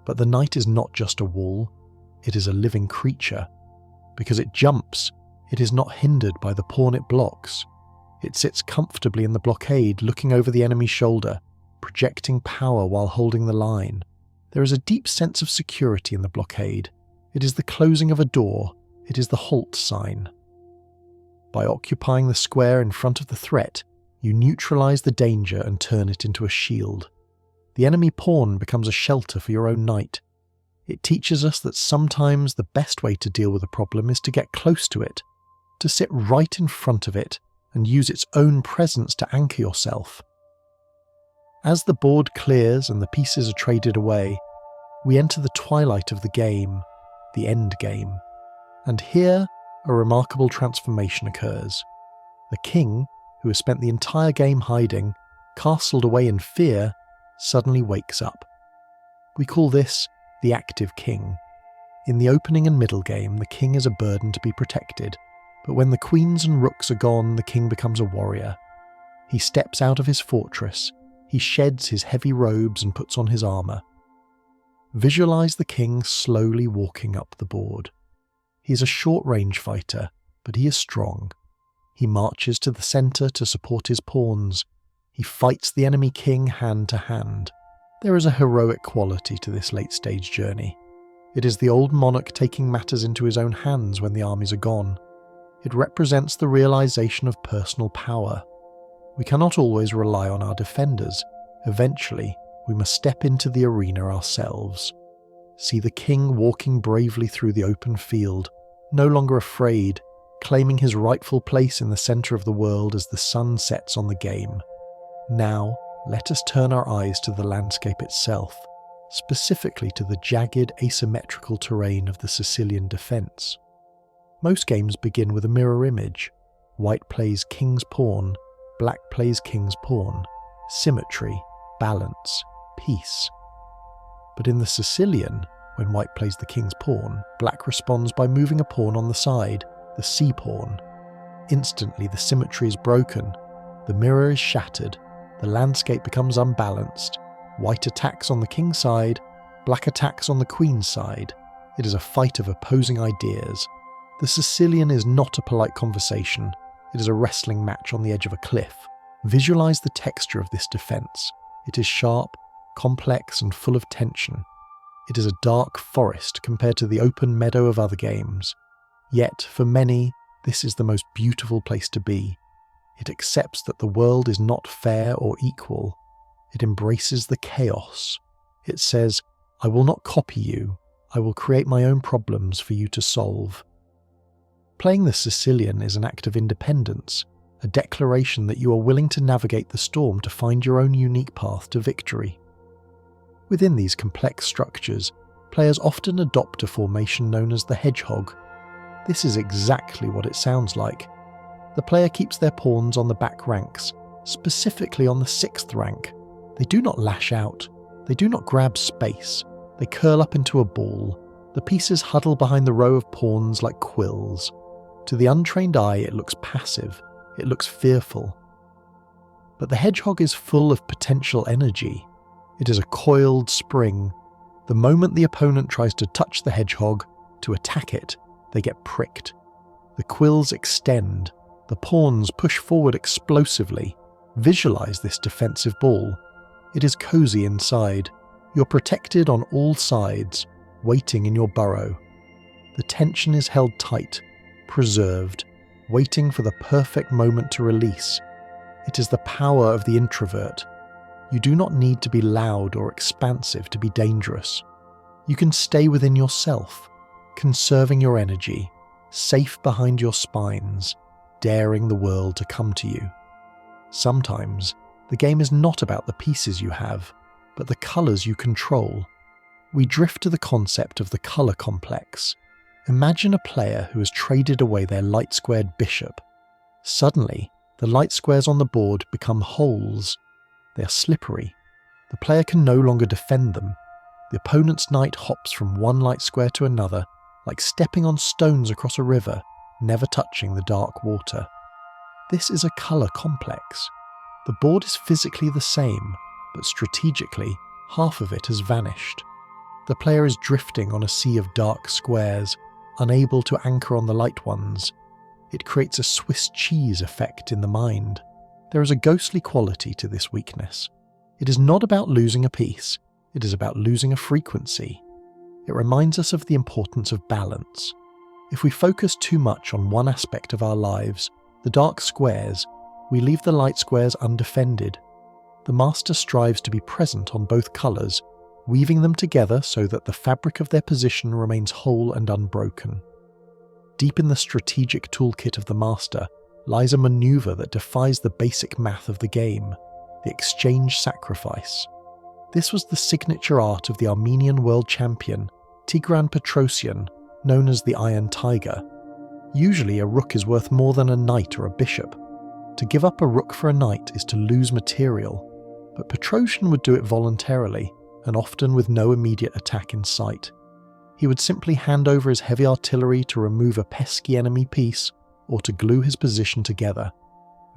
But the knight is not just a wall. It is a living creature. Because it jumps, it is not hindered by the pawn it blocks. It sits comfortably in the blockade, looking over the enemy's shoulder, projecting power while holding the line. There is a deep sense of security in the blockade. It is the closing of a door. It is the halt sign. By occupying the square in front of the threat, you neutralize the danger and turn it into a shield. The enemy pawn becomes a shelter for your own knight. It teaches us that sometimes the best way to deal with a problem is to get close to it, to sit right in front of it and use its own presence to anchor yourself. As the board clears and the pieces are traded away, we enter the twilight of the game, the end game. And here, a remarkable transformation occurs. The king, who has spent the entire game hiding, castled away in fear, suddenly wakes up. We call this the active king. In the opening and middle game, the king is a burden to be protected, but when the queens and rooks are gone, the king becomes a warrior. He steps out of his fortress, he sheds his heavy robes and puts on his armour. Visualize the king slowly walking up the board. He is a short-range fighter, but he is strong. He marches to the centre to support his pawns. He fights the enemy king hand to hand. There is a heroic quality to this late-stage journey. It is the old monarch taking matters into his own hands when the armies are gone. It represents the realization of personal power. We cannot always rely on our defenders. Eventually, we must step into the arena ourselves. See the king walking bravely through the open field, no longer afraid, claiming his rightful place in the centre of the world as the sun sets on the game. Now, let us turn our eyes to the landscape itself, specifically to the jagged, asymmetrical terrain of the Sicilian defence. Most games begin with a mirror image. White plays king's pawn, black plays king's pawn. Symmetry, balance, peace. But in the Sicilian, when white plays the king's pawn, black responds by moving a pawn on the side, the c-pawn. Instantly the symmetry is broken, the mirror is shattered, the landscape becomes unbalanced. White attacks on the king's side, black attacks on the queen's side. It is a fight of opposing ideas. The Sicilian is not a polite conversation, it is a wrestling match on the edge of a cliff. Visualize the texture of this defence. It is sharp, complex and full of tension. It is a dark forest compared to the open meadow of other games. Yet, for many, this is the most beautiful place to be. It accepts that the world is not fair or equal. It embraces the chaos. It says, I will not copy you. I will create my own problems for you to solve. Playing the Sicilian is an act of independence, a declaration that you are willing to navigate the storm to find your own unique path to victory. Within these complex structures, players often adopt a formation known as the hedgehog. This is exactly what it sounds like. The player keeps their pawns on the back ranks, specifically on the 6th rank. They do not lash out. They do not grab space. They curl up into a ball. The pieces huddle behind the row of pawns like quills. To the untrained eye, it looks passive. It looks fearful. But the hedgehog is full of potential energy. It is a coiled spring. The moment the opponent tries to touch the hedgehog, to attack it, they get pricked. The quills extend. The pawns push forward explosively. Visualize this defensive ball. It is cozy inside. You're protected on all sides, waiting in your burrow. The tension is held tight, preserved, waiting for the perfect moment to release. It is the power of the introvert. You do not need to be loud or expansive to be dangerous. You can stay within yourself, conserving your energy, safe behind your spines, daring the world to come to you. Sometimes, the game is not about the pieces you have, but the colours you control. We drift to the concept of the colour complex. Imagine a player who has traded away their light-squared bishop. Suddenly, the light squares on the board become holes. They are slippery. The player can no longer defend them. The opponent's knight hops from one light square to another, like stepping on stones across a river, never touching the dark water. This is a colour complex. The board is physically the same, but strategically, half of it has vanished. The player is drifting on a sea of dark squares, unable to anchor on the light ones. It creates a Swiss cheese effect in the mind. There is a ghostly quality to this weakness. It is not about losing a piece, it is about losing a frequency. It reminds us of the importance of balance. If we focus too much on one aspect of our lives, the dark squares, we leave the light squares undefended. The master strives to be present on both colours, weaving them together so that the fabric of their position remains whole and unbroken. Deep in the strategic toolkit of the master lies a manoeuvre that defies the basic math of the game, the exchange sacrifice. This was the signature art of the Armenian world champion, Tigran Petrosian, known as the Iron Tiger. Usually a rook is worth more than a knight or a bishop. To give up a rook for a knight is to lose material, but Petrosian would do it voluntarily, and often with no immediate attack in sight. He would simply hand over his heavy artillery to remove a pesky enemy piece, or to glue his position together.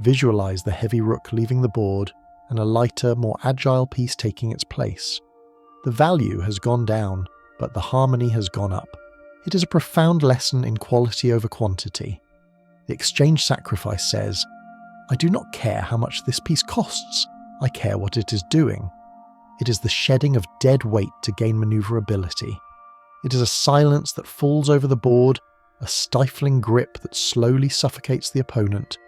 Visualize the heavy rook leaving the board, and a lighter, more agile piece taking its place. The value has gone down, but the harmony has gone up. It is a profound lesson in quality over quantity. The exchange sacrifice says, "I do not care how much this piece costs, I care what it is doing." It is the shedding of dead weight to gain manoeuvrability. It is a silence that falls over the board, a stifling grip that slowly suffocates the opponent,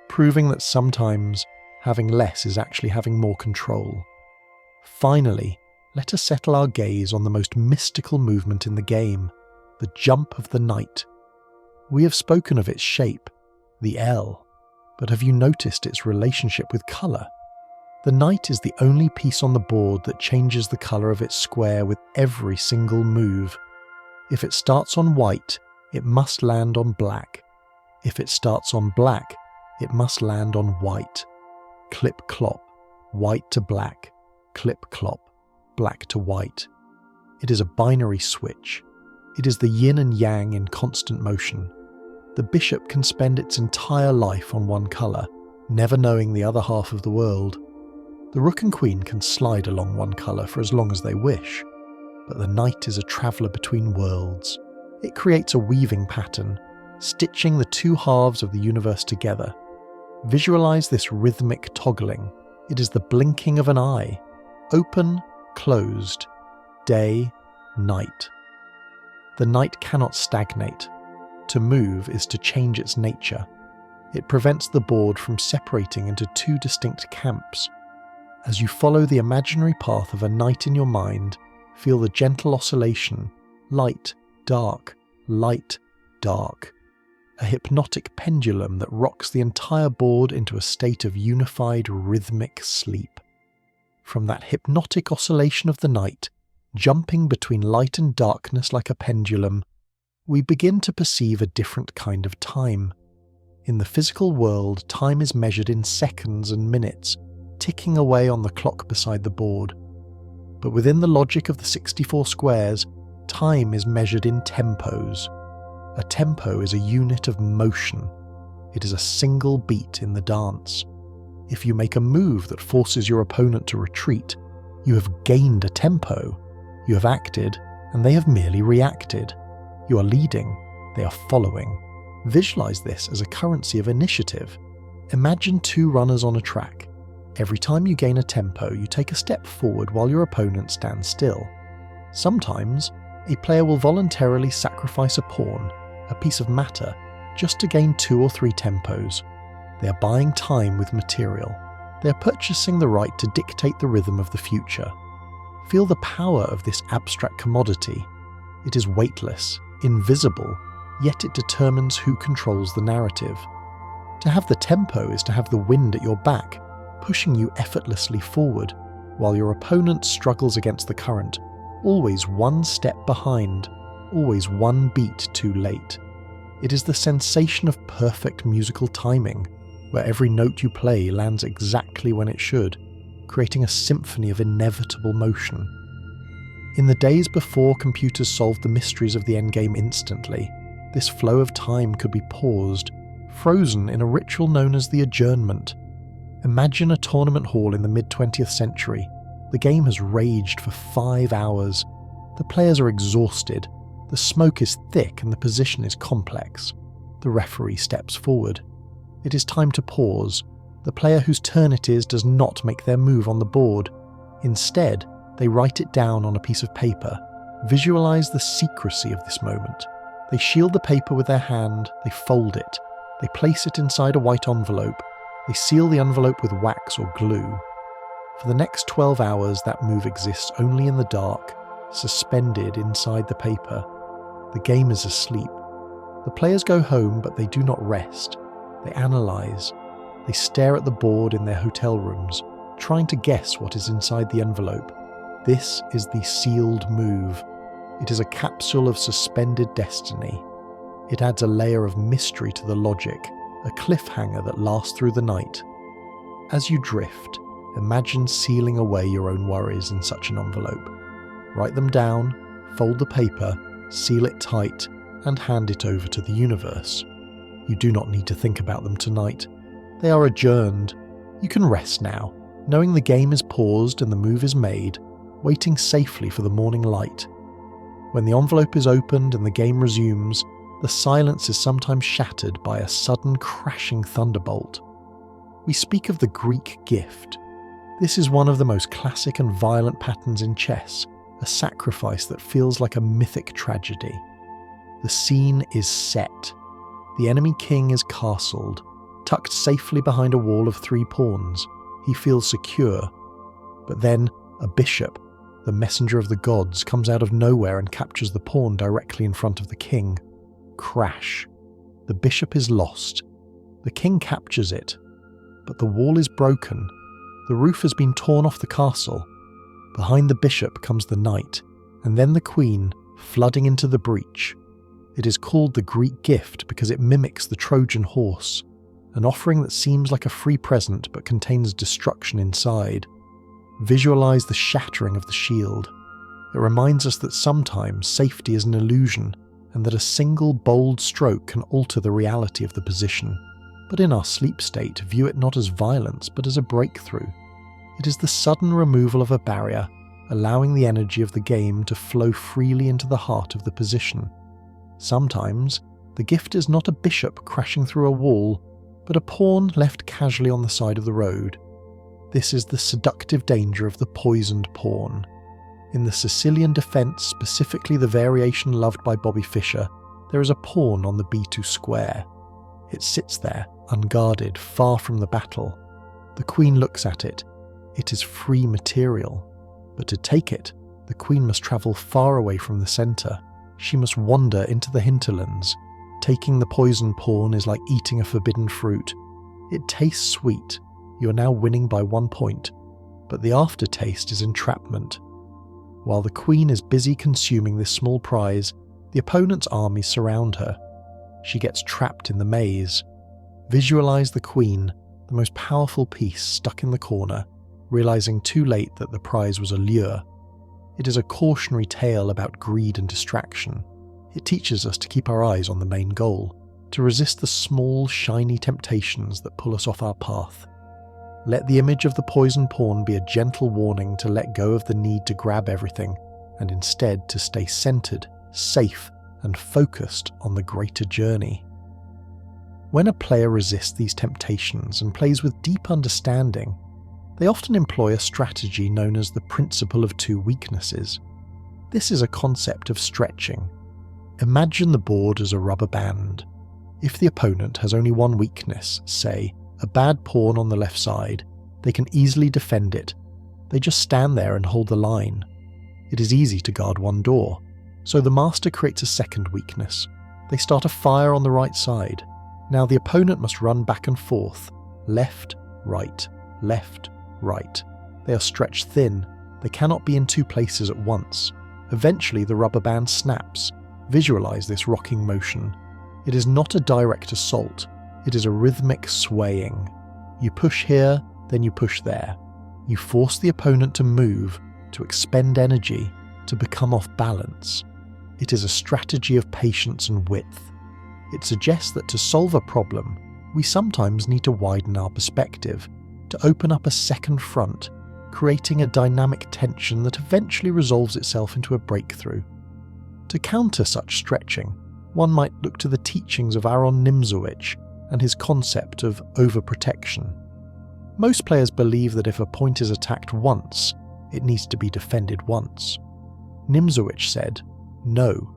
proving that sometimes having less is actually having more control. Finally, let us settle our gaze on the most mystical movement in the game, the jump of the knight. We have spoken of its shape, the L, but have you noticed its relationship with colour? The knight is the only piece on the board that changes the colour of its square with every single move. If it starts on white, it must land on black. If it starts on black, it must land on white. Clip-clop, white to black, clip-clop, black to white. It is a binary switch. It is the yin and yang in constant motion. The bishop can spend its entire life on one colour, never knowing the other half of the world. The rook and queen can slide along one colour for as long as they wish, but the knight is a traveller between worlds. It creates a weaving pattern, stitching the two halves of the universe together. Visualize this rhythmic toggling. It is the blinking of an eye. Open, closed, day, night. The knight cannot stagnate. To move is to change its nature. It prevents the board from separating into two distinct camps. As you follow the imaginary path of a knight in your mind, feel the gentle oscillation, light, dark, light, dark. A hypnotic pendulum that rocks the entire board into a state of unified rhythmic sleep. From that hypnotic oscillation of the knight, jumping between light and darkness like a pendulum, we begin to perceive a different kind of time. In the physical world, time is measured in seconds and minutes, ticking away on the clock beside the board. But within the logic of the 64 squares, time is measured in tempos. A tempo is a unit of motion. It is a single beat in the dance. If you make a move that forces your opponent to retreat, you have gained a tempo. You have acted, and they have merely reacted. You are leading, they are following. Visualize this as a currency of initiative. Imagine two runners on a track. Every time you gain a tempo, you take a step forward while your opponent stands still. Sometimes, a player will voluntarily sacrifice a pawn, a piece of matter, just to gain 2 or 3 tempos. They are buying time with material. They are purchasing the right to dictate the rhythm of the future. Feel the power of this abstract commodity. It is weightless, invisible, yet it determines who controls the narrative. To have the tempo is to have the wind at your back, pushing you effortlessly forward, while your opponent struggles against the current, always one step behind, always one beat too late. It is the sensation of perfect musical timing, where every note you play lands exactly when it should, creating a symphony of inevitable motion. In the days before computers solved the mysteries of the endgame instantly, this flow of time could be paused, frozen in a ritual known as the adjournment. Imagine a tournament hall in the mid-20th century. The game has raged for 5 hours. The players are exhausted. The smoke is thick and the position is complex. The referee steps forward. It is time to pause. The player whose turn it is does not make their move on the board. Instead, they write it down on a piece of paper, visualize the secrecy of this moment. They shield the paper with their hand, they fold it, they place it inside a white envelope, they seal the envelope with wax or glue. For the next 12 hours, that move exists only in the dark, suspended inside the paper. The game is asleep. The players go home, but they do not rest. They analyze. They stare at the board in their hotel rooms, trying to guess what is inside the envelope. This is the sealed move. It is a capsule of suspended destiny. It adds a layer of mystery to the logic, a cliffhanger that lasts through the night. As you drift, imagine sealing away your own worries in such an envelope. Write them down, fold the paper, seal it tight, and hand it over to the universe. You do not need to think about them tonight. They are adjourned. You can rest now, knowing the game is paused and the move is made, waiting safely for the morning light. When the envelope is opened and the game resumes, the silence is sometimes shattered by a sudden crashing thunderbolt. We speak of the Greek gift. This is one of the most classic and violent patterns in chess, a sacrifice that feels like a mythic tragedy. The scene is set. The enemy king is castled, tucked safely behind a wall of 3 pawns. He feels secure. But then, a bishop, the messenger of the gods, comes out of nowhere and captures the pawn directly in front of the king. Crash. The bishop is lost. The king captures it. But the wall is broken. The roof has been torn off the castle. Behind the bishop comes the knight, and then the queen, flooding into the breach. It is called the Greek gift because it mimics the Trojan horse, an offering that seems like a free present but contains destruction inside. Visualize the shattering of the shield. It reminds us that sometimes safety is an illusion, and that a single bold stroke can alter the reality of the position. But in our sleep state, view it not as violence but as a breakthrough. It is the sudden removal of a barrier, allowing the energy of the game to flow freely into the heart of the position. Sometimes, the gift is not a bishop crashing through a wall, but a pawn left casually on the side of the road. This is the seductive danger of the poisoned pawn. In the Sicilian defence, specifically the variation loved by Bobby Fischer, there is a pawn on the b2 square. It sits there, unguarded, far from the battle. The queen looks at it. It is free material. But to take it, the queen must travel far away from the centre. She must wander into the hinterlands. Taking the poisoned pawn is like eating a forbidden fruit. It tastes sweet. You are now winning by 1 point. But the aftertaste is entrapment. While the queen is busy consuming this small prize, the opponent's armies surround her. She gets trapped in the maze. Visualize the queen, the most powerful piece, stuck in the corner, realizing too late that the prize was a lure. It is a cautionary tale about greed and distraction. It teaches us to keep our eyes on the main goal, to resist the small, shiny temptations that pull us off our path. Let the image of the poisoned pawn be a gentle warning to let go of the need to grab everything, and instead to stay centered, safe, and focused on the greater journey. When a player resists these temptations and plays with deep understanding, they often employ a strategy known as the principle of 2 weaknesses. This is a concept of stretching. Imagine the board as a rubber band. If the opponent has only 1 weakness, say, a bad pawn on the left side, they can easily defend it. They just stand there and hold the line. It is easy to guard 1 door, so the master creates a second weakness. They start a fire on the right side. Now the opponent must run back and forth, left, right, left, right. They are stretched thin. They cannot be in 2 places at once. Eventually the rubber band snaps. Visualize this rocking motion. It is not a direct assault. It is a rhythmic swaying. You push here, then you push there. You force the opponent to move, to expend energy, to become off balance. It is a strategy of patience and width. It suggests that to solve a problem, we sometimes need to widen our perspective, to open up a second front, creating a dynamic tension that eventually resolves itself into a breakthrough. To counter such stretching, one might look to the teachings of Aaron Nimzowitsch and his concept of overprotection. Most players believe that if a point is attacked once, it needs to be defended once. Nimzowitsch said, no.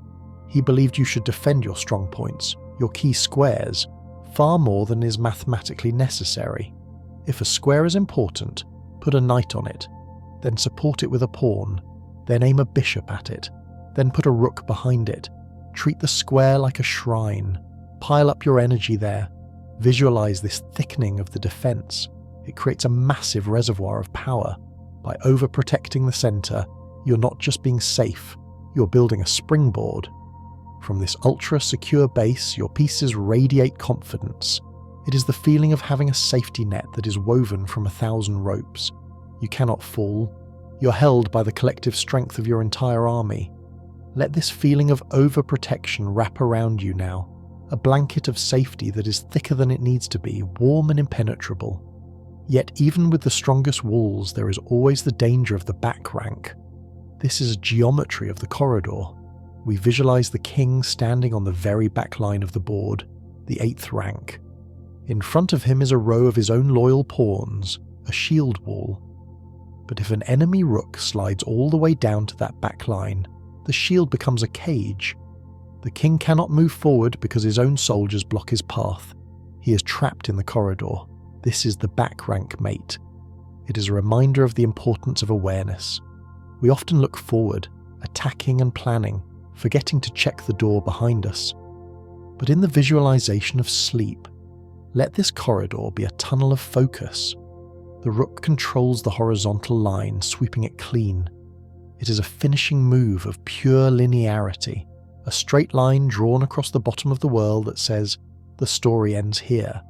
He believed you should defend your strong points, your key squares, far more than is mathematically necessary. If a square is important, put a knight on it, then support it with a pawn, then aim a bishop at it, then put a rook behind it. Treat the square like a shrine. Pile up your energy there. Visualize this thickening of the defense. It creates a massive reservoir of power. By overprotecting the center, you're not just being safe, you're building a springboard. From this ultra-secure base, your pieces radiate confidence. It is the feeling of having a safety net that is woven from 1,000 ropes. You cannot fall. You're held by the collective strength of your entire army. Let this feeling of overprotection wrap around you now, a blanket of safety that is thicker than it needs to be, warm and impenetrable. Yet even with the strongest walls, there is always the danger of the back rank. This is a geometry of the corridor. We visualize the king standing on the very back line of the board, the 8th rank. In front of him is a row of his own loyal pawns, a shield wall. But if an enemy rook slides all the way down to that back line, the shield becomes a cage. The king cannot move forward because his own soldiers block his path. He is trapped in the corridor. This is the back rank mate. It is a reminder of the importance of awareness. We often look forward, attacking and planning, forgetting to check the door behind us. But in the visualization of sleep, let this corridor be a tunnel of focus. The rook controls the horizontal line, sweeping it clean. It is a finishing move of pure linearity, a straight line drawn across the bottom of the world that says, the story ends here.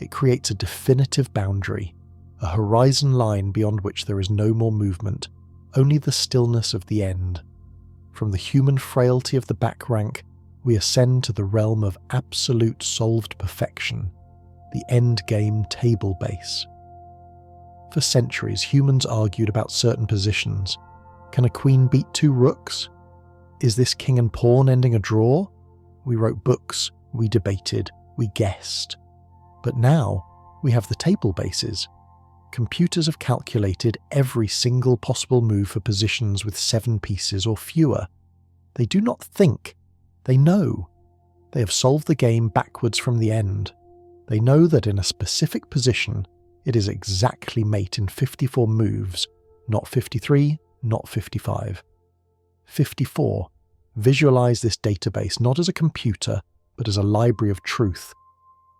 It creates a definitive boundary, a horizon line beyond which there is no more movement, only the stillness of the end. From the human frailty of the back rank, we ascend to the realm of absolute solved perfection, the endgame table base. For centuries, humans argued about certain positions. Can a queen beat 2 rooks? Is this king and pawn ending a draw? We wrote books, we debated, we guessed. But now, we have the table bases. Computers have calculated every single possible move for positions with 7 pieces or fewer. They do not think, they know. They have solved the game backwards from the end. They know that in a specific position, it is exactly mate in 54 moves, not 53, not 55. 54. Visualize this database not as a computer, but as a library of truth.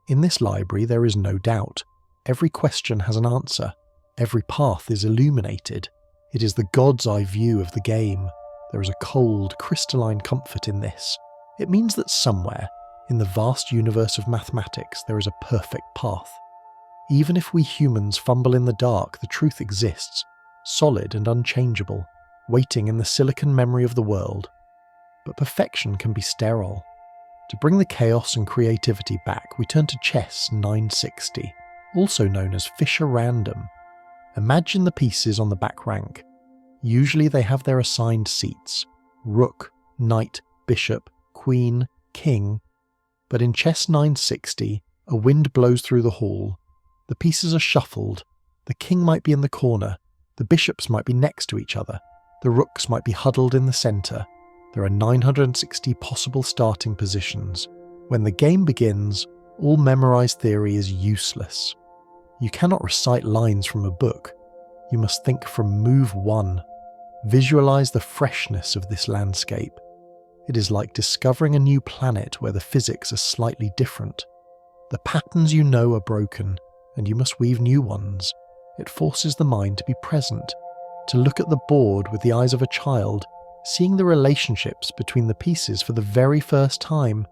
In this library there is no doubt. Every question has an answer. Every path is illuminated. It is the God's eye view of the game. There is a cold, crystalline comfort in this. It means that somewhere, in the vast universe of mathematics, there is a perfect path. Even if we humans fumble in the dark, the truth exists, solid and unchangeable, waiting in the silicon memory of the world. But perfection can be sterile. To bring the chaos and creativity back, we turn to chess 960, also known as Fisher Random. Imagine the pieces on the back rank. Usually they have their assigned seats: rook, knight, bishop, queen, king. But in chess 960, a wind blows through the hall. The pieces are shuffled. The king might be in the corner. The bishops might be next to each other. The rooks might be huddled in the centre. There are 960 possible starting positions. When the game begins, all memorized theory is useless. You cannot recite lines from a book. You must think from move 1. Visualize the freshness of this landscape. It is like discovering a new planet where the physics are slightly different. The patterns you know are broken, and you must weave new ones. It forces the mind to be present, to look at the board with the eyes of a child, seeing the relationships between the pieces for the very first time.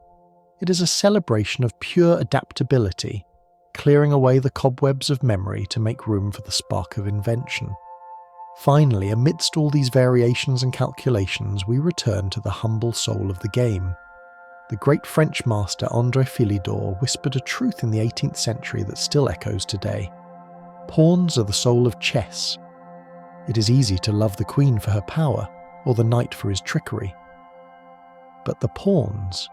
It is a celebration of pure adaptability, clearing away the cobwebs of memory to make room for the spark of invention. Finally, amidst all these variations and calculations, we return to the humble soul of the game. The great French master André Philidor whispered a truth in the 18th century that still echoes today. Pawns are the soul of chess. It is easy to love the queen for her power, or the knight for his trickery. But the pawns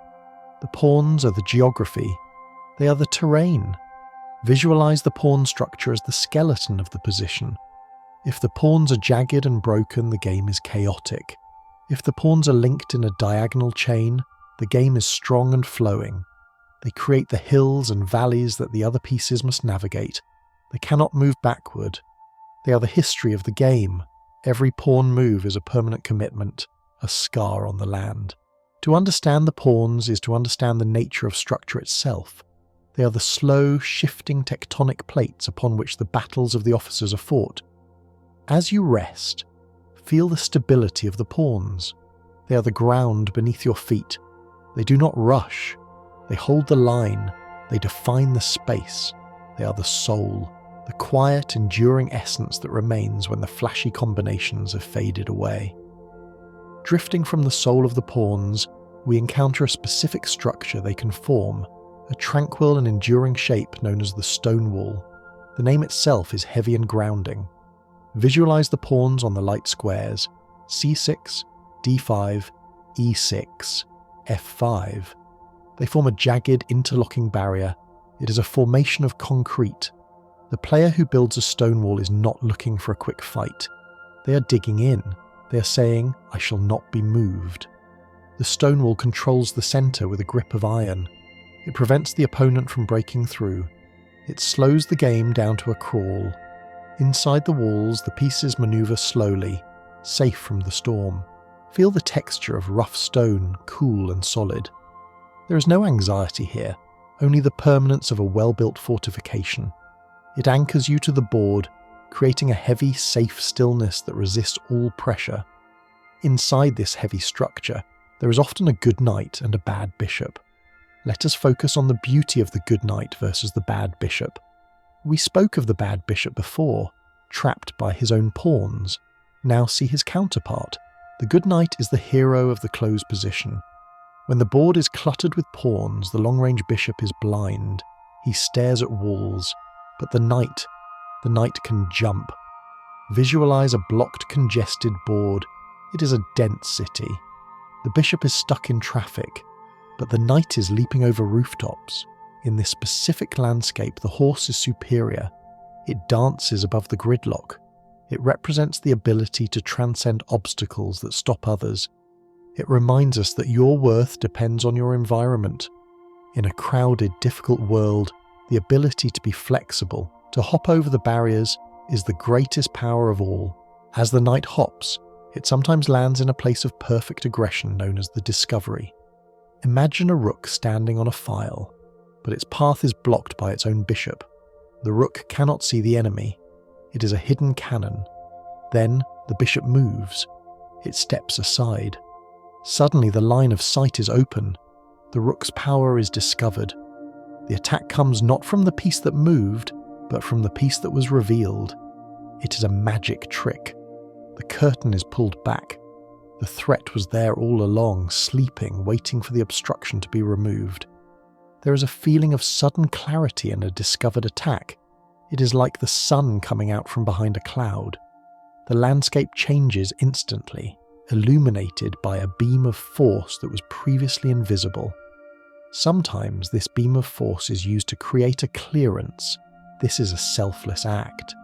are the geography. They are the terrain. Visualize the pawn structure as the skeleton of the position. If the pawns are jagged and broken, the game is chaotic. If the pawns are linked in a diagonal chain, the game is strong and flowing. They create the hills and valleys that the other pieces must navigate. They cannot move backward. They are the history of the game. Every pawn move is a permanent commitment, a scar on the land. To understand the pawns is to understand the nature of structure itself. They are the slow, shifting tectonic plates upon which the battles of the officers are fought. As you rest, feel the stability of the pawns. They are the ground beneath your feet. They do not rush. They hold the line. They define the space. They are the soul, the quiet, enduring essence that remains when the flashy combinations have faded away. Drifting from the soul of the pawns, we encounter a specific structure they can form, a tranquil and enduring shape known as the stone wall. The name itself is heavy and grounding. Visualize the pawns on the light squares: c6, d5, e6, f5. They form a jagged, interlocking barrier. It is a formation of concrete. The player who builds a stone wall is not looking for a quick fight. They are digging in. They are saying, "I shall not be moved." The stone wall controls the centre with a grip of iron. It prevents the opponent from breaking through. It slows the game down to a crawl. Inside the walls, the pieces manoeuvre slowly, safe from the storm. Feel the texture of rough stone, cool and solid. There is no anxiety here, only the permanence of a well-built fortification. It anchors you to the board, creating a heavy, safe stillness that resists all pressure. Inside this heavy structure, there is often a good knight and a bad bishop. Let us focus on the beauty of the good knight versus the bad bishop. We spoke of the bad bishop before, trapped by his own pawns. Now see his counterpart. The good knight is the hero of the closed position. When the board is cluttered with pawns, the long-range bishop is blind. He stares at walls. But the knight can jump. Visualize a blocked, congested board. It is a dense city. The bishop is stuck in traffic, but the knight is leaping over rooftops. In this specific landscape, the horse is superior. It dances above the gridlock. It represents the ability to transcend obstacles that stop others. It reminds us that your worth depends on your environment. In a crowded, difficult world, the ability to be flexible, to hop over the barriers, is the greatest power of all. As the knight hops, it sometimes lands in a place of perfect aggression known as the discovery. Imagine a rook standing on a file, but its path is blocked by its own bishop. The rook cannot see the enemy. It is a hidden cannon. Then the bishop moves. It steps aside. Suddenly the line of sight is open. The rook's power is discovered. The attack comes not from the piece that moved, but from the piece that was revealed. It is a magic trick. The curtain is pulled back. The threat was there all along, sleeping, waiting for the obstruction to be removed. There is a feeling of sudden clarity in a discovered attack. It is like the sun coming out from behind a cloud. The landscape changes instantly, illuminated by a beam of force that was previously invisible. Sometimes this beam of force is used to create a clearance. This is a selfless act.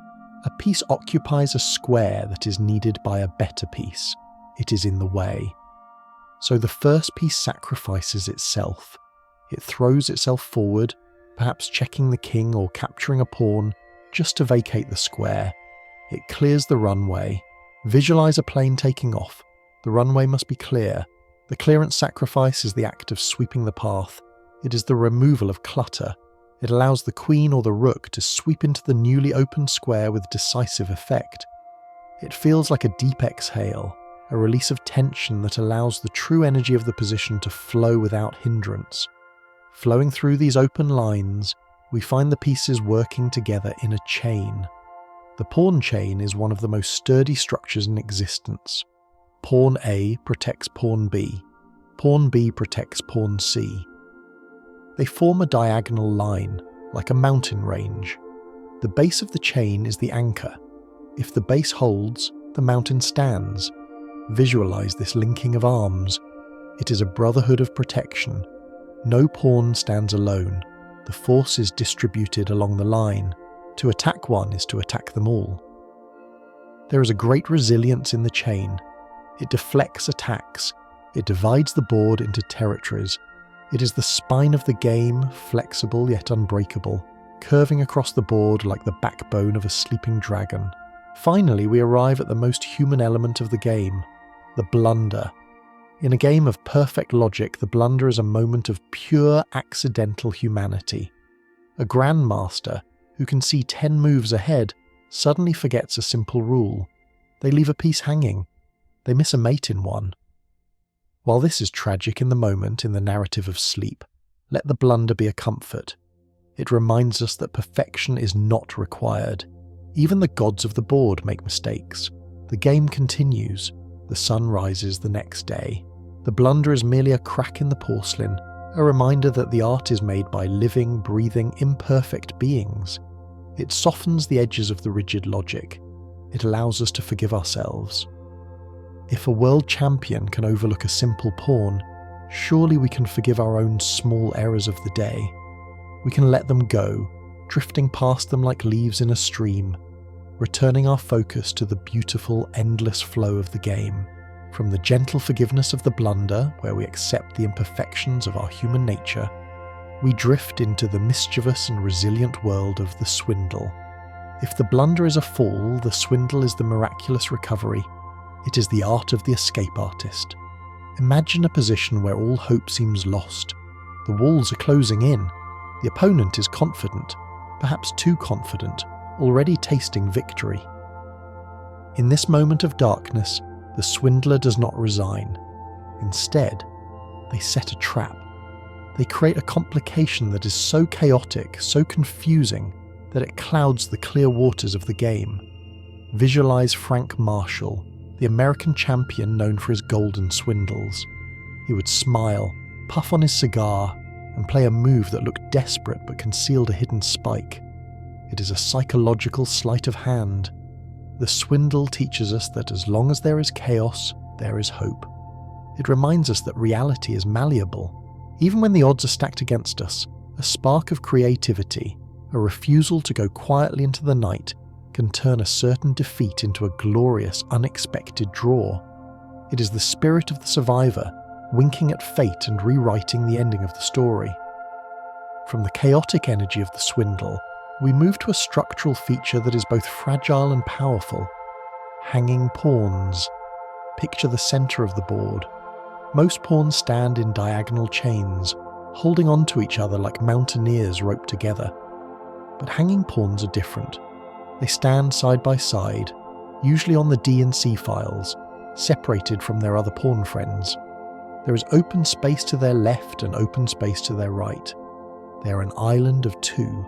A piece occupies a square that is needed by a better piece. It is in the way. So the first piece sacrifices itself. It throws itself forward, perhaps checking the king or capturing a pawn, just to vacate the square. It clears the runway. Visualize a plane taking off. The runway must be clear. The clearance sacrifice is the act of sweeping the path. It is the removal of clutter. It allows the queen or the rook to sweep into the newly opened square with decisive effect. It feels like a deep exhale, a release of tension that allows the true energy of the position to flow without hindrance. Flowing through these open lines, we find the pieces working together in a chain. The pawn chain is one of the most sturdy structures in existence. Pawn A protects pawn B. Pawn B protects pawn C. They form a diagonal line, like a mountain range. The base of the chain is the anchor. If the base holds, the mountain stands. Visualize this linking of arms. It is a brotherhood of protection. No pawn stands alone. The force is distributed along the line. To attack one is to attack them all. There is a great resilience in the chain. It deflects attacks. It divides the board into territories. It is the spine of the game, flexible yet unbreakable, curving across the board like the backbone of a sleeping dragon. Finally, we arrive at the most human element of the game, the blunder. In a game of perfect logic, the blunder is a moment of pure accidental humanity. A grandmaster, who can see 10 moves ahead, suddenly forgets a simple rule. They leave a piece hanging. They miss a mate in one. While this is tragic in the moment in the narrative of sleep, let the blunder be a comfort. It reminds us that perfection is not required. Even the gods of the board make mistakes. The game continues. The sun rises the next day. The blunder is merely a crack in the porcelain, a reminder that the art is made by living, breathing, imperfect beings. It softens the edges of the rigid logic. It allows us to forgive ourselves. If a world champion can overlook a simple pawn, surely we can forgive our own small errors of the day. We can let them go, drifting past them like leaves in a stream, returning our focus to the beautiful, endless flow of the game. From the gentle forgiveness of the blunder, where we accept the imperfections of our human nature, we drift into the mischievous and resilient world of the swindle. If the blunder is a fall, the swindle is the miraculous recovery. It is the art of the escape artist. Imagine a position where all hope seems lost. The walls are closing in. The opponent is confident, perhaps too confident, already tasting victory. In this moment of darkness, the swindler does not resign. Instead, they set a trap. They create a complication that is so chaotic, so confusing, that it clouds the clear waters of the game. Visualize Frank Marshall, the American champion known for his golden swindles. He would smile, puff on his cigar, and play a move that looked desperate but concealed a hidden spike. It is a psychological sleight of hand. The swindle teaches us that as long as there is chaos, there is hope. It reminds us that reality is malleable. Even when the odds are stacked against us, a spark of creativity, a refusal to go quietly into the night, can turn a certain defeat into a glorious, unexpected draw. It is the spirit of the survivor, winking at fate and rewriting the ending of the story. From the chaotic energy of the swindle, we move to a structural feature that is both fragile and powerful. Hanging pawns. Picture the center of the board. Most pawns stand in diagonal chains, holding on to each other like mountaineers roped together. But hanging pawns are different. They stand side by side, usually on the D and C files, separated from their other pawn friends. There is open space to their left and open space to their right. They are an island of two.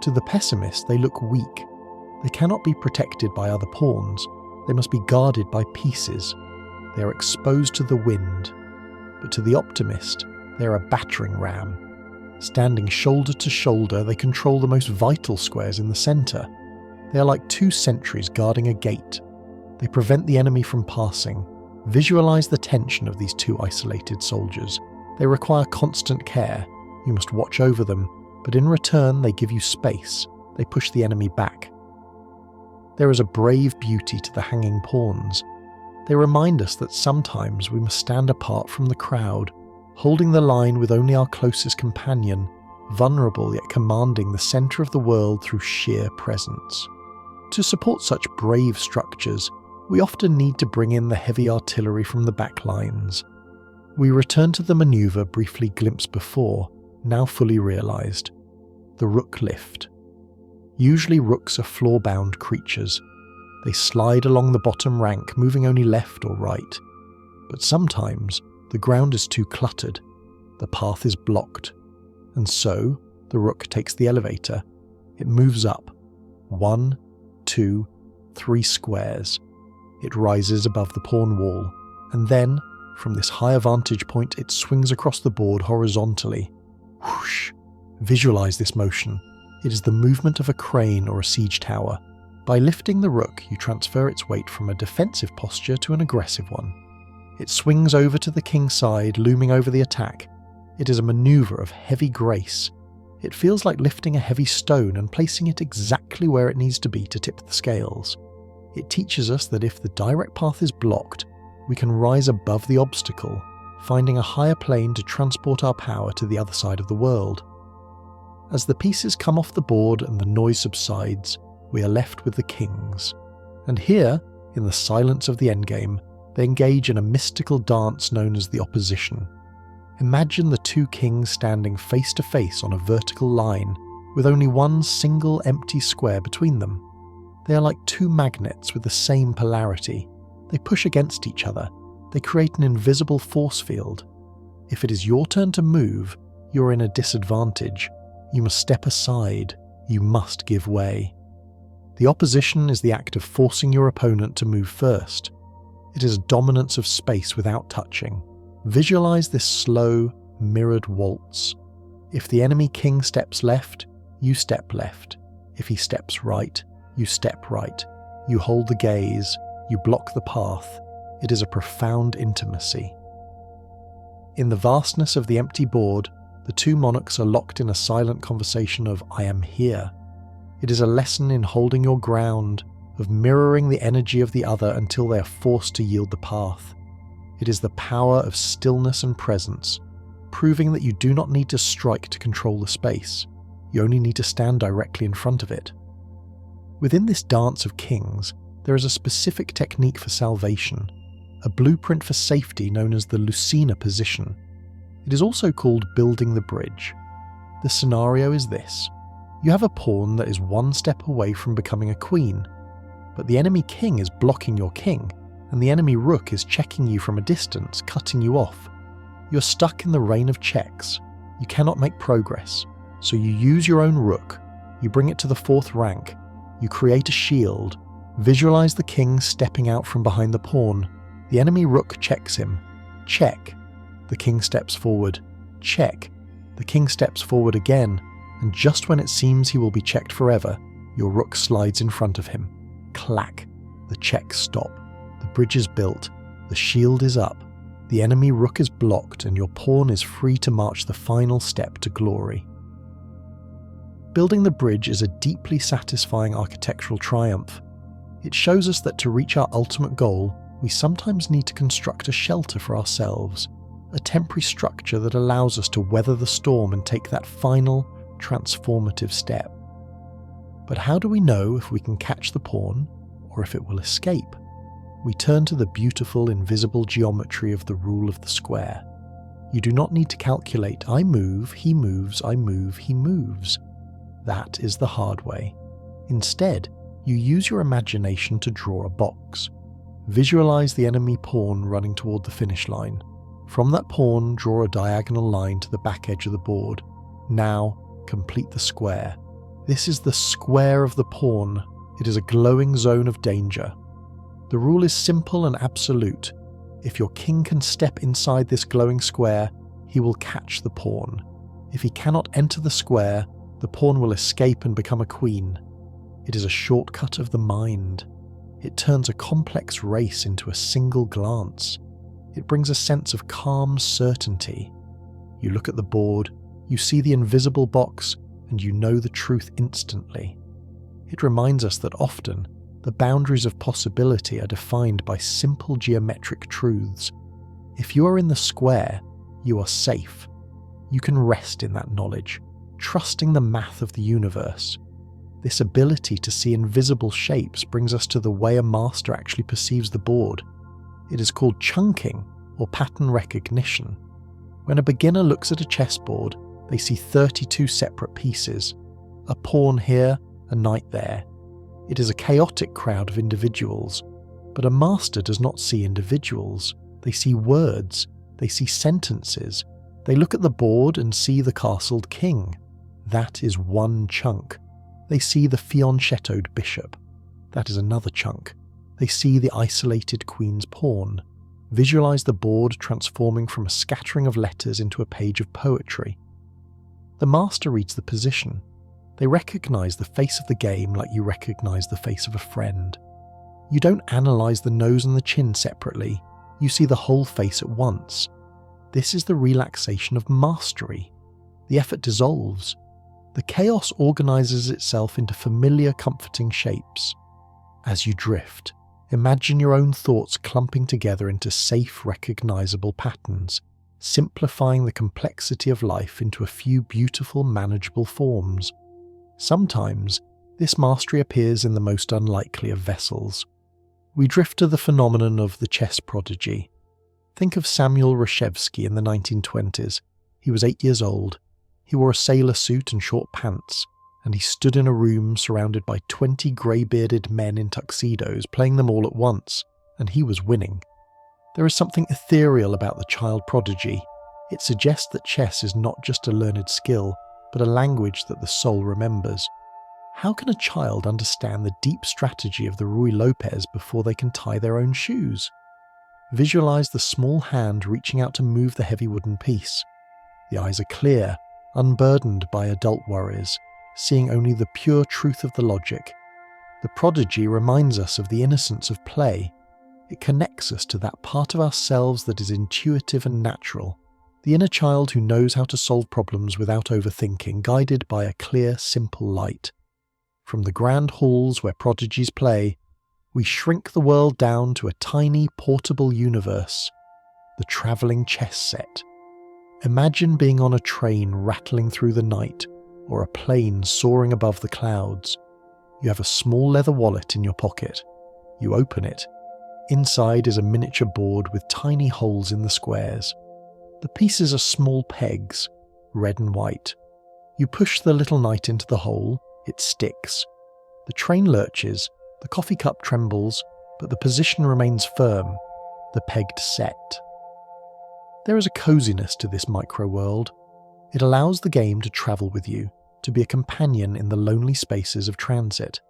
To the pessimist, they look weak. They cannot be protected by other pawns. They must be guarded by pieces. They are exposed to the wind. But to the optimist, they are a battering ram. Standing shoulder to shoulder, they control the most vital squares in the centre. They are like two sentries guarding a gate. They prevent the enemy from passing. Visualize the tension of these two isolated soldiers. They require constant care. You must watch over them, but in return they give you space. They push the enemy back. There is a brave beauty to the hanging pawns. They remind us that sometimes we must stand apart from the crowd, holding the line with only our closest companion, vulnerable yet commanding the centre of the world through sheer presence. To support such brave structures, we often need to bring in the heavy artillery from the back lines. We return to the manoeuvre briefly glimpsed before, now fully realised. The rook lift. Usually rooks are floor-bound creatures. They slide along the bottom rank, moving only left or right. But sometimes the ground is too cluttered. The path is blocked. And so the rook takes the elevator. It moves up. 1, 2, 3 squares. It rises above the pawn wall. And then, from this higher vantage point, it swings across the board horizontally. Whoosh! Visualize this motion. It is the movement of a crane or a siege tower. By lifting the rook, you transfer its weight from a defensive posture to an aggressive one. It swings over to the king's side, looming over the attack. It is a maneuver of heavy grace. It feels like lifting a heavy stone and placing it exactly where it needs to be to tip the scales. It teaches us that if the direct path is blocked, we can rise above the obstacle, finding a higher plane to transport our power to the other side of the world. As the pieces come off the board and the noise subsides, we are left with the kings. And here, in the silence of the endgame, they engage in a mystical dance known as the opposition. Imagine the two kings standing face to face on a vertical line, with only one single empty square between them. They are like two magnets with the same polarity. They push against each other. They create an invisible force field. If it is your turn to move, you are in a disadvantage. You must step aside. You must give way. The opposition is the act of forcing your opponent to move first. It is a dominance of space without touching. Visualize this slow, mirrored waltz. If the enemy king steps left, you step left. If he steps right, you step right. You hold the gaze. You block the path. It is a profound intimacy. In the vastness of the empty board, the two monarchs are locked in a silent conversation of "I am here." It is a lesson in holding your ground, of mirroring the energy of the other until they are forced to yield the path. It is the power of stillness and presence, proving that you do not need to strike to control the space. You only need to stand directly in front of it. Within this dance of kings, there is a specific technique for salvation, a blueprint for safety known as the lucid position. It is also called building the bridge. The scenario is this. You have a pawn that is one step away from becoming a queen, but the enemy king is blocking your king, and the enemy rook is checking you from a distance, cutting you off. You're stuck in the rain of checks. You cannot make progress, so you use your own rook. You bring it to the 4th rank. You create a shield. Visualize the king stepping out from behind the pawn. The enemy rook checks him. Check. The king steps forward. Check. The king steps forward again, and just when it seems he will be checked forever, your rook slides in front of him. Clack. The checks stop. The bridge is built. The shield is up. The enemy rook is blocked, and your pawn is free to march the final step to glory. Building the bridge is a deeply satisfying architectural triumph. It shows us that to reach our ultimate goal, we sometimes need to construct a shelter for ourselves, a temporary structure that allows us to weather the storm and take that final, transformative step. But how do we know if we can catch the pawn, or if it will escape? We turn to the beautiful, invisible geometry of the rule of the square. You do not need to calculate, I move, he moves, I move, he moves. That is the hard way. Instead, you use your imagination to draw a box. Visualize the enemy pawn running toward the finish line. From that pawn, draw a diagonal line to the back edge of the board. Now, complete the square. This is the square of the pawn. It is a glowing zone of danger. The rule is simple and absolute. If your king can step inside this glowing square, he will catch the pawn. If he cannot enter the square, the pawn will escape and become a queen. It is a shortcut of the mind. It turns a complex race into a single glance. It brings a sense of calm certainty. You look at the board, you see the invisible box, and you know the truth instantly. It reminds us that often, the boundaries of possibility are defined by simple geometric truths. If you are in the square, you are safe. You can rest in that knowledge, trusting the math of the universe. This ability to see invisible shapes brings us to the way a master actually perceives the board. It is called chunking, or pattern recognition. When a beginner looks at a chessboard, they see 32 separate pieces. A pawn here, a knight there. It is a chaotic crowd of individuals, but a master does not see individuals. They see words, they see sentences. They look at the board and see the castled king. That is one chunk. They see the fianchettoed bishop. That is another chunk. They see the isolated queen's pawn. Visualize the board transforming from a scattering of letters into a page of poetry. The master reads the position. They recognize the face of the game like you recognize the face of a friend. You don't analyze the nose and the chin separately. You see the whole face at once. This is the relaxation of mastery. The effort dissolves. The chaos organizes itself into familiar, comforting shapes. As you drift, imagine your own thoughts clumping together into safe, recognizable patterns, simplifying the complexity of life into a few beautiful, manageable forms. Sometimes, this mastery appears in the most unlikely of vessels. We drift to the phenomenon of the chess prodigy. Think of Samuel Reshevsky in the 1920s. He was 8 years old. He wore a sailor suit and short pants, and he stood in a room surrounded by 20 grey-bearded men in tuxedos playing them all at once, and he was winning. There is something ethereal about the child prodigy. It suggests that chess is not just a learned skill, but a language that the soul remembers. How can a child understand the deep strategy of the Ruy Lopez before they can tie their own shoes? Visualize the small hand reaching out to move the heavy wooden piece. The eyes are clear, unburdened by adult worries, seeing only the pure truth of the logic. The prodigy reminds us of the innocence of play. It connects us to that part of ourselves that is intuitive and natural, the inner child who knows how to solve problems without overthinking, guided by a clear, simple light. From the grand halls where prodigies play, we shrink the world down to a tiny, portable universe, the travelling chess set. Imagine being on a train rattling through the night, or a plane soaring above the clouds. You have a small leather wallet in your pocket. You open it. Inside is a miniature board with tiny holes in the squares. The pieces are small pegs, red and white. You push the little knight into the hole. It sticks. The train lurches, the coffee cup trembles, but the position remains firm, the pegged set. There is a coziness to this micro-world. It allows the game to travel with you, to be a companion in the lonely spaces of transit.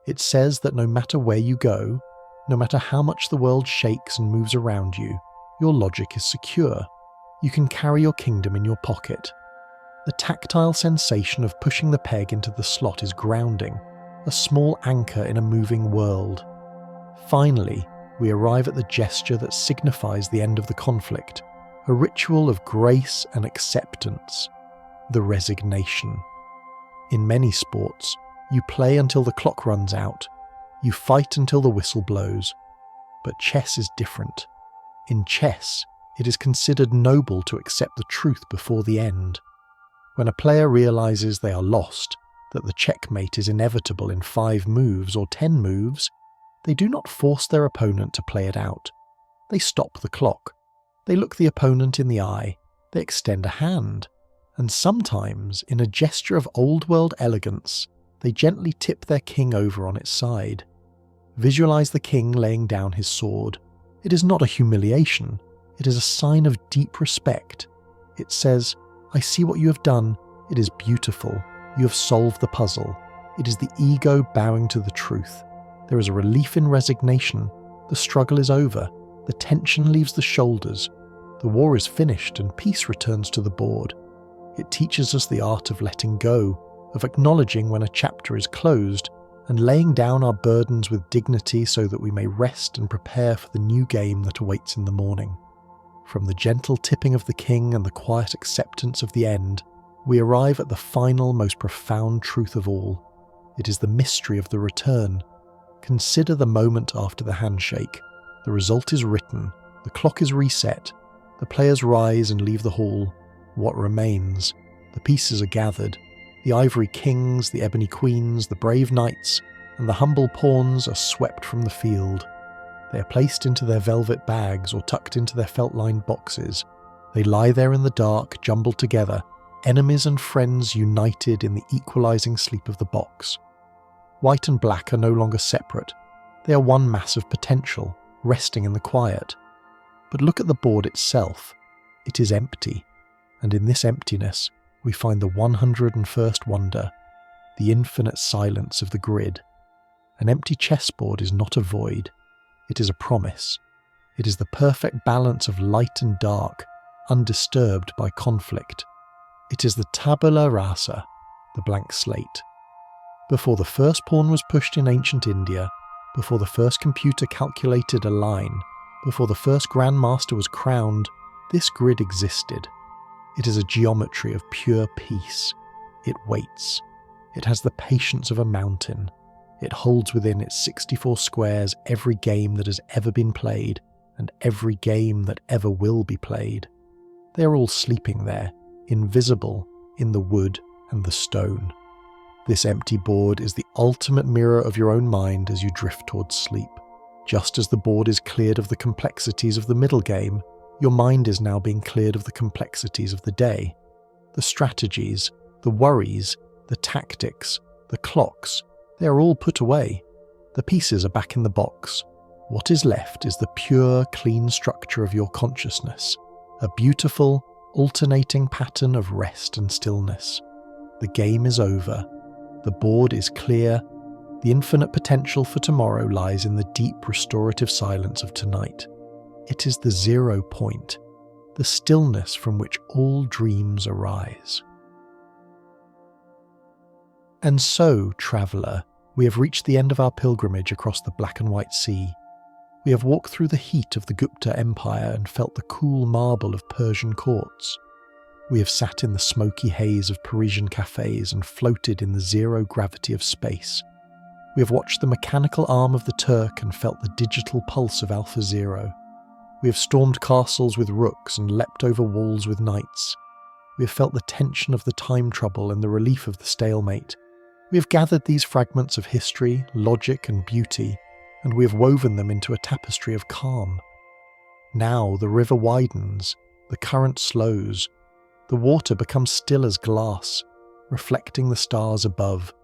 It says that no matter where you go, no matter how much the world shakes and moves around you, your logic is secure. You can carry your kingdom in your pocket. The tactile sensation of pushing the peg into the slot is grounding, a small anchor in a moving world. Finally, we arrive at the gesture that signifies the end of the conflict, a ritual of grace and acceptance, the resignation. In many sports, you play until the clock runs out, you fight until the whistle blows. But chess is different. In chess, it is considered noble to accept the truth before the end. When a player realizes they are lost, that the checkmate is inevitable in 5 moves or 10 moves, they do not force their opponent to play it out. They stop the clock. They look the opponent in the eye. They extend a hand. And sometimes, in a gesture of old-world elegance, they gently tip their king over on its side. Visualize the king laying down his sword. It is not a humiliation. It is a sign of deep respect. It says, "I see what you have done. It is beautiful. You have solved the puzzle." It is the ego bowing to the truth. There is a relief in resignation. The struggle is over. The tension leaves the shoulders. The war is finished and peace returns to the board. It teaches us the art of letting go, of acknowledging when a chapter is closed, and laying down our burdens with dignity so that we may rest and prepare for the new game that awaits in the morning. From the gentle tipping of the king and the quiet acceptance of the end, we arrive at the final, most profound truth of all. It is the mystery of the return. Consider the moment after the handshake. The result is written. The clock is reset. The players rise and leave the hall. What remains? The pieces are gathered. The ivory kings, the ebony queens, the brave knights, and the humble pawns are swept from the field. They are placed into their velvet bags or tucked into their felt-lined boxes. They lie there in the dark, jumbled together, enemies and friends united in the equalizing sleep of the box. White and black are no longer separate. They are one mass of potential, resting in the quiet. But look at the board itself. It is empty. And in this emptiness, we find the 101st wonder, the infinite silence of the grid. An empty chessboard is not a void. It is a promise. It is the perfect balance of light and dark, undisturbed by conflict. It is the tabula rasa, the blank slate. Before the first pawn was pushed in ancient India, before the first computer calculated a line, before the first grandmaster was crowned, this grid existed. It is a geometry of pure peace. It waits. It has the patience of a mountain. It holds within its 64 squares every game that has ever been played, and every game that ever will be played. They are all sleeping there, invisible in the wood and the stone. This empty board is the ultimate mirror of your own mind as you drift towards sleep. Just as the board is cleared of the complexities of the middle game, your mind is now being cleared of the complexities of the day. The strategies, the worries, the tactics, the clocks, they are all put away. The pieces are back in the box. What is left is the pure, clean structure of your consciousness, a beautiful, alternating pattern of rest and stillness. The game is over. The board is clear. The infinite potential for tomorrow lies in the deep restorative silence of tonight. It is the 0 point, the stillness from which all dreams arise. And so, traveller, we have reached the end of our pilgrimage across the black and white sea. We have walked through the heat of the Gupta Empire and felt the cool marble of Persian courts. We have sat in the smoky haze of Parisian cafes and floated in the zero gravity of space. We have watched the mechanical arm of the Turk and felt the digital pulse of Alpha Zero. We have stormed castles with rooks and leapt over walls with knights. We have felt the tension of the time trouble and the relief of the stalemate. We have gathered these fragments of history, logic and beauty, and we have woven them into a tapestry of calm. Now the river widens, the current slows, the water becomes still as glass, reflecting the stars above.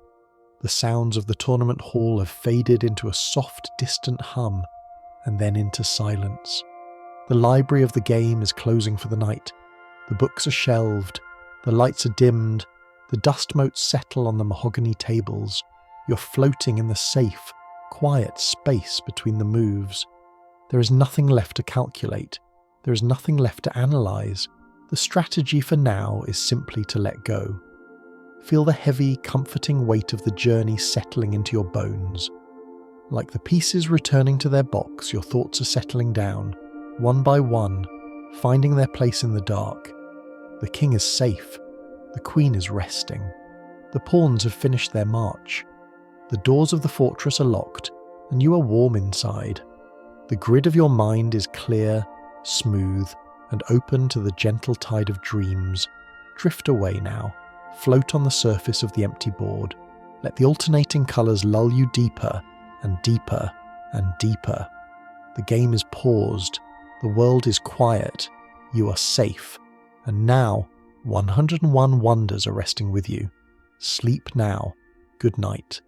The sounds of the tournament hall have faded into a soft, distant hum, and then into silence. The library of the game is closing for the night. The books are shelved, the lights are dimmed, the dust motes settle on the mahogany tables. You're floating in the safe, quiet space between the moves. There is nothing left to calculate. There is nothing left to analyse. The strategy for now is simply to let go. Feel the heavy, comforting weight of the journey settling into your bones. Like the pieces returning to their box, your thoughts are settling down, one by one, finding their place in the dark. The king is safe. The queen is resting. The pawns have finished their march. The doors of the fortress are locked, and you are warm inside. The grid of your mind is clear, smooth, and open to the gentle tide of dreams. Drift away now. Float on the surface of the empty board. Let the alternating colours lull you deeper and deeper and deeper. The game is paused. The world is quiet. You are safe. And now, 101 wonders are resting with you. Sleep now. Good night.